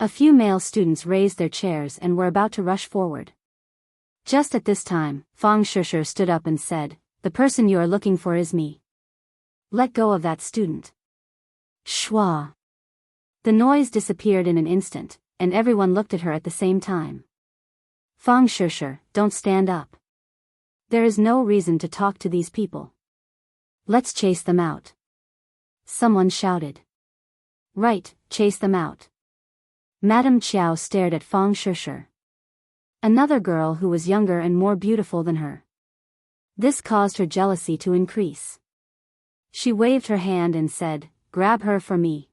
A few male students raised their chairs and were about to rush forward. Just at this time, Fang Shishir stood up and said, "The person you are looking for is me. Let go of that student." Shwa. The noise disappeared in an instant, and everyone looked at her at the same time. "Fang Shishir, don't stand up. There is no reason to talk to these people. Let's chase them out." Someone shouted. "Right, chase them out." Madame Qiao stared at Fang Shishir. Another girl who was younger and more beautiful than her. This caused her jealousy to increase. She waved her hand and said, "Grab her for me."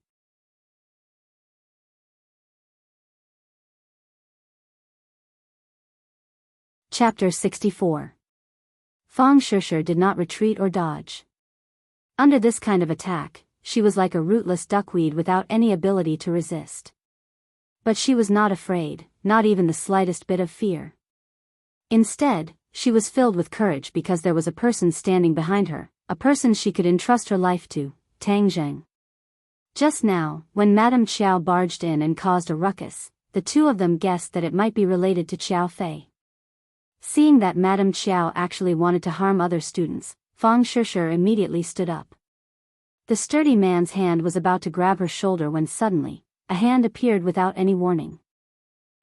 Chapter 64. Fang Shishir did not retreat or dodge. Under this kind of attack, she was like a rootless duckweed without any ability to resist. But she was not afraid, not even the slightest bit of fear. Instead, she was filled with courage because there was a person standing behind her, a person she could entrust her life to, Tang Zheng. Just now, when Madame Qiao barged in and caused a ruckus, the two of them guessed that it might be related to Qiao Fei. Seeing that Madame Qiao actually wanted to harm other students, Fang Shishir immediately stood up. The sturdy man's hand was about to grab her shoulder when suddenly, a hand appeared without any warning.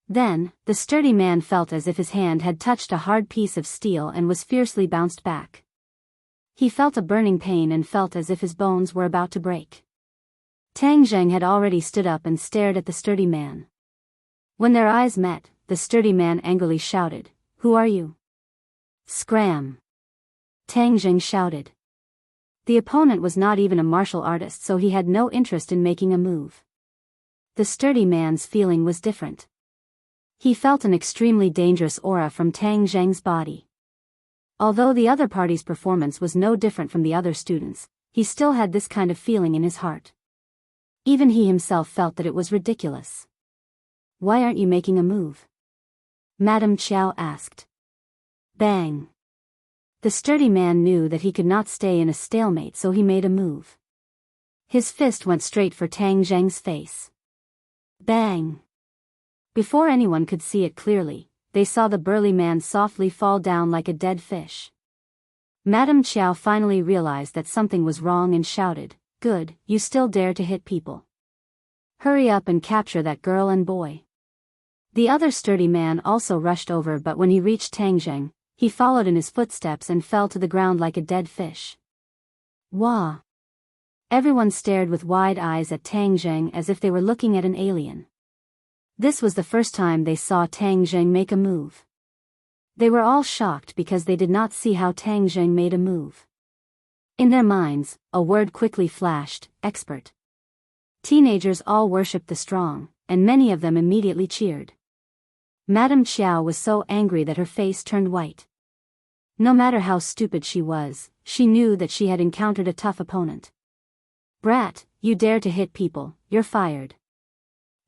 Then, the sturdy man felt as if his hand had touched a hard piece of steel and was fiercely bounced back. He felt a burning pain and felt as if his bones were about to break. Tang Zheng had already stood up and stared at the sturdy man. When their eyes met, the sturdy man angrily shouted, "Who are you?" "Scram!" Tang Zheng shouted. The opponent was not even a martial artist, so he had no interest in making a move. The sturdy man's feeling was different. He felt an extremely dangerous aura from Tang Zheng's body. Although the other party's performance was no different from the other students, he still had this kind of feeling in his heart. Even he himself felt that it was ridiculous. "Why aren't you making a move?" Madame Qiao asked. Bang! The sturdy man knew that he could not stay in a stalemate, so he made a move. His fist went straight for Tang Zheng's face. Bang! Before anyone could see it clearly, they saw the burly man softly fall down like a dead fish. Madame Qiao finally realized that something was wrong and shouted, "Good, you still dare to hit people. Hurry up and capture that girl and boy." The other sturdy man also rushed over, but when he reached Tang Zheng, he followed in his footsteps and fell to the ground like a dead fish. Wah! Everyone stared with wide eyes at Tang Zheng as if they were looking at an alien. This was the first time they saw Tang Zheng make a move. They were all shocked because they did not see how Tang Zheng made a move. In their minds, a word quickly flashed: expert. Teenagers all worshipped the strong, and many of them immediately cheered. Madame Qiao was so angry that her face turned white. No matter how stupid she was, she knew that she had encountered a tough opponent. "Brat, you dare to hit people, you're fired,"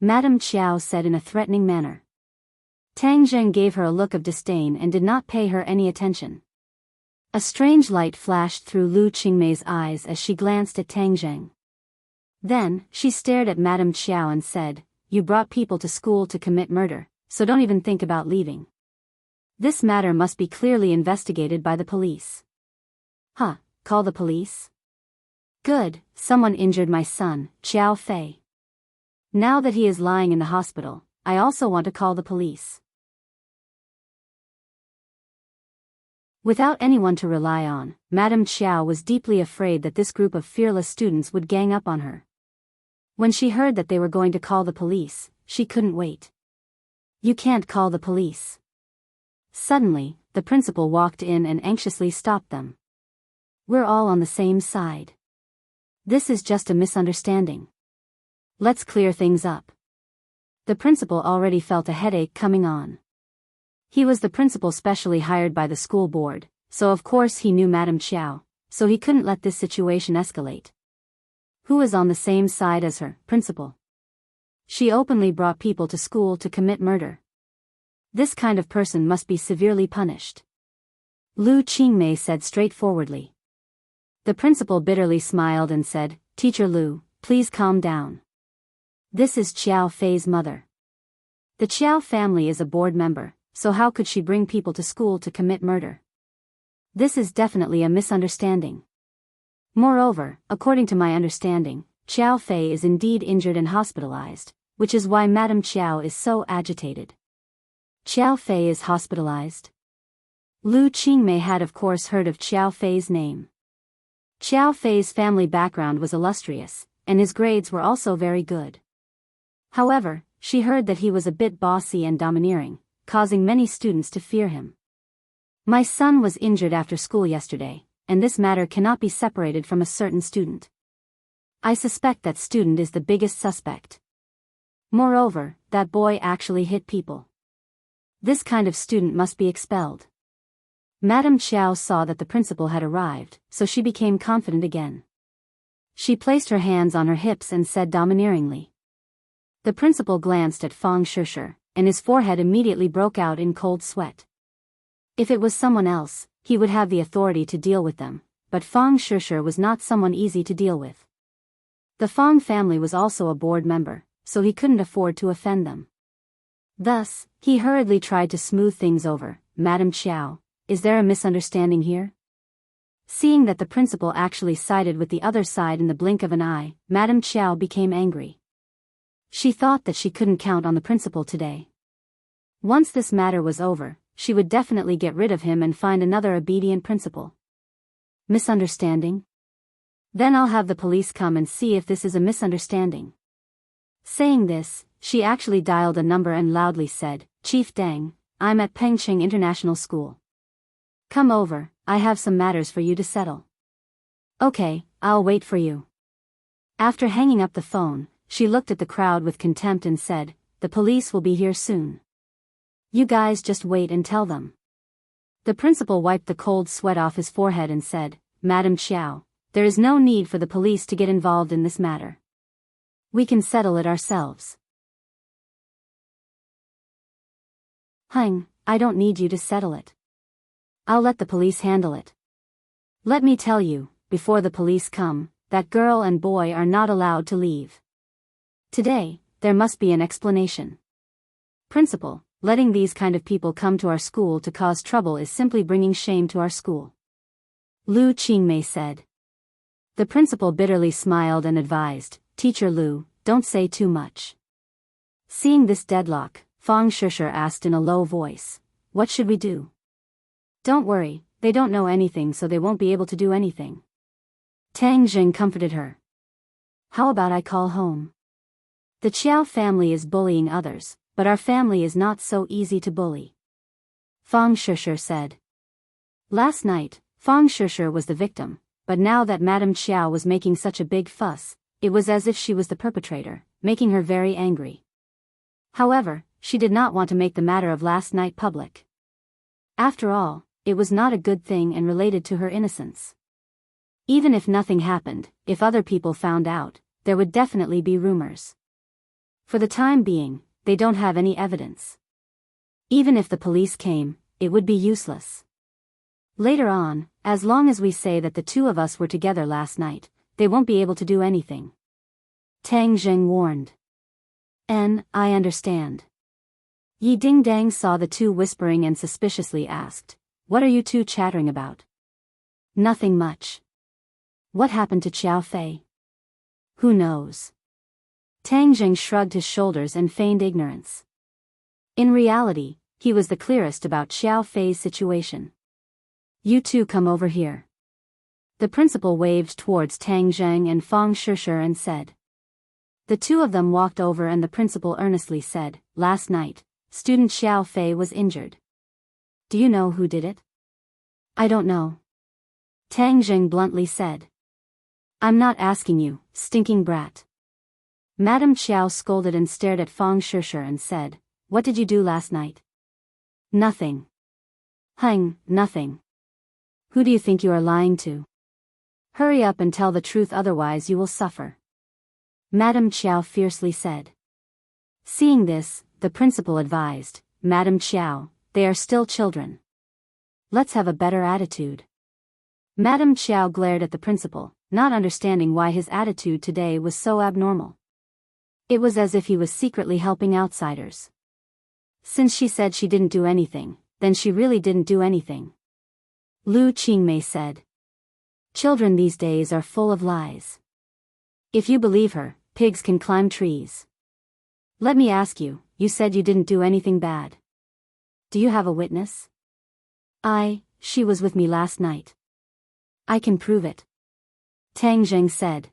Madame Qiao said in a threatening manner. Tang Zheng gave her a look of disdain and did not pay her any attention. A strange light flashed through Lu Qingmei's eyes as she glanced at Tang Zheng. Then, she stared at Madame Qiao and said, "You brought people to school to commit murder, so don't even think about leaving. This matter must be clearly investigated by the police." "Huh, call the police?" "Good, someone injured my son, Qiao Fei. Now that he is lying in the hospital, I also want to call the police." Without anyone to rely on, Madame Qiao was deeply afraid that this group of fearless students would gang up on her. When she heard that they were going to call the police, she couldn't wait. "You can't call the police." Suddenly, the principal walked in and anxiously stopped them. We're all on the same side. This is just a misunderstanding. Let's clear things up. The principal already felt a headache coming on. He was the principal specially hired by the school board, so of course he knew Madame Chiao, so he couldn't let this situation escalate. Who is on the same side as her, principal? She openly brought people to school to commit murder. This kind of person must be severely punished. Lu Qingmei said straightforwardly. The principal bitterly smiled and said, Teacher Lu, please calm down. This is Chiao Fei's mother. The Chiao family is a board member, so how could she bring people to school to commit murder? This is definitely a misunderstanding. Moreover, according to my understanding, Chiao Fei is indeed injured and hospitalized, which is why Madame Chiao is so agitated. Chiao Fei is hospitalized? Lu Qingmei had of course heard of Chiao Fei's name. Chiao Fei's family background was illustrious, and his grades were also very good. However, she heard that he was a bit bossy and domineering, causing many students to fear him. My son was injured after school yesterday, and this matter cannot be separated from a certain student. I suspect that student is the biggest suspect. Moreover, that boy actually hit people. This kind of student must be expelled. Madame Chiao saw that the principal had arrived, so she became confident again. She placed her hands on her hips and said domineeringly. The principal glanced at Fang Shishir, and his forehead immediately broke out in cold sweat. If it was someone else, he would have the authority to deal with them, but Fang Shishir was not someone easy to deal with. The Fang family was also a board member, so he couldn't afford to offend them. Thus, he hurriedly tried to smooth things over. Madame Chiao, is there a misunderstanding here? Seeing that the principal actually sided with the other side in the blink of an eye, Madame Chiao became angry. She thought that she couldn't count on the principal today. Once this matter was over, she would definitely get rid of him and find another obedient principal. Misunderstanding? Then I'll have the police come and see if this is a misunderstanding. Saying this, she actually dialed a number and loudly said, Chief Deng, I'm at Pengcheng International School. Come over, I have some matters for you to settle. Okay, I'll wait for you. After hanging up the phone, she looked at the crowd with contempt and said, the police will be here soon. You guys just wait and tell them. The principal wiped the cold sweat off his forehead and said, Madame Chiao, there is no need for the police to get involved in this matter. We can settle it ourselves. Hung, I don't need you to settle it. I'll let the police handle it. Let me tell you, before the police come, that girl and boy are not allowed to leave. Today, there must be an explanation. Principal, letting these kind of people come to our school to cause trouble is simply bringing shame to our school. Lu Qingmei said. The principal bitterly smiled and advised, Teacher Lu, don't say too much. Seeing this deadlock, Fang Shishir asked in a low voice, what should we do? Don't worry, they don't know anything so they won't be able to do anything. Tang Jing comforted her. How about I call home? The Chiao family is bullying others, but our family is not so easy to bully. Fang Shishir said. Last night, Fang Shishir was the victim, but now that Madame Chiao was making such a big fuss, it was as if she was the perpetrator, making her very angry. However, she did not want to make the matter of last night public. After all, it was not a good thing and related to her innocence. Even if nothing happened, if other people found out, there would definitely be rumors. For the time being, they don't have any evidence. Even if the police came, it would be useless. Later on, as long as we say that the two of us were together last night, they won't be able to do anything. Tang Jing warned. I understand. Yi Dingdang saw the two whispering and suspiciously asked, what are you two chattering about? Nothing much. What happened to Chiao Fei? Who knows? Tang Jing shrugged his shoulders and feigned ignorance. In reality, he was the clearest about Chiao Fei's situation. You two come over here. The principal waved towards Tang Zheng and Fang Shishir and said. The two of them walked over and the principal earnestly said, last night, student Chiao Fei was injured. Do you know who did it? I don't know. Tang Zheng bluntly said. I'm not asking you, stinking brat. Madame Qiao scolded and stared at Fang Shishir and said, What did you do last night? Nothing. Nothing. Who do you think you are lying to? Hurry up and tell the truth, otherwise you will suffer. Madame Qiao fiercely said. Seeing this, the principal advised, Madame Qiao, they are still children. Let's have a better attitude. Madame Qiao glared at the principal, not understanding why his attitude today was so abnormal. It was as if he was secretly helping outsiders. Since she said she didn't do anything, then she really didn't do anything. Lu Qingmei said. Children these days are full of lies. If you believe her, pigs can climb trees. Let me ask you, you said you didn't do anything bad. Do you have a witness? She was with me last night. I can prove it. Tang Zheng said.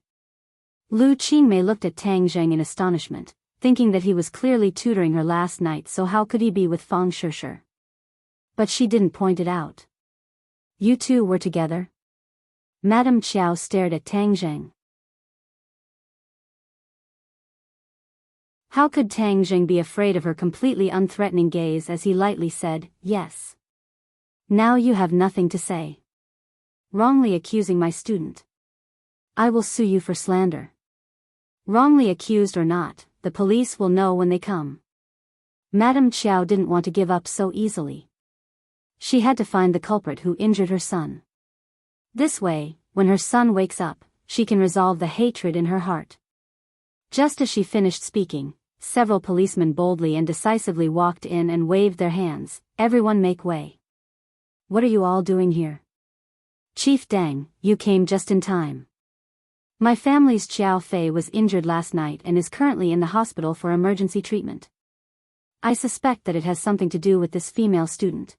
Lu Qingmei looked at Tang Zheng in astonishment, thinking that he was clearly tutoring her last night, so how could he be with Fang Shishir? But she didn't point it out. You two were together? Madame Qiao stared at Tang Zheng. How could Tang Zheng be afraid of her completely unthreatening gaze as he lightly said, Yes. Now you have nothing to say. Wrongly accusing my student. I will sue you for slander. Wrongly accused or not, the police will know when they come. Madame Qiao didn't want to give up so easily. She had to find the culprit who injured her son. This way, when her son wakes up, she can resolve the hatred in her heart. Just as she finished speaking, several policemen boldly and decisively walked in and waved their hands. Everyone make way. What are you all doing here? Chief Deng, you came just in time. My family's Qiao Fei was injured last night and is currently in the hospital for emergency treatment. I suspect that it has something to do with this female student.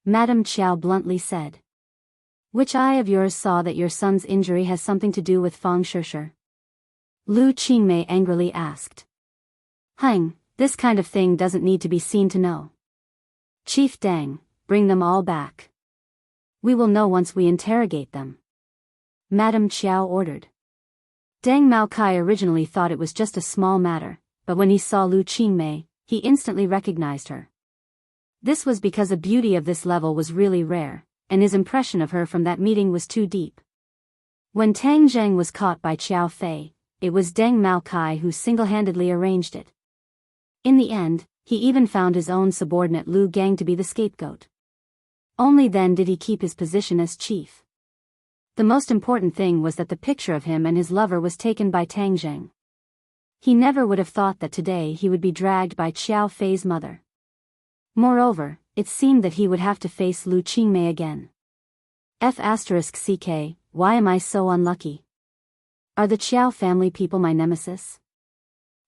Madame Qiao bluntly said. Which eye of yours saw that your son's injury has something to do with Fang Shishir? Lu Qingmei angrily asked. This kind of thing doesn't need to be seen to know. Chief Deng, bring them all back. We will know once we interrogate them. Madame Qiao ordered. Deng Maokai originally thought it was just a small matter, but when he saw Lu Qingmei, he instantly recognized her. This was because the beauty of this level was really rare, and his impression of her from that meeting was too deep. When Tang Zheng was caught by Qiao Fei, it was Deng Maokai who single-handedly arranged it. In the end, he even found his own subordinate Lu Gang to be the scapegoat. Only then did he keep his position as chief. The most important thing was that the picture of him and his lover was taken by Tang Zheng. He never would have thought that today he would be dragged by Qiao Fei's mother. Moreover, it seemed that he would have to face Lu Qingmei again. F***CK, why am I so unlucky? Are the Qiao family people my nemesis?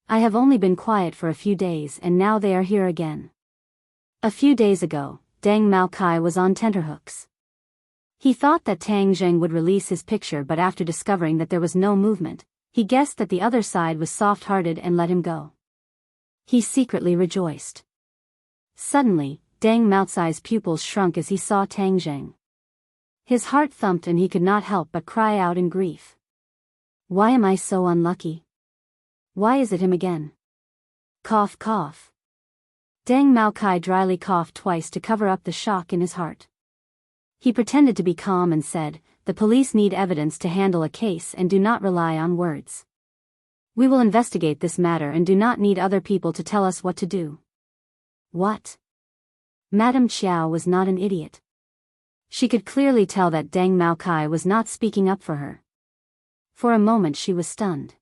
I have only been quiet for a few days and now they are here again. A few days ago, Deng Maokai was on tenterhooks. He thought that Tang Zheng would release his picture, but after discovering that there was no movement, he guessed that the other side was soft-hearted and let him go. He secretly rejoiced. Suddenly, Deng Maocai's pupils shrunk as he saw Tang Zheng. His heart thumped and he could not help but cry out in grief. Why am I so unlucky? Why is it him again? Cough cough. Deng Maokai dryly coughed twice to cover up the shock in his heart. He pretended to be calm and said, The police need evidence to handle a case and do not rely on words. We will investigate this matter and do not need other people to tell us what to do. What? Madame Qiao was not an idiot. She could clearly tell that Deng Maokai was not speaking up for her. For a moment she was stunned.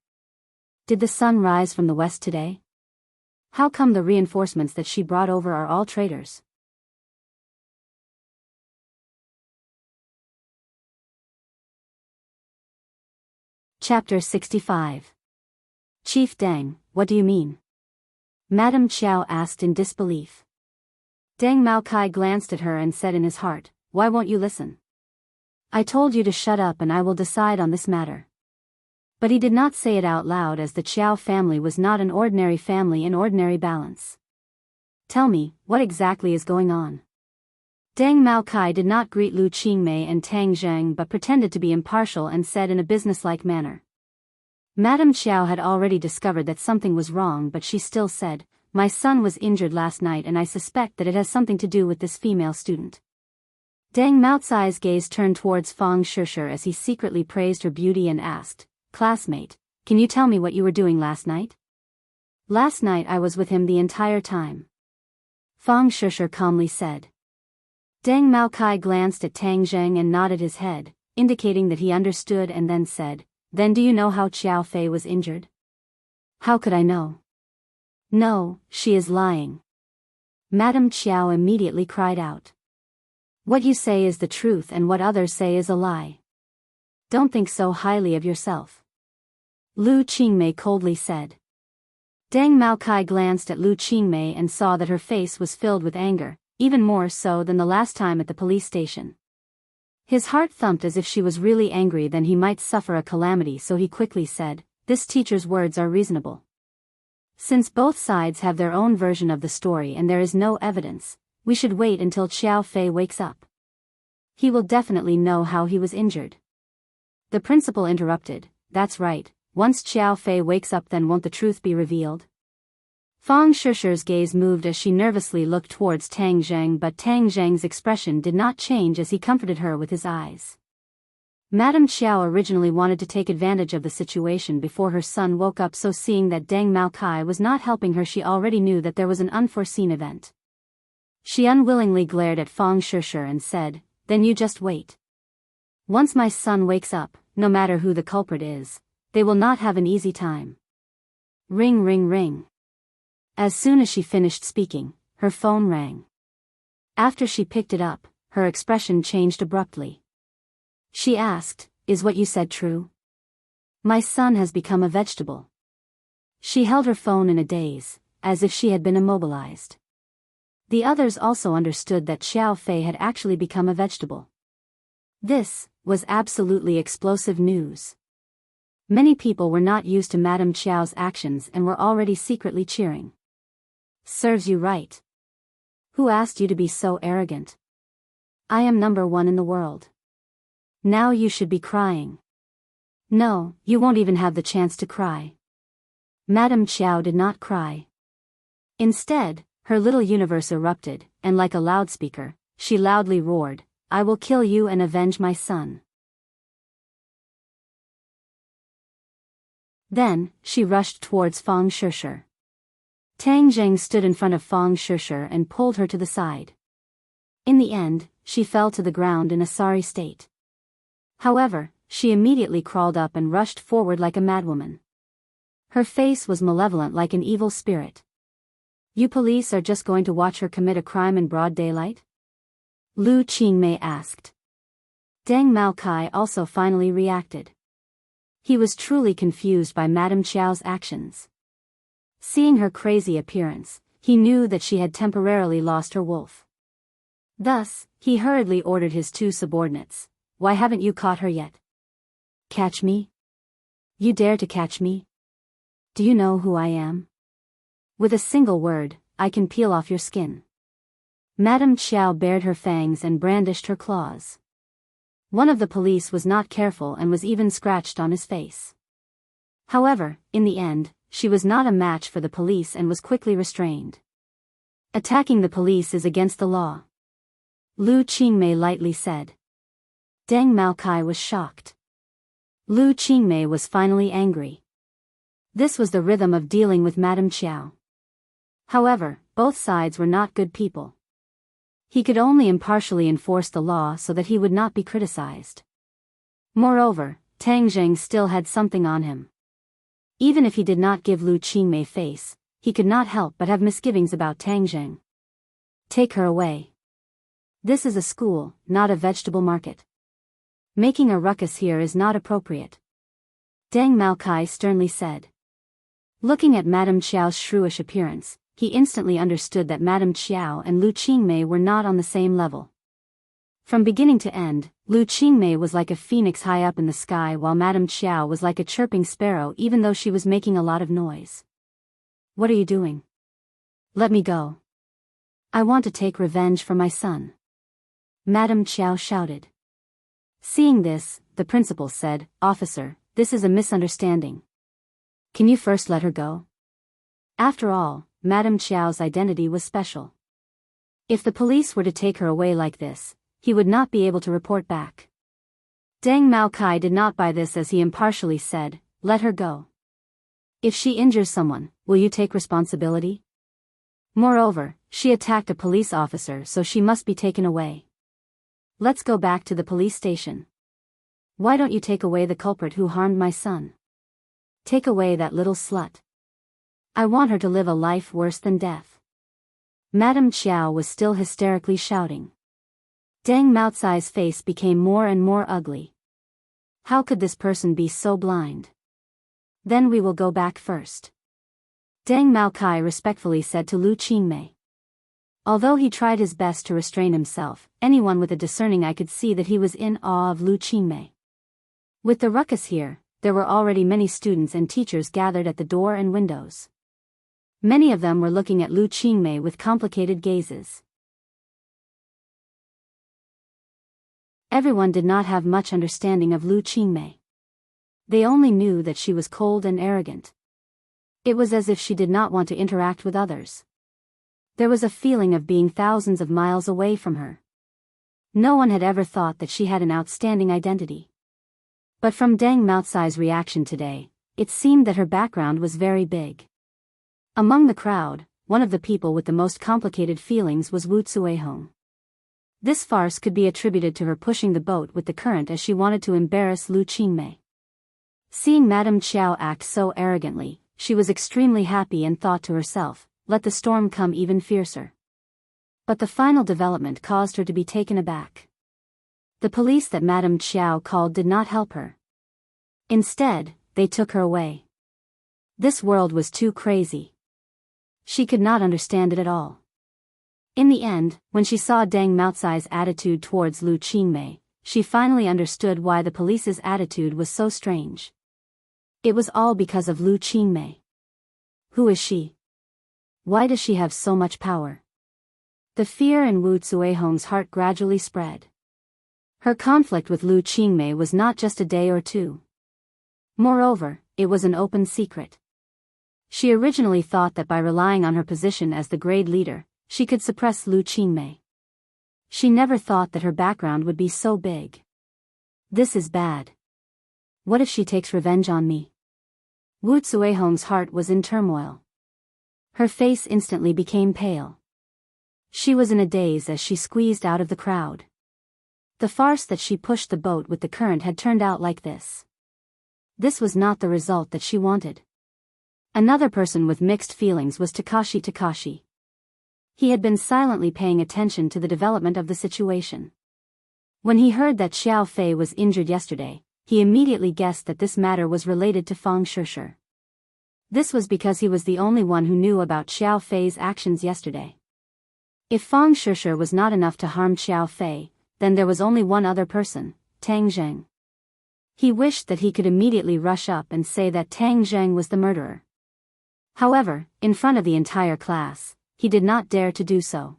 Did the sun rise from the west today? How come the reinforcements that she brought over are all traitors? Chapter 65. Chief Deng, what do you mean? Madame Qiao asked in disbelief. Deng Maokai glanced at her and said in his heart, Why won't you listen? I told you to shut up and I will decide on this matter. But he did not say it out loud, as the Qiao family was not an ordinary family in ordinary balance. Tell me, what exactly is going on? Deng Maokai did not greet Lu Qingmei and Tang Zheng but pretended to be impartial and said in a businesslike manner. Madame Qiao had already discovered that something was wrong, but she still said, "My son was injured last night and I suspect that it has something to do with this female student." Deng Maocai's gaze turned towards Fang Shishir as he secretly praised her beauty and asked, "Classmate, can you tell me what you were doing last night?" "Last night I was with him the entire time," Fang Shishir calmly said. Deng Maokai glanced at Tang Zheng and nodded his head, indicating that he understood, and then said, "Then do you know how Qiao Fei was injured?" "How could I know?" "No, she is lying." Madame Qiao immediately cried out. "What you say is the truth and what others say is a lie. Don't think so highly of yourself," Lu Qingmei coldly said. Deng Maokai glanced at Lu Qingmei and saw that her face was filled with anger, even more so than the last time at the police station. His heart thumped as if she was really angry, then he might suffer a calamity, so he quickly said, "This teacher's words are reasonable. Since both sides have their own version of the story and there is no evidence, we should wait until Qiao Fei wakes up. He will definitely know how he was injured." The principal interrupted, "That's right, once Qiao Fei wakes up, then won't the truth be revealed?" Fang Shishir's gaze moved as she nervously looked towards Tang Zheng, but Tang Zheng's expression did not change as he comforted her with his eyes. Madame Qiao originally wanted to take advantage of the situation before her son woke up, so seeing that Deng Maokai was not helping her, she already knew that there was an unforeseen event. She unwillingly glared at Fang Shishir and said, "Then you just wait. Once my son wakes up, no matter who the culprit is, they will not have an easy time." Ring ring ring. As soon as she finished speaking, her phone rang. After she picked it up, her expression changed abruptly. She asked, "Is what you said true? My son has become a vegetable." She held her phone in a daze, as if she had been immobilized. The others also understood that Qiao Fei had actually become a vegetable. This was absolutely explosive news. Many people were not used to Madame Qiao's actions and were already secretly cheering. "Serves you right. Who asked you to be so arrogant? I am number one in the world. Now you should be crying." "No, you won't even have the chance to cry." Madame Qiao did not cry. Instead, her little universe erupted, and like a loudspeaker, she loudly roared, "I will kill you and avenge my son." Then, she rushed towards Fang Shishir. Tang Zheng stood in front of Fang Shishir and pulled her to the side. In the end, she fell to the ground in a sorry state. However, she immediately crawled up and rushed forward like a madwoman. Her face was malevolent like an evil spirit. "You police are just going to watch her commit a crime in broad daylight?" Lu Qingmei asked. Deng Maokai also finally reacted. He was truly confused by Madame Qiao's actions. Seeing her crazy appearance, he knew that she had temporarily lost her wolf. Thus, he hurriedly ordered his two subordinates, "Why haven't you caught her yet?" "Catch me? You dare to catch me? Do you know who I am? With a single word, I can peel off your skin." Madame Qiao bared her fangs and brandished her claws. One of the police was not careful and was even scratched on his face. However, in the end, she was not a match for the police and was quickly restrained. "Attacking the police is against the law," Lu Qingmei lightly said. Deng Maokai was shocked. Lu Qingmei was finally angry. This was the rhythm of dealing with Madame Qiao. However, both sides were not good people. He could only impartially enforce the law so that he would not be criticized. Moreover, Tang Zheng still had something on him. Even if he did not give Lu Qingmei face, he could not help but have misgivings about Tang Zheng. "Take her away. This is a school, not a vegetable market. Making a ruckus here is not appropriate," Deng Maokai sternly said. Looking at Madame Qiao's shrewish appearance, he instantly understood that Madame Qiao and Lu Qingmei were not on the same level. From beginning to end, Lu Qingmei was like a phoenix high up in the sky, while Madame Qiao was like a chirping sparrow, even though she was making a lot of noise. "What are you doing? Let me go. I want to take revenge for my son." Madame Chiao shouted. Seeing this, the principal said, "Officer, this is a misunderstanding. Can you first let her go?" After all, Madame Chiao's identity was special. If the police were to take her away like this, he would not be able to report back. Deng Maokai did not buy this as he impartially said, "Let her go. If she injures someone, will you take responsibility? Moreover, she attacked a police officer, so she must be taken away. Let's go back to the police station. Why don't you take away the culprit who harmed my son? Take away that little slut. I want her to live a life worse than death." Madame Chiao was still hysterically shouting. Deng Maotsai's face became more and more ugly. How could this person be so blind? Then we will go back first. Deng Maokai respectfully said to Lu Qingmei. Although he tried his best to restrain himself, anyone with a discerning eye could see that he was in awe of Lu Qingmei. With the ruckus here, there were already many students and teachers gathered at the door and windows. Many of them were looking at Lu Qingmei with complicated gazes. Everyone did not have much understanding of Lu Qingmei. They only knew that she was cold and arrogant. It was as if she did not want to interact with others. There was a feeling of being thousands of miles away from her. No one had ever thought that she had an outstanding identity. But from Deng Maotsai's reaction today, it seemed that her background was very big. Among the crowd, one of the people with the most complicated feelings was Wu Tsuehong. This farce could be attributed to her pushing the boat with the current as she wanted to embarrass Lu Qingmei. Seeing Madame Chiao act so arrogantly, she was extremely happy and thought to herself, "Let the storm come even fiercer." But the final development caused her to be taken aback. The police that Madame Chiao called did not help her. Instead, they took her away. This world was too crazy. She could not understand it at all. In the end, when she saw Deng Maotsai's attitude towards Lu Qingmei, she finally understood why the police's attitude was so strange. It was all because of Lu Qingmei. Who is she? Why does she have so much power? The fear in Wu Tsuehong's heart gradually spread. Her conflict with Lu Qingmei was not just a day or two. Moreover, it was an open secret. She originally thought that by relying on her position as the grade leader, she could suppress Lu Qingmei. She never thought that her background would be so big. This is bad. What if she takes revenge on me? Wu Tsuehong's heart was in turmoil. Her face instantly became pale. She was in a daze as she squeezed out of the crowd. The farce that she pushed the boat with the current had turned out like this. This was not the result that she wanted. Another person with mixed feelings was Takashi. He had been silently paying attention to the development of the situation. When he heard that Xiao Fei was injured yesterday, he immediately guessed that this matter was related to Fang Shishir. This was because he was the only one who knew about Xiao Fei's actions yesterday. If Fang Shishir was not enough to harm Xiao Fei, then there was only one other person, Tang Zheng. He wished that he could immediately rush up and say that Tang Zheng was the murderer. However, in front of the entire class, he did not dare to do so.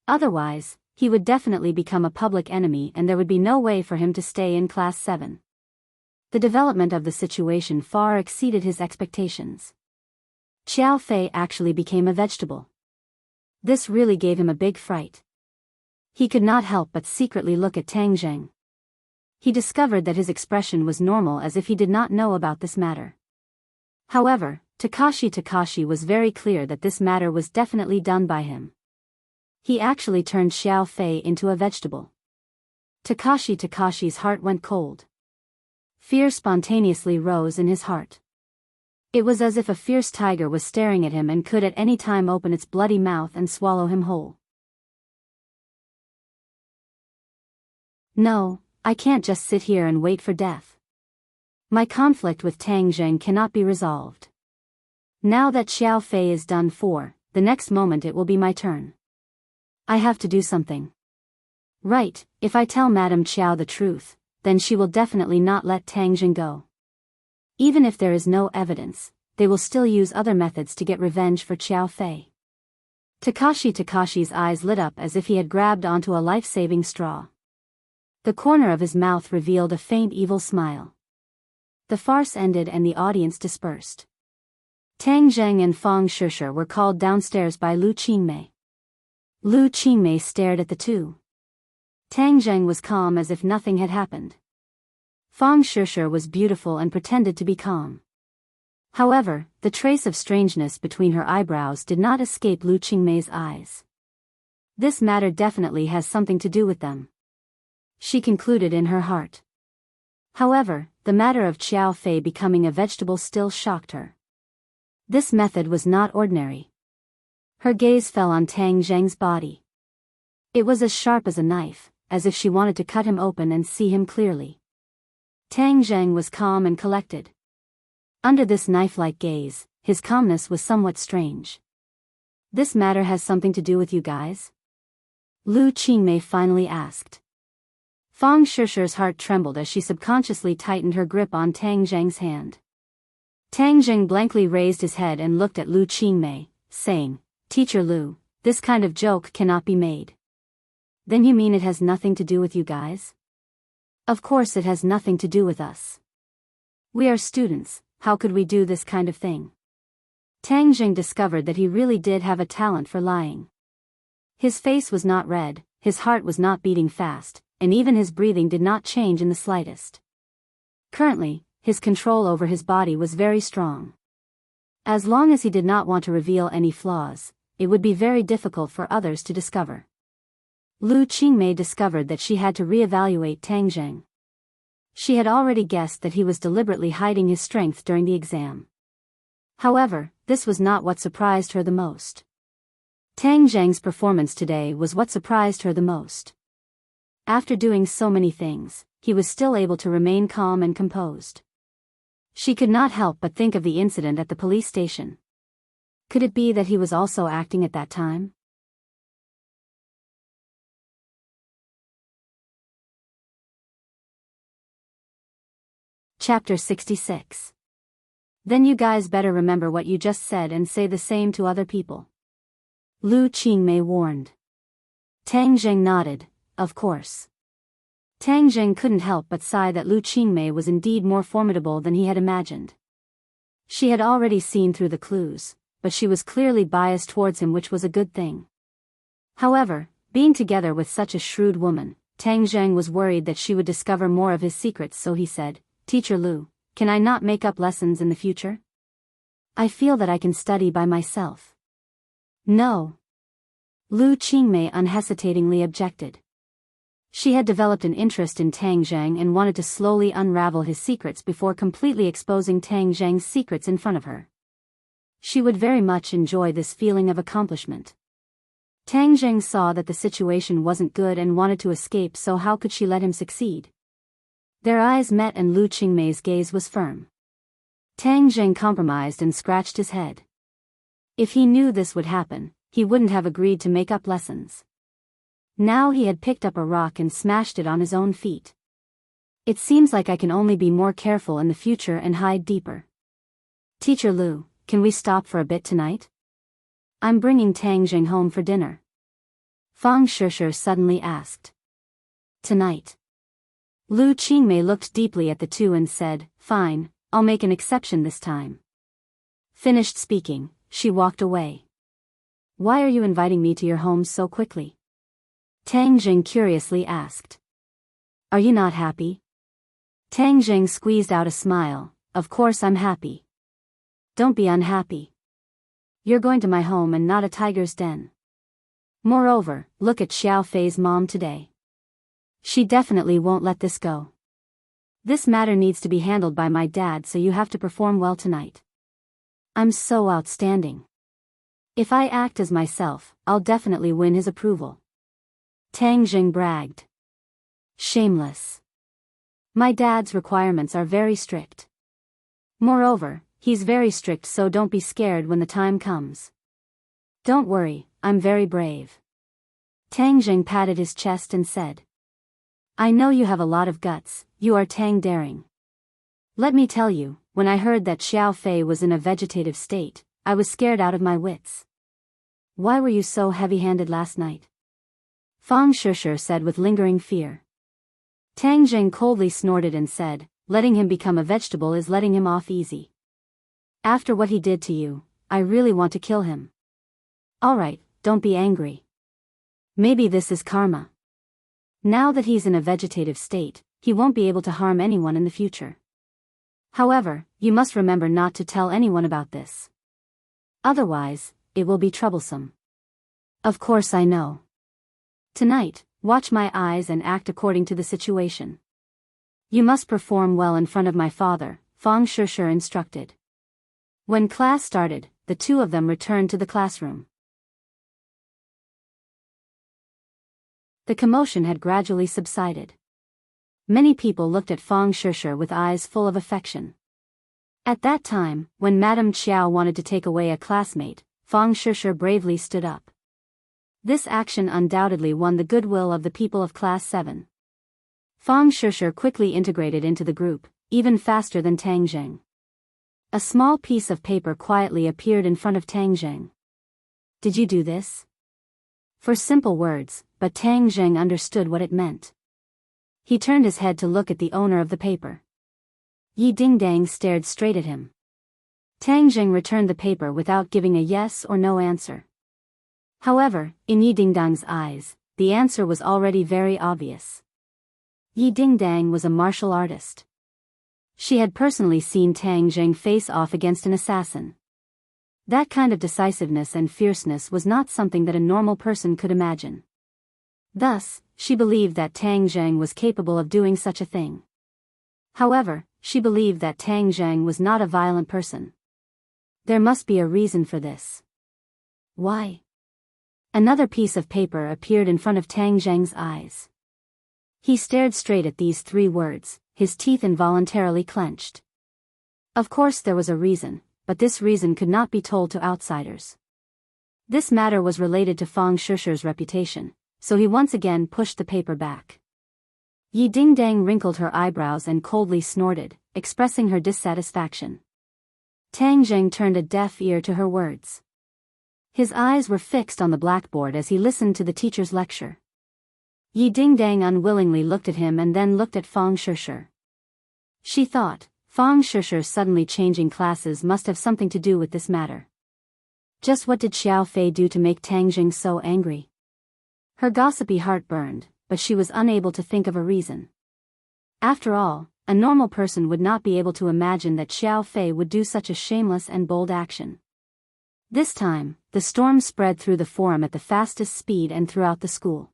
Otherwise, he would definitely become a public enemy and there would be no way for him to stay in Class 7. The development of the situation far exceeded his expectations. Xiao Fei actually became a vegetable. This really gave him a big fright. He could not help but secretly look at Tang Zheng. He discovered that his expression was normal as if he did not know about this matter. However, Takashi was very clear that this matter was definitely done by him. He actually turned Xiao Fei into a vegetable. Takashi's heart went cold. Fear spontaneously rose in his heart. It was as if a fierce tiger was staring at him and could at any time open its bloody mouth and swallow him whole. No, I can't just sit here and wait for death. My conflict with Tang Zheng cannot be resolved. Now that Xiao Fei is done for, the next moment it will be my turn. I have to do something. Right, if I tell Madame Chiao the truth, then she will definitely not let Tang Zheng go. Even if there is no evidence, they will still use other methods to get revenge for Xiao Fei. Takashi's eyes lit up as if he had grabbed onto a life-saving straw. The corner of his mouth revealed a faint evil smile. The farce ended and the audience dispersed. Tang Zheng and Fang Shishir were called downstairs by Lu Qingmei. Lu Qingmei stared at the two. Tang Zheng was calm as if nothing had happened. Fang Shishir was beautiful and pretended to be calm. However, the trace of strangeness between her eyebrows did not escape Lu Qingmei's eyes. This matter definitely has something to do with them, she concluded in her heart. However, the matter of Xiao Fei becoming a vegetable still shocked her. This method was not ordinary. Her gaze fell on Tang Zheng's body. It was as sharp as a knife, as if she wanted to cut him open and see him clearly. Tang Zheng was calm and collected. Under this knife-like gaze, his calmness was somewhat strange. This matter has something to do with you guys? Lu Qingmei finally asked. Fang Shishir's heart trembled as she subconsciously tightened her grip on Tang Zheng's hand. Tang Zheng blankly raised his head and looked at Lu Qingmei, saying, "Teacher Lu, this kind of joke cannot be made." "Then you mean it has nothing to do with you guys?" "Of course it has nothing to do with us. We are students, how could we do this kind of thing?" Tang Zheng discovered that he really did have a talent for lying. His face was not red, his heart was not beating fast, and even his breathing did not change in the slightest. Currently, his control over his body was very strong. As long as he did not want to reveal any flaws, it would be very difficult for others to discover. Lu Qingmei discovered that she had to reevaluate Tang Zheng. She had already guessed that he was deliberately hiding his strength during the exam. However, this was not what surprised her the most. Tang Zheng's performance today was what surprised her the most. After doing so many things, he was still able to remain calm and composed. She could not help but think of the incident at the police station. Could it be that he was also acting at that time? Chapter 66. Then you guys better remember what you just said and say the same to other people, Lu Qingmei warned. Tang Zheng nodded, of course. Tang Zheng couldn't help but sigh that Lu Qingmei was indeed more formidable than he had imagined. She had already seen through the clues, but she was clearly biased towards him, which was a good thing. However, being together with such a shrewd woman, Tang Zheng was worried that she would discover more of his secrets, so he said, "Teacher Lu, can I not make up lessons in the future? I feel that I can study by myself." "No." Lu Qingmei unhesitatingly objected. She had developed an interest in Tang Zheng and wanted to slowly unravel his secrets before completely exposing Tang Zheng's secrets in front of her. She would very much enjoy this feeling of accomplishment. Tang Zheng saw that the situation wasn't good and wanted to escape, so how could she let him succeed? Their eyes met and Lu Qingmei's gaze was firm. Tang Zheng compromised and scratched his head. If he knew this would happen, he wouldn't have agreed to make up lessons. Now he had picked up a rock and smashed it on his own feet. "It seems like I can only be more careful in the future and hide deeper. Teacher Lu, can we stop for a bit tonight? I'm bringing Tang Zheng home for dinner." Fang Shishir suddenly asked. "Tonight?" Lu Qingmei looked deeply at the two and said, "Fine, I'll make an exception this time." Finished speaking, she walked away. "Why are you inviting me to your home so quickly?" Tang Zheng curiously asked. "Are you not happy?" Tang Zheng squeezed out a smile. "Of course I'm happy. Don't be unhappy. You're going to my home and not a tiger's den. Moreover, look at Xiao Fei's mom today. She definitely won't let this go. This matter needs to be handled by my dad, so you have to perform well tonight. I'm so outstanding. If I act as myself, I'll definitely win his approval." Tang Zheng bragged. "Shameless. My dad's requirements are very strict. Moreover, he's very strict, so don't be scared when the time comes." "Don't worry, I'm very brave." Tang Zheng patted his chest and said, "I know you have a lot of guts, you are Tang Daring. Let me tell you, when I heard that Xiao Fei was in a vegetative state, I was scared out of my wits. Why were you so heavy-handed last night? Fang Shishir said with lingering fear. Tang Jing coldly snorted and said, letting him become a vegetable is letting him off easy. After what he did to you, I really want to kill him. Alright, don't be angry. Maybe this is karma. Now that he's in a vegetative state, he won't be able to harm anyone in the future. However, you must remember not to tell anyone about this. Otherwise, it will be troublesome. Of course I know. Tonight, watch my eyes and act according to the situation. You must perform well in front of my father, Fang Shishir instructed. When class started, the two of them returned to the classroom. The commotion had gradually subsided. Many people looked at Fang Shishir with eyes full of affection. At that time, when Madame Qiao wanted to take away a classmate, Fang Shishir bravely stood up. This action undoubtedly won the goodwill of the people of Class 7. Fang Shishir quickly integrated into the group, even faster than Tang Zheng. A small piece of paper quietly appeared in front of Tang Zheng. Did you do this? For simple words, but Tang Zheng understood what it meant. He turned his head to look at the owner of the paper. Yi Dingdang stared straight at him. Tang Zheng returned the paper without giving a yes or no answer. However, in Yi Dingdang's eyes, the answer was already very obvious. Yi Dingdang was a martial artist. She had personally seen Tang Zheng face off against an assassin. That kind of decisiveness and fierceness was not something that a normal person could imagine. Thus, she believed that Tang Zheng was capable of doing such a thing. However, she believed that Tang Zheng was not a violent person. There must be a reason for this. Why? Another piece of paper appeared in front of Tang Zheng's eyes. He stared straight at these three words, his teeth involuntarily clenched. Of course there was a reason, but this reason could not be told to outsiders. This matter was related to Fang Shishir's reputation, so he once again pushed the paper back. Yi Dingdang wrinkled her eyebrows and coldly snorted, expressing her dissatisfaction. Tang Zheng turned a deaf ear to her words. His eyes were fixed on the blackboard as he listened to the teacher's lecture. Yi Dingdang unwillingly looked at him and then looked at Fang Shishir. She thought, Fang Shishir suddenly changing classes must have something to do with this matter. Just what did Xiao Fei do to make Tang Jing so angry? Her gossipy heart burned, but she was unable to think of a reason. After all, a normal person would not be able to imagine that Xiao Fei would do such a shameless and bold action. This time, the storm spread through the forum at the fastest speed and throughout the school.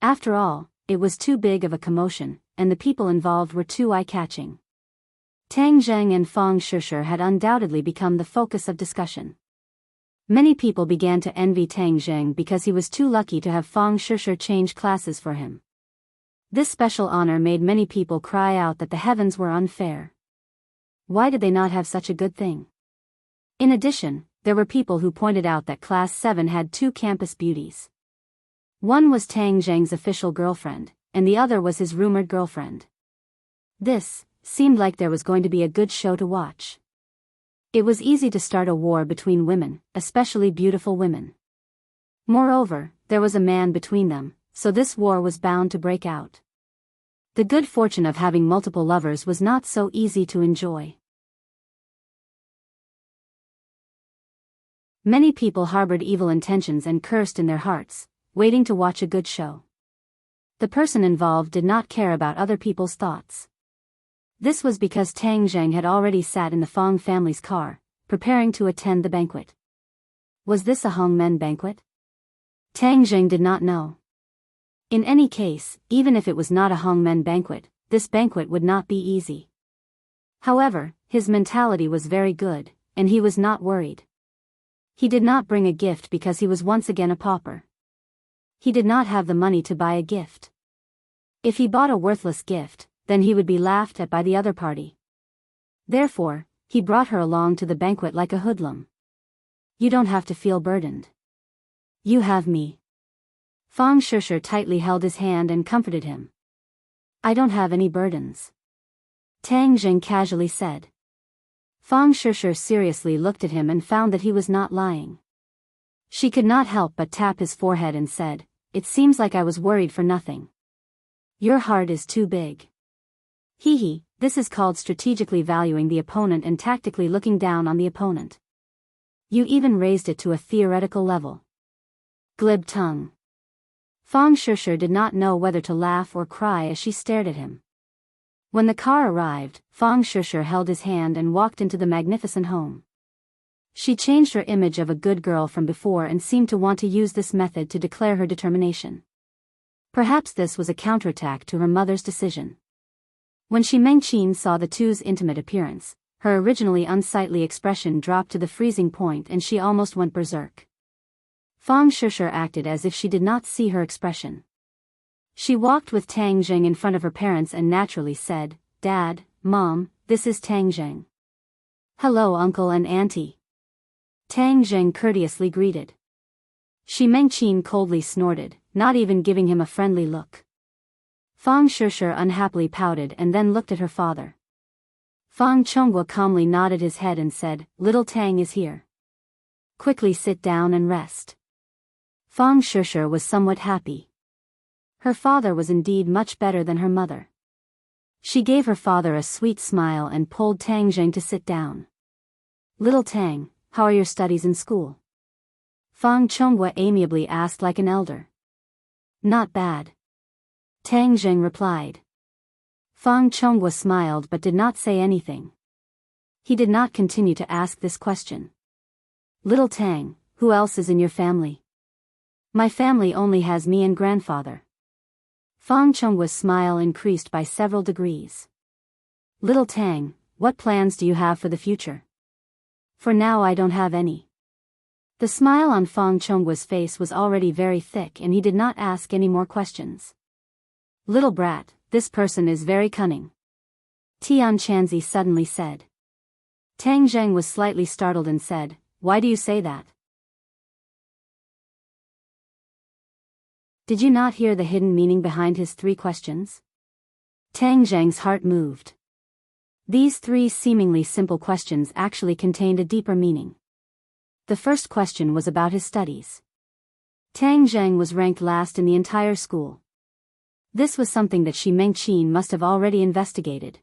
After all, it was too big of a commotion, and the people involved were too eye-catching. Tang Zheng and Fang Shishir had undoubtedly become the focus of discussion. Many people began to envy Tang Zheng because he was too lucky to have Fang Shishir change classes for him. This special honor made many people cry out that the heavens were unfair. Why did they not have such a good thing? In addition, there were people who pointed out that Class 7 had two campus beauties. One was Tang Zheng's official girlfriend, and the other was his rumored girlfriend. This seemed like there was going to be a good show to watch. It was easy to start a war between women, especially beautiful women. Moreover, there was a man between them, so this war was bound to break out. The good fortune of having multiple lovers was not so easy to enjoy. Many people harbored evil intentions and cursed in their hearts, waiting to watch a good show. The person involved did not care about other people's thoughts. This was because Tang Zheng had already sat in the Fang family's car, preparing to attend the banquet. Was this a Hongmen banquet? Tang Zheng did not know. In any case, even if it was not a Hongmen banquet, this banquet would not be easy. However, his mentality was very good, and he was not worried. He did not bring a gift because he was once again a pauper. He did not have the money to buy a gift. If he bought a worthless gift, then he would be laughed at by the other party. Therefore, he brought her along to the banquet like a hoodlum. You don't have to feel burdened. You have me. Fang Shishir tightly held his hand and comforted him. I don't have any burdens. Tang Jing casually said. Fang Shishir seriously looked at him and found that he was not lying. She could not help but tap his forehead and said, "It seems like I was worried for nothing. Your heart is too big." Hee, this is called strategically valuing the opponent and tactically looking down on the opponent. You even raised it to a theoretical level. Glib tongue. Fang Shishir did not know whether to laugh or cry as she stared at him. When the car arrived, Fang Shishir held his hand and walked into the magnificent home. She changed her image of a good girl from before and seemed to want to use this method to declare her determination. Perhaps this was a counterattack to her mother's decision. When Shi Mengqin saw the two's intimate appearance, her originally unsightly expression dropped to the freezing point and she almost went berserk. Fang Shishir acted as if she did not see her expression. She walked with Tang Jing in front of her parents and naturally said, "Dad, Mom, this is Tang Jing." "Hello Uncle and Auntie." Tang Jing courteously greeted. Shi Mengqin coldly snorted, not even giving him a friendly look. Fang Shishir unhappily pouted and then looked at her father. Fang Chonghua calmly nodded his head and said, "Little Tang is here. Quickly sit down and rest." Fang Shishir was somewhat happy. Her father was indeed much better than her mother. She gave her father a sweet smile and pulled Tang Jing to sit down. "Little Tang, how are your studies in school?" Fang Chonghua amiably asked like an elder. "Not bad," Tang Jing replied. Fang Chonghua smiled but did not say anything. He did not continue to ask this question. "Little Tang, who else is in your family?" "My family only has me and grandfather." Fang Chonghua's smile increased by several degrees. "Little Tang, what plans do you have for the future?" "For now I don't have any." The smile on Fang Chonghua's face was already very thick and he did not ask any more questions. "Little brat, this person is very cunning," Tian Chanzi suddenly said. Tang Zheng was slightly startled and said, "Why do you say that?" Did you not hear the hidden meaning behind his three questions? Tang Zheng's heart moved. These three seemingly simple questions actually contained a deeper meaning. The first question was about his studies. Tang Zheng was ranked last in the entire school. This was something that Shi Mengqin must have already investigated.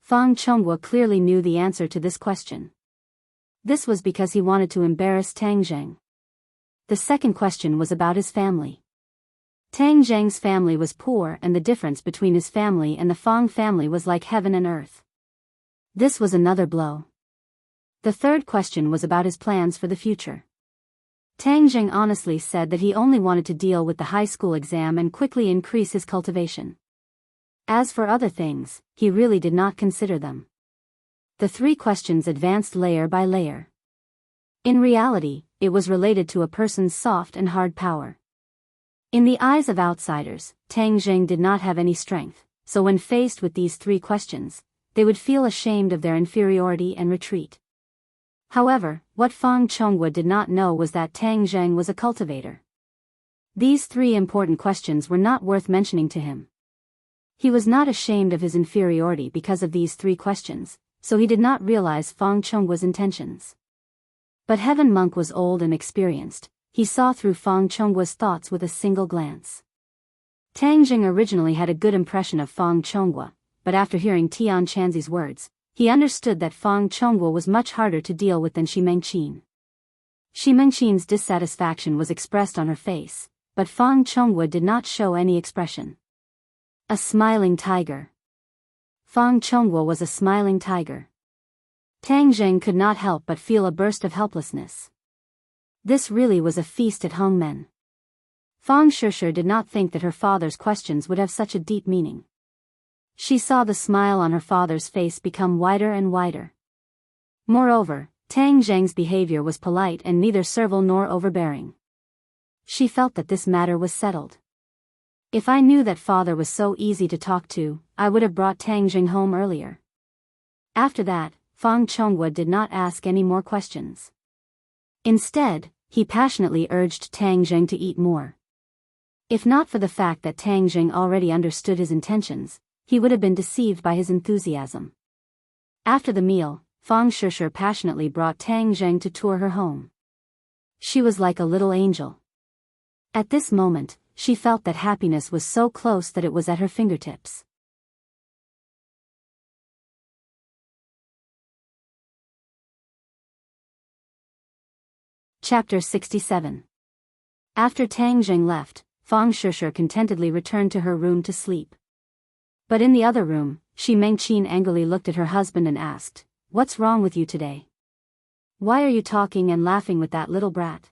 Fang Chonghua clearly knew the answer to this question. This was because he wanted to embarrass Tang Zheng. The second question was about his family. Tang Zheng's family was poor and the difference between his family and the Fang family was like heaven and earth. This was another blow. The third question was about his plans for the future. Tang Zheng honestly said that he only wanted to deal with the high school exam and quickly increase his cultivation. As for other things, he really did not consider them. The three questions advanced layer by layer. In reality, it was related to a person's soft and hard power. In the eyes of outsiders, Tang Zheng did not have any strength, so when faced with these three questions, they would feel ashamed of their inferiority and retreat. However, what Fang Chonghua did not know was that Tang Zheng was a cultivator. These three important questions were not worth mentioning to him. He was not ashamed of his inferiority because of these three questions, so he did not realize Fang Chonghua's intentions. But Heaven Monk was old and experienced. He saw through Fang Chonghua's thoughts with a single glance. Tang Jing originally had a good impression of Fang Chonghua, but after hearing Tian Chanzi's words, he understood that Fang Chonghua was much harder to deal with than Shi Mengqin. Shi Mengqin's dissatisfaction was expressed on her face, but Fang Chonghua did not show any expression. A smiling tiger. Fang Chonghua was a smiling tiger. Tang Zheng could not help but feel a burst of helplessness. This really was a feast at Hongmen. Fang Shishir did not think that her father's questions would have such a deep meaning. She saw the smile on her father's face become wider and wider. Moreover, Tang Zheng's behavior was polite and neither servile nor overbearing. She felt that this matter was settled. If I knew that father was so easy to talk to, I would have brought Tang Zheng home earlier. After that, Fang Chonghua did not ask any more questions. Instead, he passionately urged Tang Zheng to eat more. If not for the fact that Tang Zheng already understood his intentions, he would have been deceived by his enthusiasm. After the meal, Fang Shishir passionately brought Tang Zheng to tour her home. She was like a little angel. At this moment, she felt that happiness was so close that it was at her fingertips. Chapter 67. After Tang Zheng left, Fang Shishir contentedly returned to her room to sleep. But in the other room, Shi Mengqin angrily looked at her husband and asked, "What's wrong with you today? Why are you talking and laughing with that little brat?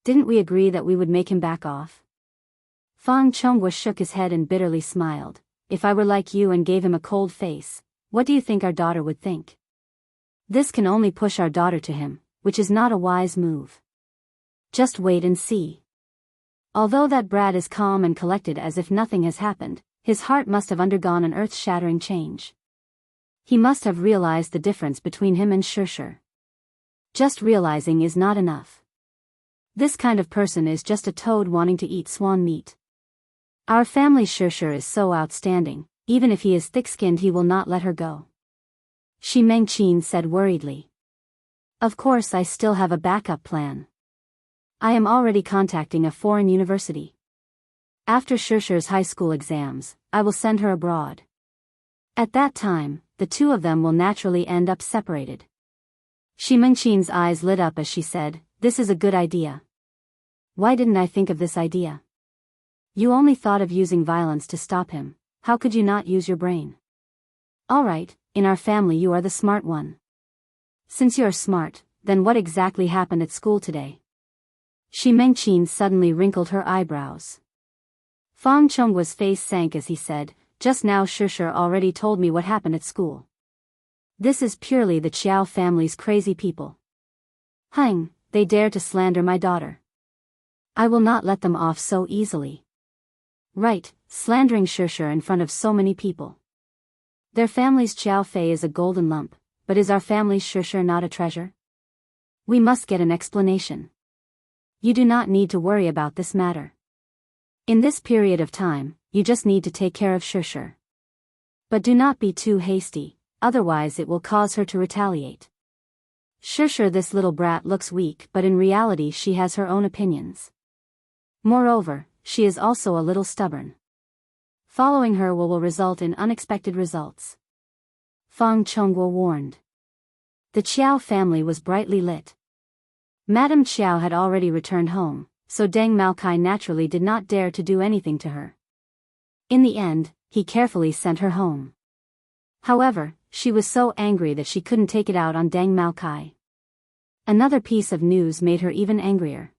Didn't we agree that we would make him back off?" Fang Chonghua shook his head and bitterly smiled. "If I were like you and gave him a cold face, what do you think our daughter would think? This can only push our daughter to him, which is not a wise move. Just wait and see." Although that brat is calm and collected as if nothing has happened, his heart must have undergone an earth-shattering change. He must have realized the difference between him and Shishir. Just realizing is not enough. This kind of person is just a toad wanting to eat swan meat. Our family's Shishir is so outstanding, even if he is thick-skinned he will not let her go. Shi Mengqin said worriedly. "Of course I still have a backup plan. I am already contacting a foreign university. After Shishir's high school exams, I will send her abroad. At that time, the two of them will naturally end up separated." Shi Mengqin's eyes lit up as she said, "This is a good idea. Why didn't I think of this idea? You only thought of using violence to stop him. How could you not use your brain? All right, in our family you are the smart one. Since you are smart, then what exactly happened at school today?" Shi Mengqin suddenly wrinkled her eyebrows. Fang Chonghua's face sank as he said, "Just now Shishir already told me what happened at school. This is purely the Qiao family's crazy people. Hang, they dare to slander my daughter. I will not let them off so easily. Right, slandering Shishir in front of so many people. Their family's Qiao Fei is a golden lump, but is our family's Shishir not a treasure? We must get an explanation. You do not need to worry about this matter. In this period of time, you just need to take care of Shishir. But do not be too hasty, otherwise it will cause her to retaliate. Shishir, this little brat, looks weak, but in reality she has her own opinions. Moreover, she is also a little stubborn. Following her will result in unexpected results." Fang Chonghua warned. The Qiao family was brightly lit. Madame Qiao had already returned home, so Deng Maokai naturally did not dare to do anything to her. In the end, he carefully sent her home. However, she was so angry that she couldn't take it out on Deng Maokai. Another piece of news made her even angrier.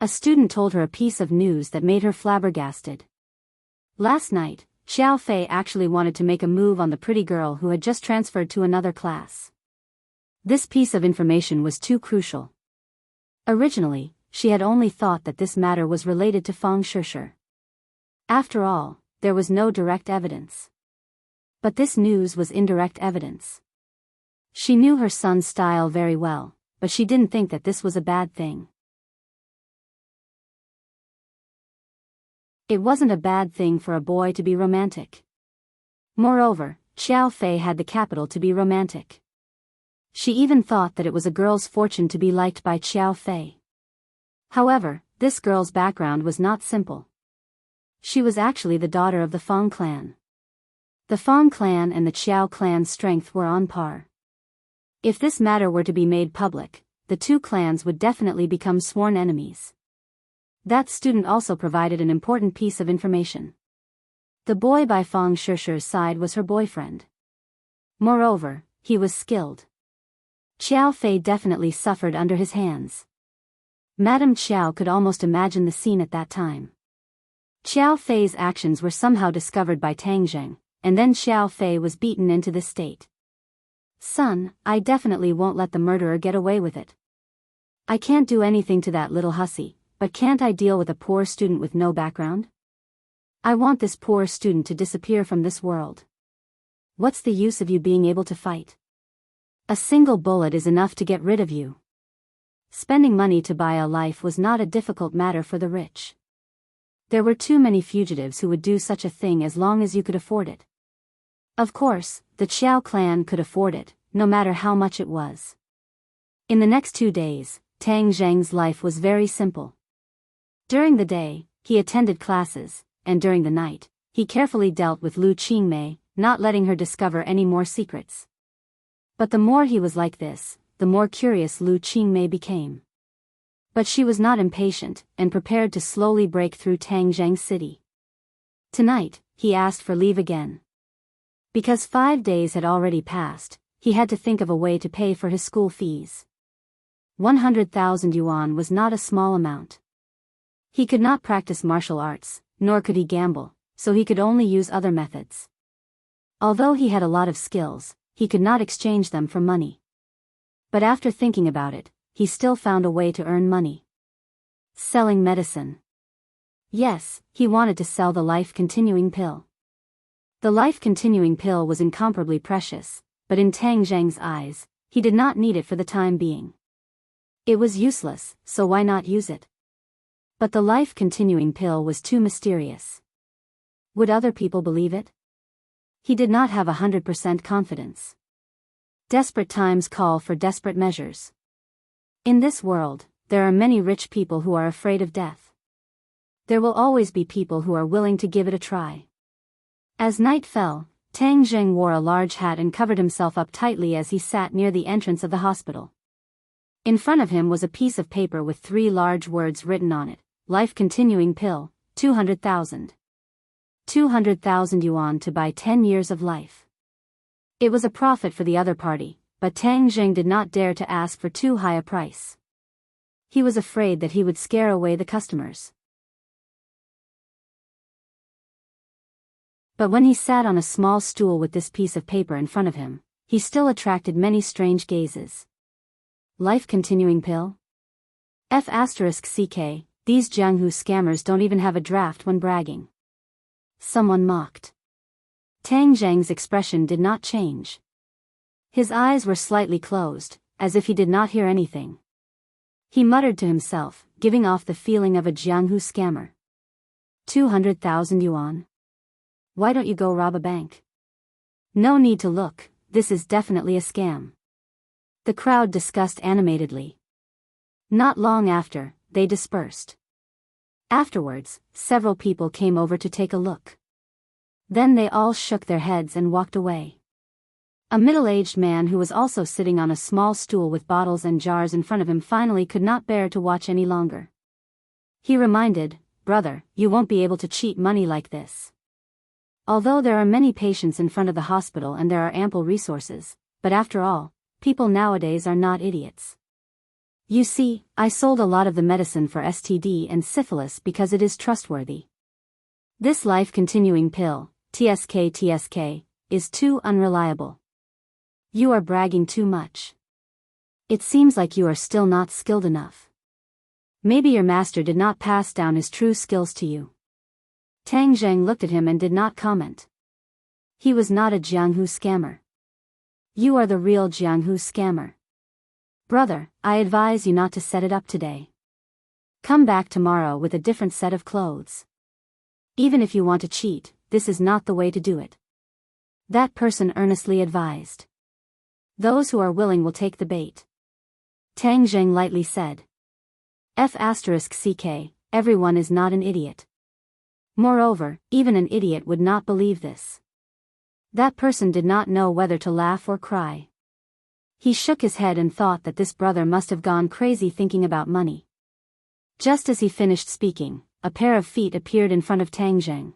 A student told her a piece of news that made her flabbergasted. Last night, Xiao Fei actually wanted to make a move on the pretty girl who had just transferred to another class. This piece of information was too crucial. Originally, she had only thought that this matter was related to Fang Shishir. After all, there was no direct evidence. But this news was indirect evidence. She knew her son's style very well, but she didn't think that this was a bad thing. It wasn't a bad thing for a boy to be romantic. Moreover, Xiao Fei had the capital to be romantic. She even thought that it was a girl's fortune to be liked by Xiao Fei. However, this girl's background was not simple. She was actually the daughter of the Fang clan. The Fang clan and the Qiao clan's strength were on par. If this matter were to be made public, the two clans would definitely become sworn enemies. That student also provided an important piece of information. The boy by Fang Shishir's side was her boyfriend. Moreover, he was skilled. Qiao Fei definitely suffered under his hands. Madame Qiao could almost imagine the scene at that time. Qiao Fei's actions were somehow discovered by Tang Zheng, and then Xiao Fei was beaten into this state. "Son, I definitely won't let the murderer get away with it. I can't do anything to that little hussy, but can't I deal with a poor student with no background? I want this poor student to disappear from this world. What's the use of you being able to fight? A single bullet is enough to get rid of you." Spending money to buy a life was not a difficult matter for the rich. There were too many fugitives who would do such a thing as long as you could afford it. Of course, the Qiao clan could afford it, no matter how much it was. In the next 2 days, Tang Zheng's life was very simple. During the day, he attended classes, and during the night, he carefully dealt with Lu Qingmei, not letting her discover any more secrets. But the more he was like this, the more curious Lu Qingmei became. But she was not impatient, and prepared to slowly break through Tang Zheng's city. Tonight, he asked for leave again. Because 5 days had already passed, he had to think of a way to pay for his school fees. 100,000 yuan was not a small amount. He could not practice martial arts, nor could he gamble, so he could only use other methods. Although he had a lot of skills, he could not exchange them for money. But after thinking about it, he still found a way to earn money. Selling medicine. Yes, he wanted to sell the life-continuing pill. The life-continuing pill was incomparably precious, but in Tang Zheng's eyes, he did not need it for the time being. It was useless, so why not use it? But the life-continuing pill was too mysterious. Would other people believe it? He did not have 100% confidence. Desperate times call for desperate measures. In this world, there are many rich people who are afraid of death. There will always be people who are willing to give it a try. As night fell, Tang Zheng wore a large hat and covered himself up tightly as he sat near the entrance of the hospital. In front of him was a piece of paper with 3 large words written on it: life-continuing pill, 200,000. 200,000 yuan to buy 10 years of life. It was a profit for the other party, but Tang Zheng did not dare to ask for too high a price. He was afraid that he would scare away the customers. But when he sat on a small stool with this piece of paper in front of him, he still attracted many strange gazes. Life-continuing pill? F***ck, these Jianghu scammers don't even have a draft when bragging. Someone mocked. Tang Zheng's expression did not change. His eyes were slightly closed, as if he did not hear anything. He muttered to himself, giving off the feeling of a Jianghu scammer. 200,000 yuan? Why don't you go rob a bank? No need to look, this is definitely a scam. The crowd discussed animatedly. Not long after, they dispersed. Afterwards, several people came over to take a look. Then they all shook their heads and walked away. A middle-aged man who was also sitting on a small stool with bottles and jars in front of him finally could not bear to watch any longer. He reminded, "Brother, you won't be able to cheat money like this. Although there are many patients in front of the hospital and there are ample resources, but after all, people nowadays are not idiots. You see, I sold a lot of the medicine for STD and syphilis because it is trustworthy. This life-continuing pill, TSK, is too unreliable. You are bragging too much. It seems like you are still not skilled enough. Maybe your master did not pass down his true skills to you." Tang Zheng looked at him and did not comment. He was not a Jianghu scammer. You are the real Jianghu scammer. Brother, I advise you not to set it up today. Come back tomorrow with a different set of clothes. Even if you want to cheat, this is not the way to do it. That person earnestly advised. Those who are willing will take the bait. Tang Zheng lightly said. F***ck, everyone is not an idiot. Moreover, even an idiot would not believe this. That person did not know whether to laugh or cry. He shook his head and thought that this brother must have gone crazy thinking about money. Just as he finished speaking, a pair of feet appeared in front of Tang Zheng.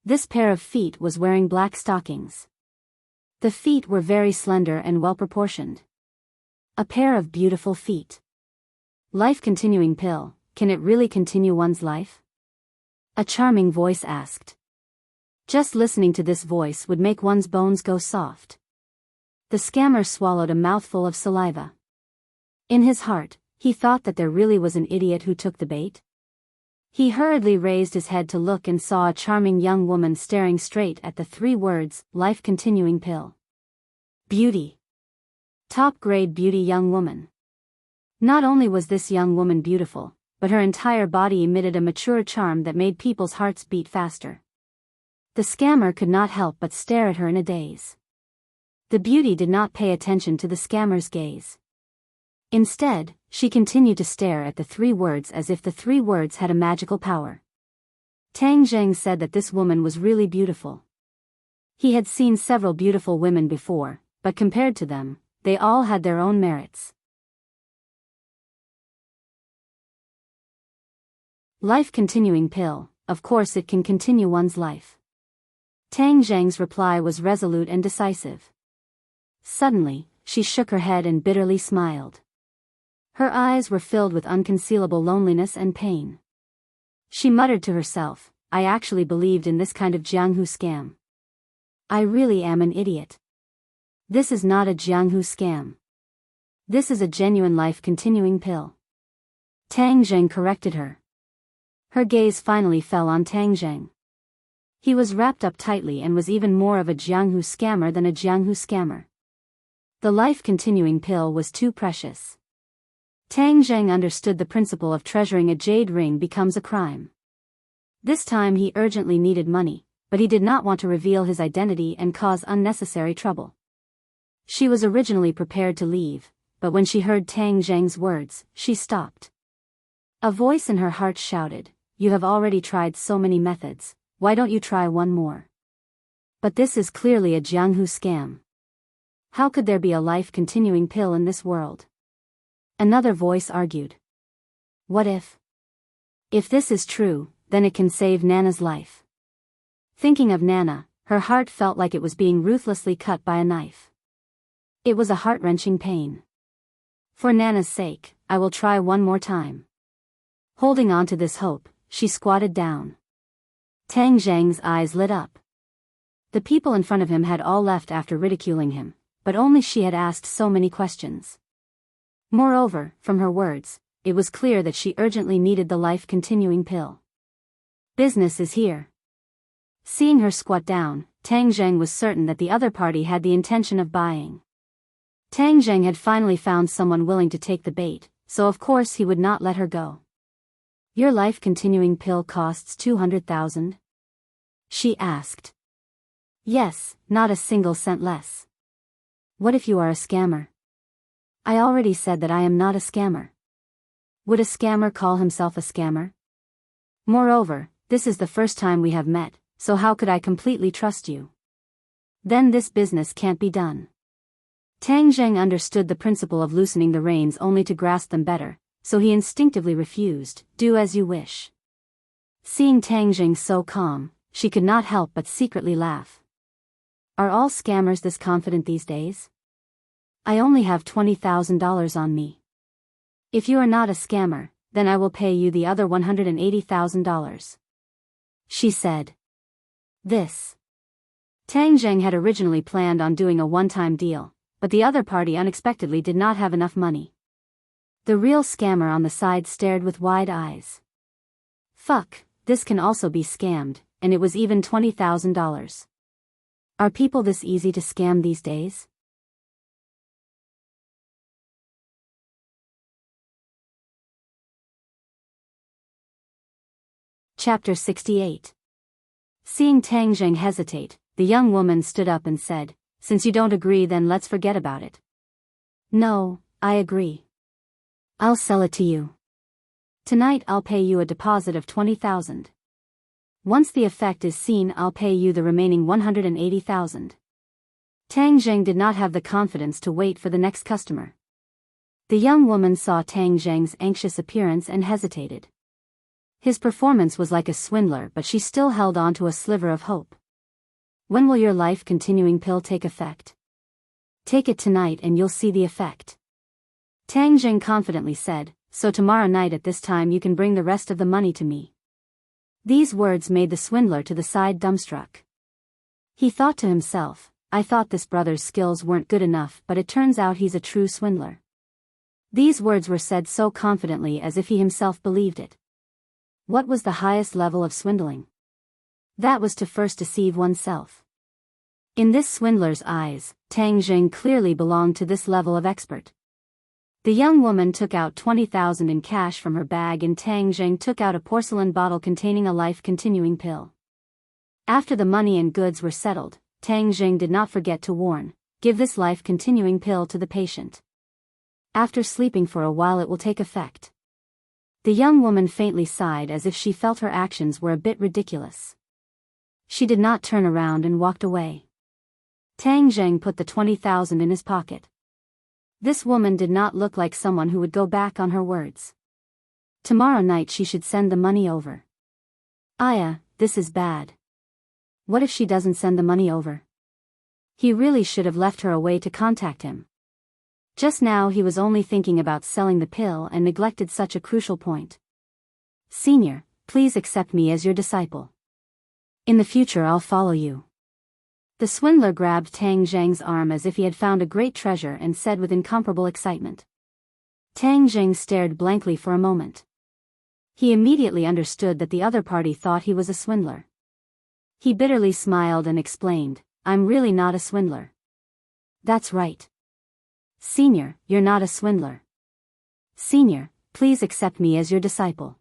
This pair of feet was wearing black stockings. The feet were very slender and well-proportioned. A pair of beautiful feet. Life-continuing pill, can it really continue one's life? A charming voice asked. Just listening to this voice would make one's bones go soft. The scammer swallowed a mouthful of saliva. In his heart, he thought that there really was an idiot who took the bait. He hurriedly raised his head to look and saw a charming young woman staring straight at the 3 words, life-continuing pill. Beauty. Top-grade beauty young woman. Not only was this young woman beautiful, but her entire body emitted a mature charm that made people's hearts beat faster. The scammer could not help but stare at her in a daze. The beauty did not pay attention to the scammer's gaze. Instead, she continued to stare at the 3 words as if the 3 words had a magical power. Tang Zheng said that this woman was really beautiful. He had seen several beautiful women before, but compared to them, they all had their own merits. Life continuing pill, of course it can continue one's life. Tang Zheng's reply was resolute and decisive. Suddenly, she shook her head and bitterly smiled. Her eyes were filled with unconcealable loneliness and pain. She muttered to herself, I actually believed in this kind of Jianghu scam. I really am an idiot. This is not a Jianghu scam. This is a genuine life continuing pill. Tang Zheng corrected her. Her gaze finally fell on Tang Zheng. He was wrapped up tightly and was even more of a Jianghu scammer than a Jianghu scammer. The life-continuing pill was too precious. Tang Zheng understood the principle of treasuring a jade ring becomes a crime. This time he urgently needed money, but he did not want to reveal his identity and cause unnecessary trouble. She was originally prepared to leave, but when she heard Tang Zheng's words, she stopped. A voice in her heart shouted, You have already tried so many methods, why don't you try one more? But this is clearly a Jianghu scam. How could there be a life-continuing pill in this world? Another voice argued. What if? If this is true, then it can save Nana's life. Thinking of Nana, her heart felt like it was being ruthlessly cut by a knife. It was a heart-wrenching pain. For Nana's sake, I will try one more time. Holding on to this hope, she squatted down. Tang Zheng's eyes lit up. The people in front of him had all left after ridiculing him, but only she had asked so many questions. Moreover, from her words, it was clear that she urgently needed the life-continuing pill. Business is here. Seeing her squat down, Tang Zheng was certain that the other party had the intention of buying. Tang Zheng had finally found someone willing to take the bait, so of course he would not let her go. Your life-continuing pill costs 200,000? She asked. Yes, not a single cent less. What if you are a scammer? I already said that I am not a scammer. Would a scammer call himself a scammer? Moreover, this is the first time we have met, so how could I completely trust you? Then this business can't be done. Tang Zheng understood the principle of loosening the reins only to grasp them better, so he instinctively refused, do as you wish. Seeing Tang Zheng so calm, she could not help but secretly laugh. Are all scammers this confident these days? I only have $20,000 on me. If you are not a scammer, then I will pay you the other $180,000. She said. This. Tang Zheng had originally planned on doing a one-time deal, but the other party unexpectedly did not have enough money. The real scammer on the side stared with wide eyes. Fuck, this can also be scammed, and it was even $20,000. Are people this easy to scam these days? Chapter 68. Seeing Tang Zheng hesitate, the young woman stood up and said, Since you don't agree, then let's forget about it. No, I agree. I'll sell it to you. Tonight I'll pay you a deposit of 20,000. Once the effect is seen, I'll pay you the remaining 180,000. Tang Zheng did not have the confidence to wait for the next customer. The young woman saw Tang Zheng's anxious appearance and hesitated. His performance was like a swindler, but she still held on to a sliver of hope. When will your life-continuing pill take effect? Take it tonight and you'll see the effect. Tang Zheng confidently said, so tomorrow night at this time you can bring the rest of the money to me. These words made the swindler to the side dumbstruck. He thought to himself, I thought this brother's skills weren't good enough, but it turns out he's a true swindler. These words were said so confidently as if he himself believed it. What was the highest level of swindling? That was to first deceive oneself. In this swindler's eyes, Tang Zheng clearly belonged to this level of expert. The young woman took out 20,000 in cash from her bag and Tang Zheng took out a porcelain bottle containing a life-continuing pill. After the money and goods were settled, Tang Zheng did not forget to warn, give this life-continuing pill to the patient. After sleeping for a while it will take effect. The young woman faintly sighed as if she felt her actions were a bit ridiculous. She did not turn around and walked away. Tang Zheng put the 20,000 in his pocket. This woman did not look like someone who would go back on her words. Tomorrow night she should send the money over. Aya, this is bad. What if she doesn't send the money over? He really should have left her a way to contact him. Just now he was only thinking about selling the pill and neglected such a crucial point. Senior, please accept me as your disciple. In the future I'll follow you. The swindler grabbed Tang Zheng's arm as if he had found a great treasure and said with incomparable excitement. Tang Zheng stared blankly for a moment. He immediately understood that the other party thought he was a swindler. He bitterly smiled and explained, I'm really not a swindler. That's right. Senior, you're not a swindler. Senior, please accept me as your disciple.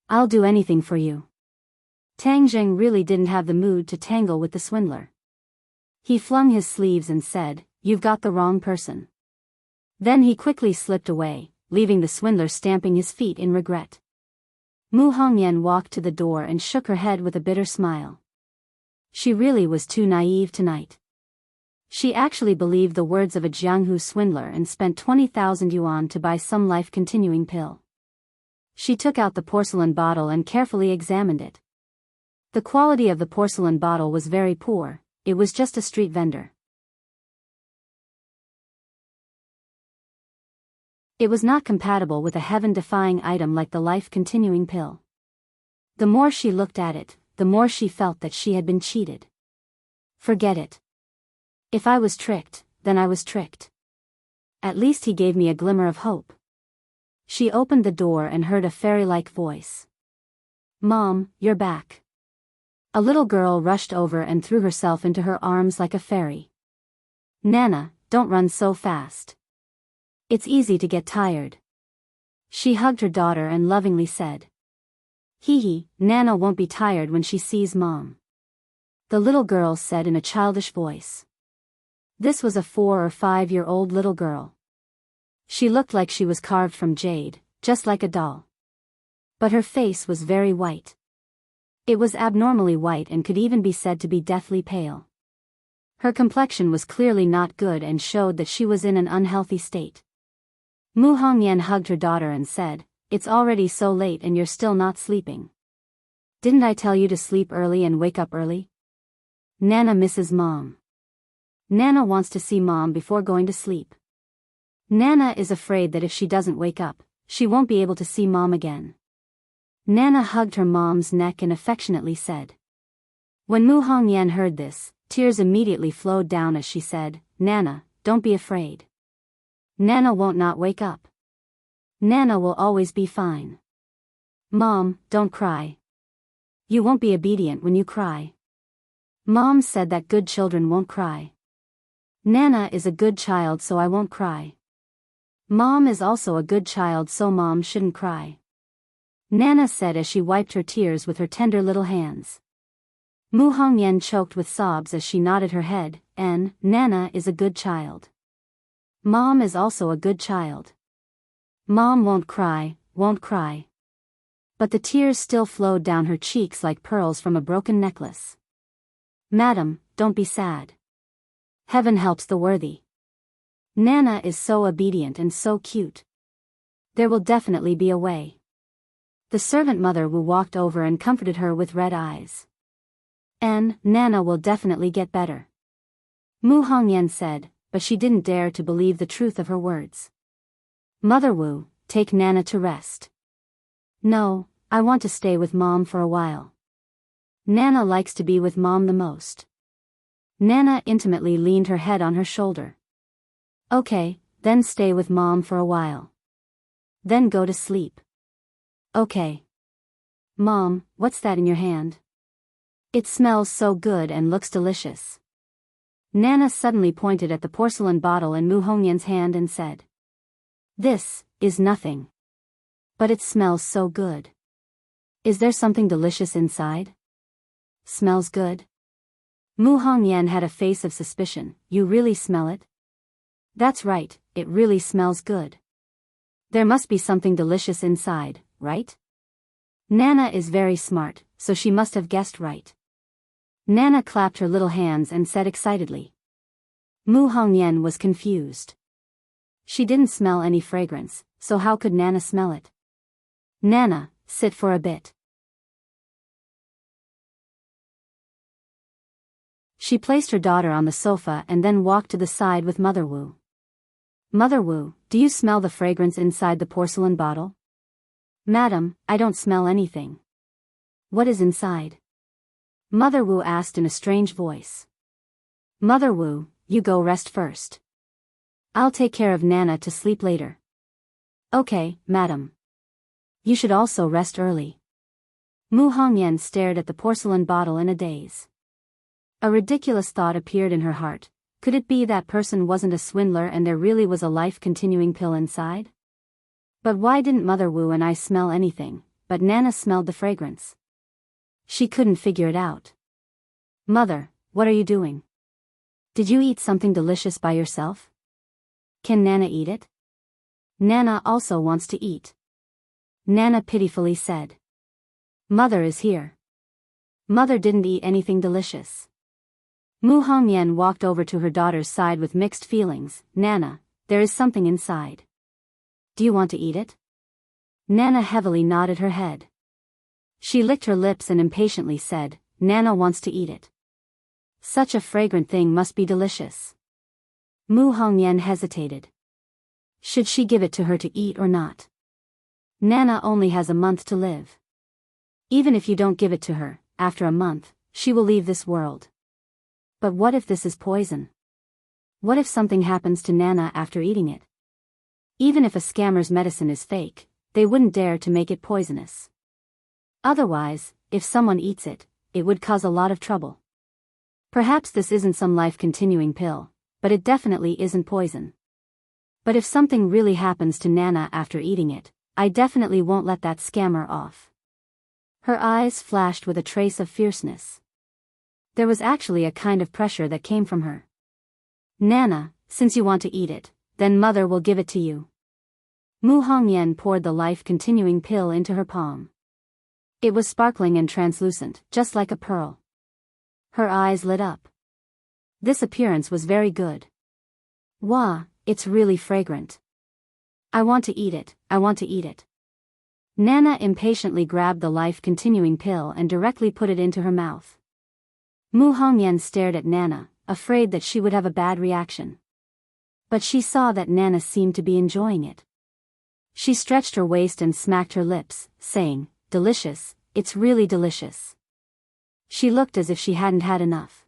I'll do anything for you. Tang Zheng really didn't have the mood to tangle with the swindler. He flung his sleeves and said, You've got the wrong person. Then he quickly slipped away, leaving the swindler stamping his feet in regret. Mu Hongyan walked to the door and shook her head with a bitter smile. She really was too naive tonight. She actually believed the words of a Jianghu swindler and spent 20,000 yuan to buy some life-continuing pill. She took out the porcelain bottle and carefully examined it. The quality of the porcelain bottle was very poor, it was just a street vendor. It was not compatible with a heaven-defying item like the life-continuing pill. The more she looked at it, the more she felt that she had been cheated. Forget it. If I was tricked, then I was tricked. At least he gave me a glimmer of hope. She opened the door and heard a fairy-like voice. Mom, you're back. A little girl rushed over and threw herself into her arms like a fairy. Nana, don't run so fast. It's easy to get tired. She hugged her daughter and lovingly said. Hee, Nana won't be tired when she sees Mom. The little girl said in a childish voice. This was a 4 or 5-year-old little girl. She looked like she was carved from jade, just like a doll. But her face was very white. It was abnormally white and could even be said to be deathly pale. Her complexion was clearly not good and showed that she was in an unhealthy state. Mu Hongyan hugged her daughter and said, It's already so late and you're still not sleeping. Didn't I tell you to sleep early and wake up early? Nana misses Mom. Nana wants to see Mom before going to sleep. Nana is afraid that if she doesn't wake up, she won't be able to see Mom again. Nana hugged her mom's neck and affectionately said. When Mu Hongyan heard this, tears immediately flowed down as she said, Nana, don't be afraid. Nana won't not wake up. Nana will always be fine. Mom, don't cry. You won't be obedient when you cry. Mom said that good children won't cry. Nana is a good child so I won't cry. Mom is also a good child so Mom shouldn't cry. Nana said as she wiped her tears with her tender little hands. Mu Hongyan choked with sobs as she nodded her head, and, Nana is a good child. Mom is also a good child. Mom won't cry, won't cry. But the tears still flowed down her cheeks like pearls from a broken necklace. Madam, don't be sad. Heaven helps the worthy. Nana is so obedient and so cute. There will definitely be a way. The servant mother Wu walked over and comforted her with red eyes. And, Nana will definitely get better. Mu Hongyan said, but she didn't dare to believe the truth of her words. Mother Wu, take Nana to rest. No, I want to stay with Mom for a while. Nana likes to be with Mom the most. Nana intimately leaned her head on her shoulder. Okay, then stay with Mom for a while. Then go to sleep. Okay. Mom, what's that in your hand? It smells so good and looks delicious. Nana suddenly pointed at the porcelain bottle in Mu Hongyan's hand and said. This is nothing. But it smells so good. Is there something delicious inside? Smells good? Mu Hongyan had a face of suspicion. You really smell it? That's right, it really smells good. There must be something delicious inside, right? Nana is very smart, so she must have guessed right. Nana clapped her little hands and said excitedly. Mu Hongyan was confused. She didn't smell any fragrance, so how could Nana smell it? Nana, sit for a bit. She placed her daughter on the sofa and then walked to the side with Mother Wu. Mother Wu, do you smell the fragrance inside the porcelain bottle? Madam, I don't smell anything. What is inside? Mother Wu asked in a strange voice. Mother Wu, you go rest first. I'll take care of Nana to sleep later. Okay, madam. You should also rest early. Mu Hongyan stared at the porcelain bottle in a daze. A ridiculous thought appeared in her heart. Could it be that person wasn't a swindler and there really was a life-continuing pill inside? But why didn't Mother Wu and I smell anything, but Nana smelled the fragrance? She couldn't figure it out. Mother, what are you doing? Did you eat something delicious by yourself? Can Nana eat it? Nana also wants to eat. Nana pitifully said. Mother is here. Mother didn't eat anything delicious. Mu Hongyan walked over to her daughter's side with mixed feelings. Nana, there is something inside. Do you want to eat it? Nana heavily nodded her head. She licked her lips and impatiently said, Nana wants to eat it. Such a fragrant thing must be delicious. Mu Hongyan hesitated. Should she give it to her to eat or not? Nana only has a month to live. Even if you don't give it to her, after a month, she will leave this world. But what if this is poison? What if something happens to Nana after eating it? Even if a scammer's medicine is fake, they wouldn't dare to make it poisonous. Otherwise, if someone eats it, it would cause a lot of trouble. Perhaps this isn't some life-continuing pill, but it definitely isn't poison. But if something really happens to Nana after eating it, I definitely won't let that scammer off. Her eyes flashed with a trace of fierceness. There was actually a kind of pressure that came from her. Nana, since you want to eat it, then Mother will give it to you. Mu Hongyan poured the life-continuing pill into her palm. It was sparkling and translucent, just like a pearl. Her eyes lit up. This appearance was very good. Wow, it's really fragrant. I want to eat it, I want to eat it. Nana impatiently grabbed the life-continuing pill and directly put it into her mouth. Mu Hongyan stared at Nana, afraid that she would have a bad reaction. But she saw that Nana seemed to be enjoying it. She stretched her waist and smacked her lips, saying, Delicious, it's really delicious. She looked as if she hadn't had enough.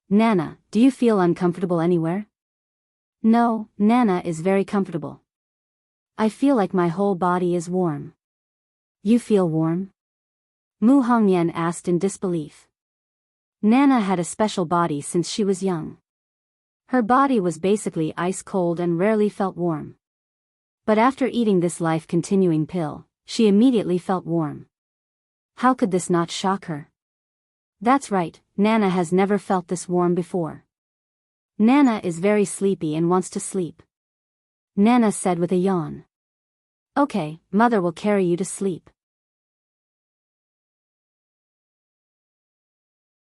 Nana, do you feel uncomfortable anywhere? No, Nana is very comfortable. I feel like my whole body is warm. You feel warm? Mu Hongyan asked in disbelief. Nana had a special body since she was young. Her body was basically ice cold and rarely felt warm. But after eating this life-continuing pill, she immediately felt warm. How could this not shock her? That's right, Nana has never felt this warm before. Nana is very sleepy and wants to sleep. Nana said with a yawn. Okay, Mother will carry you to sleep.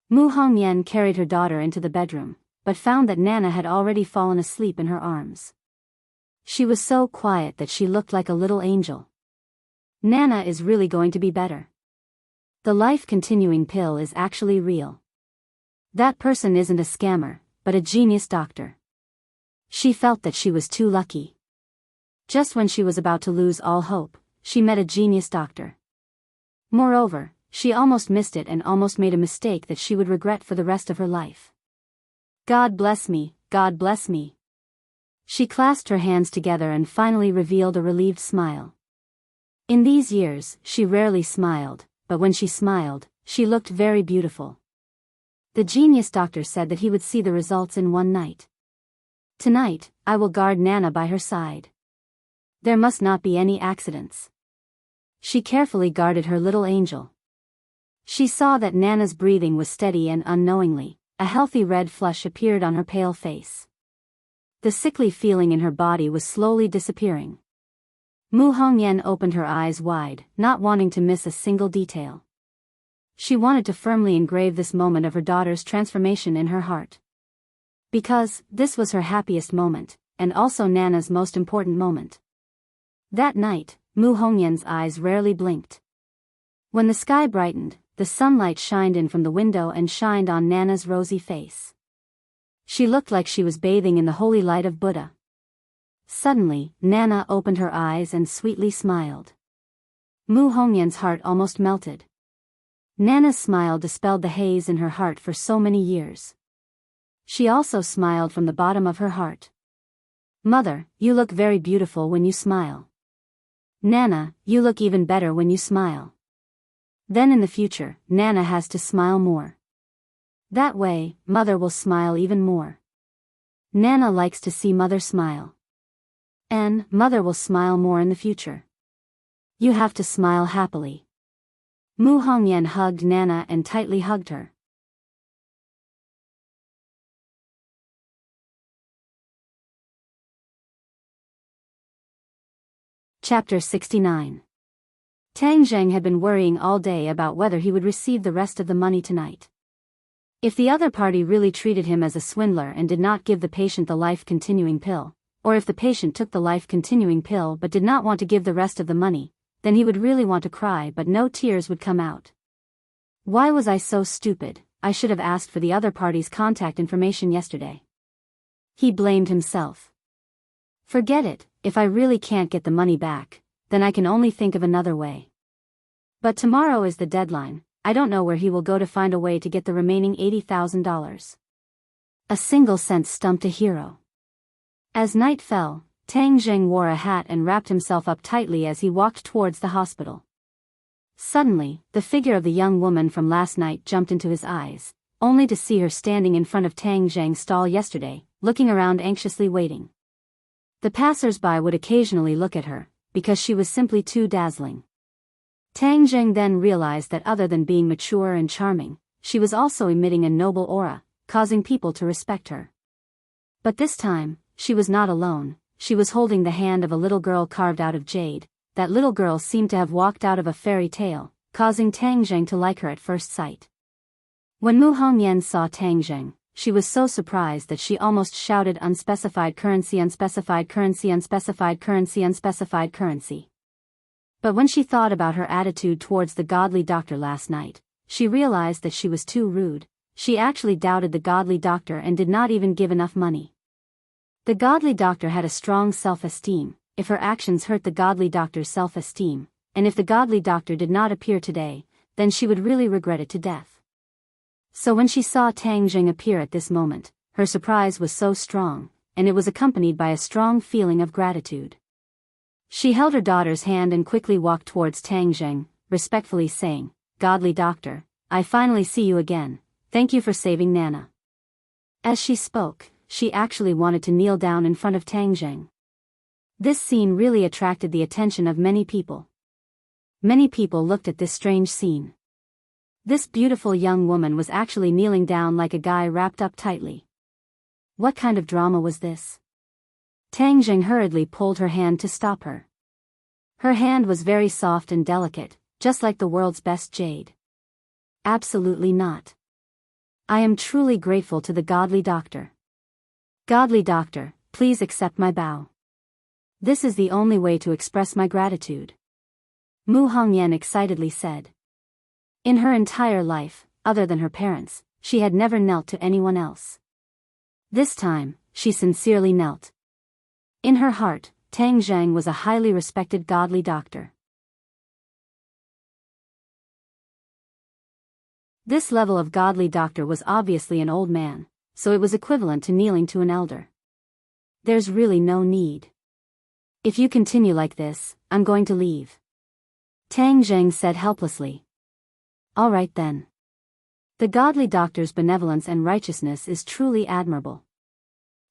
Mu Hongyan carried her daughter into the bedroom, but found that Nana had already fallen asleep in her arms. She was so quiet that she looked like a little angel. Nana is really going to be better. The life-continuing pill is actually real. That person isn't a scammer, but a genius doctor. She felt that she was too lucky. Just when she was about to lose all hope, she met a genius doctor. Moreover, she almost missed it and almost made a mistake that she would regret for the rest of her life. God bless me, God bless me. She clasped her hands together and finally revealed a relieved smile. In these years, she rarely smiled, but when she smiled, she looked very beautiful. The genius doctor said that he would see the results in one night. Tonight, I will guard Nana by her side. There must not be any accidents. She carefully guarded her little angel. She saw that Nana's breathing was steady and unknowingly, a healthy red flush appeared on her pale face. The sickly feeling in her body was slowly disappearing. Mu Hongyan opened her eyes wide, not wanting to miss a single detail. She wanted to firmly engrave this moment of her daughter's transformation in her heart. Because this was her happiest moment, and also Nana's most important moment. That night, Mu Hongyan's eyes rarely blinked. When the sky brightened, the sunlight shined in from the window and shined on Nana's rosy face. She looked like she was bathing in the holy light of Buddha. Suddenly, Nana opened her eyes and sweetly smiled. Mu Hongyan's heart almost melted. Nana's smile dispelled the haze in her heart for so many years. She also smiled from the bottom of her heart. Mother, you look very beautiful when you smile. Nana, you look even better when you smile. Then in the future, Nana has to smile more. That way, Mother will smile even more. Nana likes to see Mother smile. And Mother will smile more in the future. You have to smile happily. Mu Hongyan hugged Nana and tightly hugged her. Chapter 69. Tang Zheng had been worrying all day about whether he would receive the rest of the money tonight. If the other party really treated him as a swindler and did not give the patient the life-continuing pill, or if the patient took the life-continuing pill but did not want to give the rest of the money, then he would really want to cry but no tears would come out. Why was I so stupid? I should have asked for the other party's contact information yesterday. He blamed himself. Forget it, if I really can't get the money back, then I can only think of another way. But tomorrow is the deadline, I don't know where he will go to find a way to get the remaining $80,000. A single cent stumped a hero. As night fell, Tang Zheng wore a hat and wrapped himself up tightly as he walked towards the hospital. Suddenly, the figure of the young woman from last night jumped into his eyes, only to see her standing in front of Tang Zheng's stall yesterday, looking around anxiously waiting. The passers-by would occasionally look at her, because she was simply too dazzling. Tang Zheng then realized that other than being mature and charming, she was also emitting a noble aura, causing people to respect her. But this time, she was not alone, she was holding the hand of a little girl carved out of jade. That little girl seemed to have walked out of a fairy tale, causing Tang Zheng to like her at first sight. When Mu Hongyan saw Tang Zheng, she was so surprised that she almost shouted unspecified currency, unspecified currency, unspecified currency, unspecified currency. But when she thought about her attitude towards the godly doctor last night, she realized that she was too rude. She actually doubted the godly doctor and did not even give enough money. The godly doctor had a strong self-esteem. If her actions hurt the godly doctor's self-esteem, and if the godly doctor did not appear today, then she would really regret it to death. So when she saw Tang Zheng appear at this moment, her surprise was so strong, and it was accompanied by a strong feeling of gratitude. She held her daughter's hand and quickly walked towards Tang Zheng, respectfully saying, "Godly doctor, I finally see you again, thank you for saving Nana." As she spoke, she actually wanted to kneel down in front of Tang Zheng. This scene really attracted the attention of many people. Many people looked at this strange scene. This beautiful young woman was actually kneeling down like a guy wrapped up tightly. What kind of drama was this? Tang Zheng hurriedly pulled her hand to stop her. Her hand was very soft and delicate, just like the world's best jade. Absolutely not. I am truly grateful to the godly doctor. Godly doctor, please accept my bow. This is the only way to express my gratitude. Mu Hongyan excitedly said. In her entire life, other than her parents, she had never knelt to anyone else. This time, she sincerely knelt. In her heart, Tang Zheng was a highly respected godly doctor. This level of godly doctor was obviously an old man, so it was equivalent to kneeling to an elder. There's really no need. If you continue like this, I'm going to leave. Tang Zheng said helplessly. All right then. The godly doctor's benevolence and righteousness is truly admirable.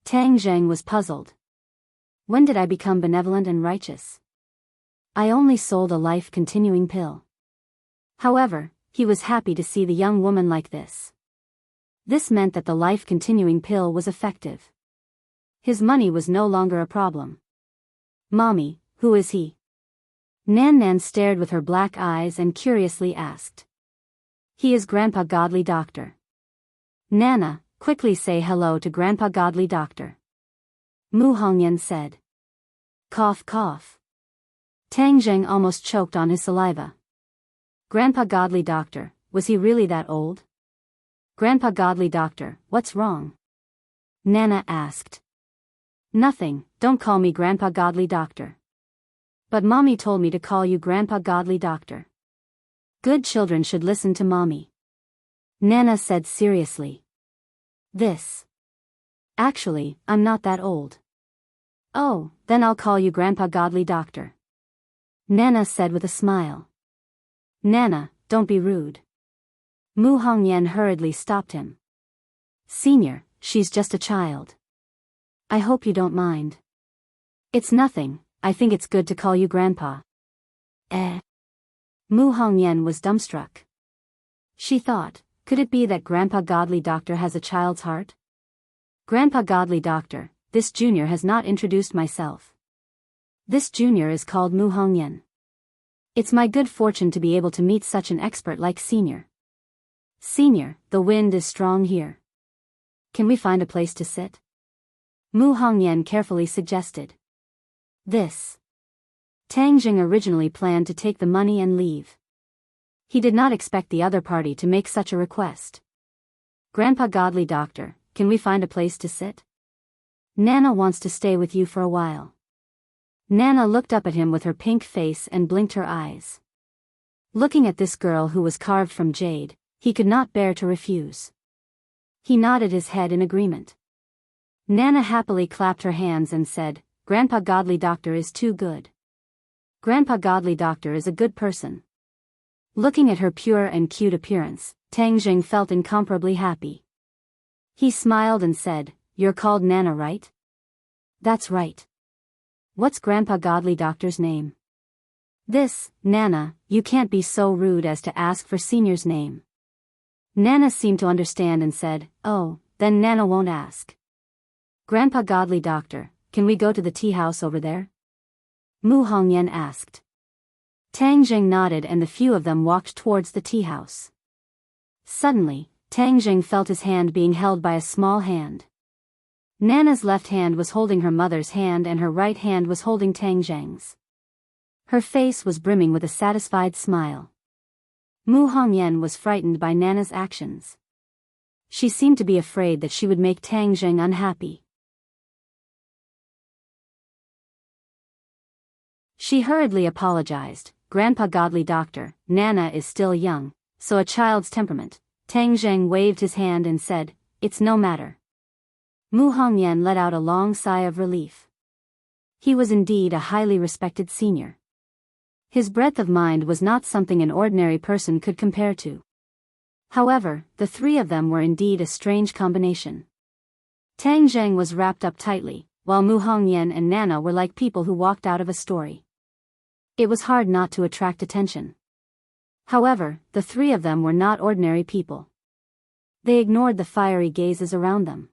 Tang Zheng was puzzled. When did I become benevolent and righteous? I only sold a life-continuing pill. However, he was happy to see the young woman like this. This meant that the life-continuing pill was effective. His money was no longer a problem. "Mommy, who is he?" Nan stared with her black eyes and curiously asked. "He is Grandpa Godly Doctor." "Nana, quickly say hello to Grandpa Godly Doctor," Mu Hongyan said. Cough cough. Tang Zheng almost choked on his saliva. Grandpa Godly Doctor, was he really that old? "Grandpa Godly Doctor, what's wrong?" Nana asked. "Nothing, don't call me Grandpa Godly Doctor." "But Mommy told me to call you Grandpa Godly Doctor." "Good children should listen to Mommy," Nana said seriously. Actually, I'm not that old." "Oh, then I'll call you Grandpa Godly Doctor," Nana said with a smile. "Nana, don't be rude." Mu Hongyan hurriedly stopped him. "Senior, she's just a child. I hope you don't mind." "It's nothing, I think it's good to call you Grandpa." Mu Hongyan was dumbstruck. She thought, could it be that Grandpa Godly Doctor has a child's heart? "Grandpa Godly Doctor, this junior has not introduced myself. This junior is called Mu Hongyan. It's my good fortune to be able to meet such an expert like Senior." "Senior, the wind is strong here. Can we find a place to sit?" Mu Hongyan carefully suggested. Tang Jing originally planned to take the money and leave. He did not expect the other party to make such a request. "Grandpa Godly Doctor, can we find a place to sit? Nana wants to stay with you for a while." Nana looked up at him with her pink face and blinked her eyes. Looking at this girl who was carved from jade, he could not bear to refuse. He nodded his head in agreement. Nana happily clapped her hands and said, "Grandpa Godly Doctor is too good. Grandpa Godly Doctor is a good person." Looking at her pure and cute appearance, Tang Jing felt incomparably happy. He smiled and said, "You're called Nana, right?" "That's right." "What's Grandpa Godly Doctor's name?" "Nana, you can't be so rude as to ask for Senior's name." Nana seemed to understand and said, "Oh, then Nana won't ask." "Grandpa Godly Doctor, can we go to the tea house over there?" Mu Hongyan asked. Tang Jing nodded and the few of them walked towards the tea house. Suddenly, Tang Jing felt his hand being held by a small hand. Nana's left hand was holding her mother's hand and her right hand was holding Tang Jing's. Her face was brimming with a satisfied smile. Mu Hongyan was frightened by Nana's actions. She seemed to be afraid that she would make Tang Jing unhappy. She hurriedly apologized. "Grandpa Godly Doctor, Nana is still young, so a child's temperament." Tang Jing waved his hand and said, "It's no matter." Mu Hongyan let out a long sigh of relief. He was indeed a highly respected senior. His breadth of mind was not something an ordinary person could compare to. However, the three of them were indeed a strange combination. Tang Jing was wrapped up tightly, while Mu Hongyan and Nana were like people who walked out of a story. It was hard not to attract attention. However, the three of them were not ordinary people. They ignored the fiery gazes around them.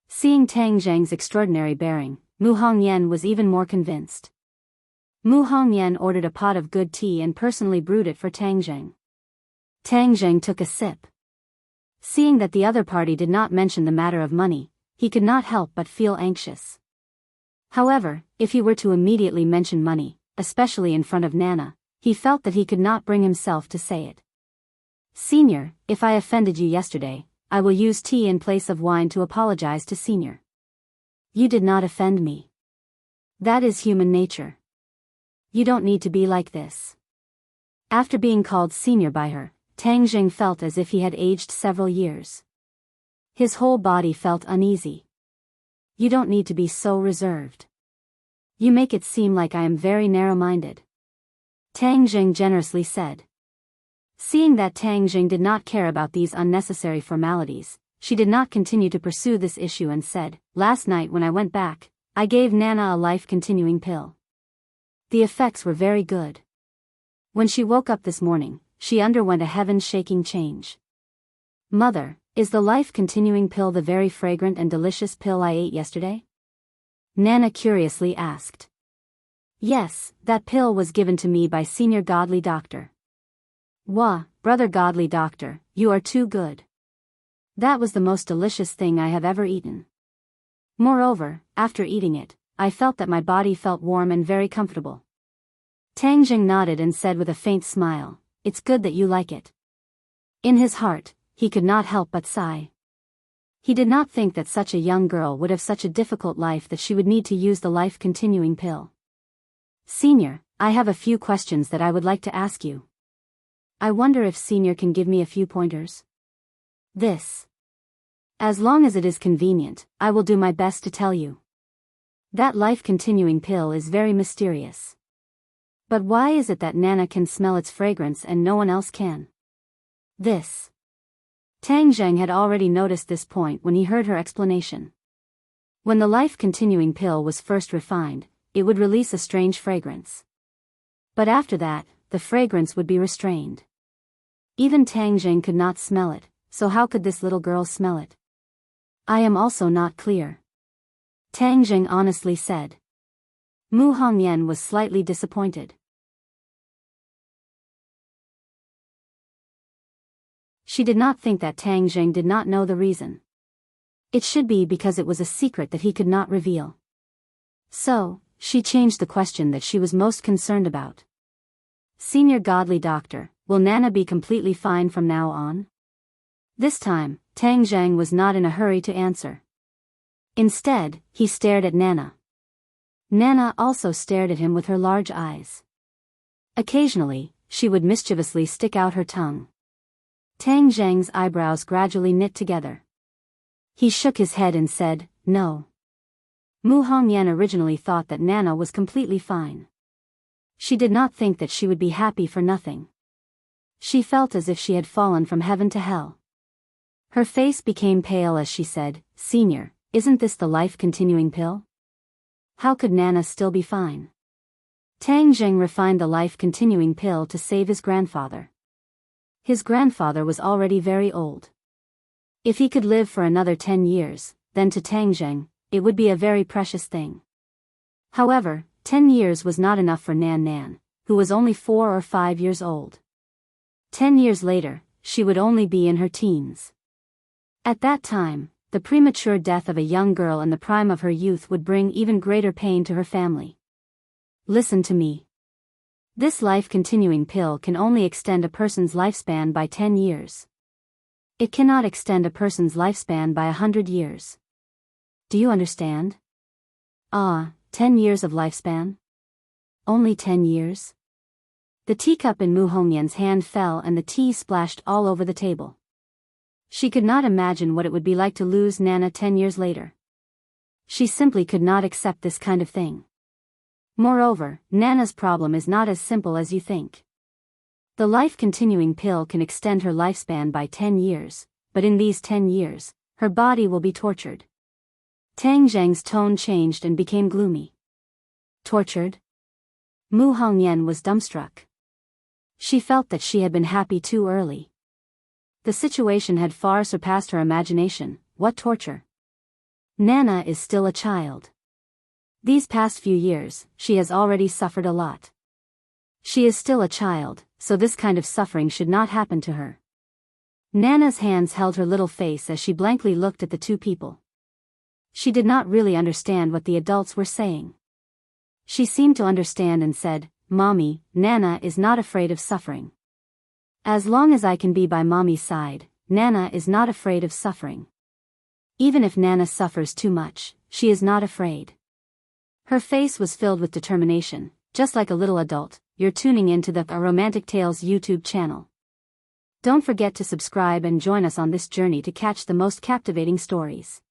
Seeing Tang Jing's extraordinary bearing, Mu Hongyan was even more convinced. Mu Hongyan ordered a pot of good tea and personally brewed it for Tang Jing. Tang Jing took a sip. Seeing that the other party did not mention the matter of money, he could not help but feel anxious. However, if he were to immediately mention money, especially in front of Nana, he felt that he could not bring himself to say it. "Senior, if I offended you yesterday, I will use tea in place of wine to apologize to Senior." "You did not offend me. That is human nature. You don't need to be like this." After being called Senior by her, Tang Jing felt as if he had aged several years. His whole body felt uneasy. "You don't need to be so reserved. You make it seem like I am very narrow-minded," Tang Jing generously said. Seeing that Tang Jing did not care about these unnecessary formalities, she did not continue to pursue this issue and said, "Last night when I went back, I gave Nana a life-continuing pill. The effects were very good. When she woke up this morning, she underwent a heaven-shaking change." "Mother, is the life-continuing pill the very fragrant and delicious pill I ate yesterday?" Nana curiously asked. Yes, that pill was given to me by Senior Godly Doctor. Wah, Brother Godly Doctor, you are too good. That was the most delicious thing I have ever eaten. Moreover, after eating it, I felt that my body felt warm and very comfortable. Tang Jing nodded and said with a faint smile, it's good that you like it. In his heart, he could not help but sigh. He did not think that such a young girl would have such a difficult life that she would need to use the life-continuing pill. Senior, I have a few questions that I would like to ask you. I wonder if Senior can give me a few pointers. As long as it is convenient, I will do my best to tell you. That life-continuing pill is very mysterious. But why is it that Nana can smell its fragrance and no one else can? Tang Zheng had already noticed this point when he heard her explanation. When the life-continuing pill was first refined, it would release a strange fragrance. But after that, the fragrance would be restrained. Even Tang Zheng could not smell it, so how could this little girl smell it? I am also not clear. Tang Zheng honestly said. Mu Hongyan was slightly disappointed. She did not think that Tang Zheng did not know the reason. It should be because it was a secret that he could not reveal. So, she changed the question that she was most concerned about. Senior Godly Doctor, will Nana be completely fine from now on? This time, Tang Zheng was not in a hurry to answer. Instead, he stared at Nana. Nana also stared at him with her large eyes. Occasionally, she would mischievously stick out her tongue. Tang Zheng's eyebrows gradually knit together. He shook his head and said, no. Mu Hongyan originally thought that Nana was completely fine. She did not think that she would be happy for nothing. She felt as if she had fallen from heaven to hell. Her face became pale as she said, Senior, isn't this the life-continuing pill? How could Nana still be fine? Tang Zheng refined the life-continuing pill to save his grandfather. His grandfather was already very old. If he could live for another 10 years, then to Tang Zheng, it would be a very precious thing. However, 10 years was not enough for Nan Nan, who was only 4 or 5 years old. 10 years later, she would only be in her teens. At that time, the premature death of a young girl in the prime of her youth would bring even greater pain to her family. Listen to me. This life-continuing pill can only extend a person's lifespan by 10 years. It cannot extend a person's lifespan by 100 years. Do you understand? 10 years of lifespan? Only 10 years? The teacup in Mu Hongyan's hand fell and the tea splashed all over the table. She could not imagine what it would be like to lose Nana 10 years later. She simply could not accept this kind of thing. Moreover, Nana's problem is not as simple as you think. The life-continuing pill can extend her lifespan by 10 years, but in these 10 years, her body will be tortured. Tang Zheng's tone changed and became gloomy. Tortured? Mu Hongyan was dumbstruck. She felt that she had been happy too early. The situation had far surpassed her imagination. What torture? Nana is still a child. These past few years, she has already suffered a lot. She is still a child, so this kind of suffering should not happen to her. Nana's hands held her little face as she blankly looked at the two people. She did not really understand what the adults were saying. She seemed to understand and said, Mommy, Nana is not afraid of suffering. As long as I can be by Mommy's side, Nana is not afraid of suffering. Even if Nana suffers too much, she is not afraid. Her face was filled with determination, just like a little adult. You're tuning into the Romantic Tales YouTube channel. Don't forget to subscribe and join us on this journey to catch the most captivating stories.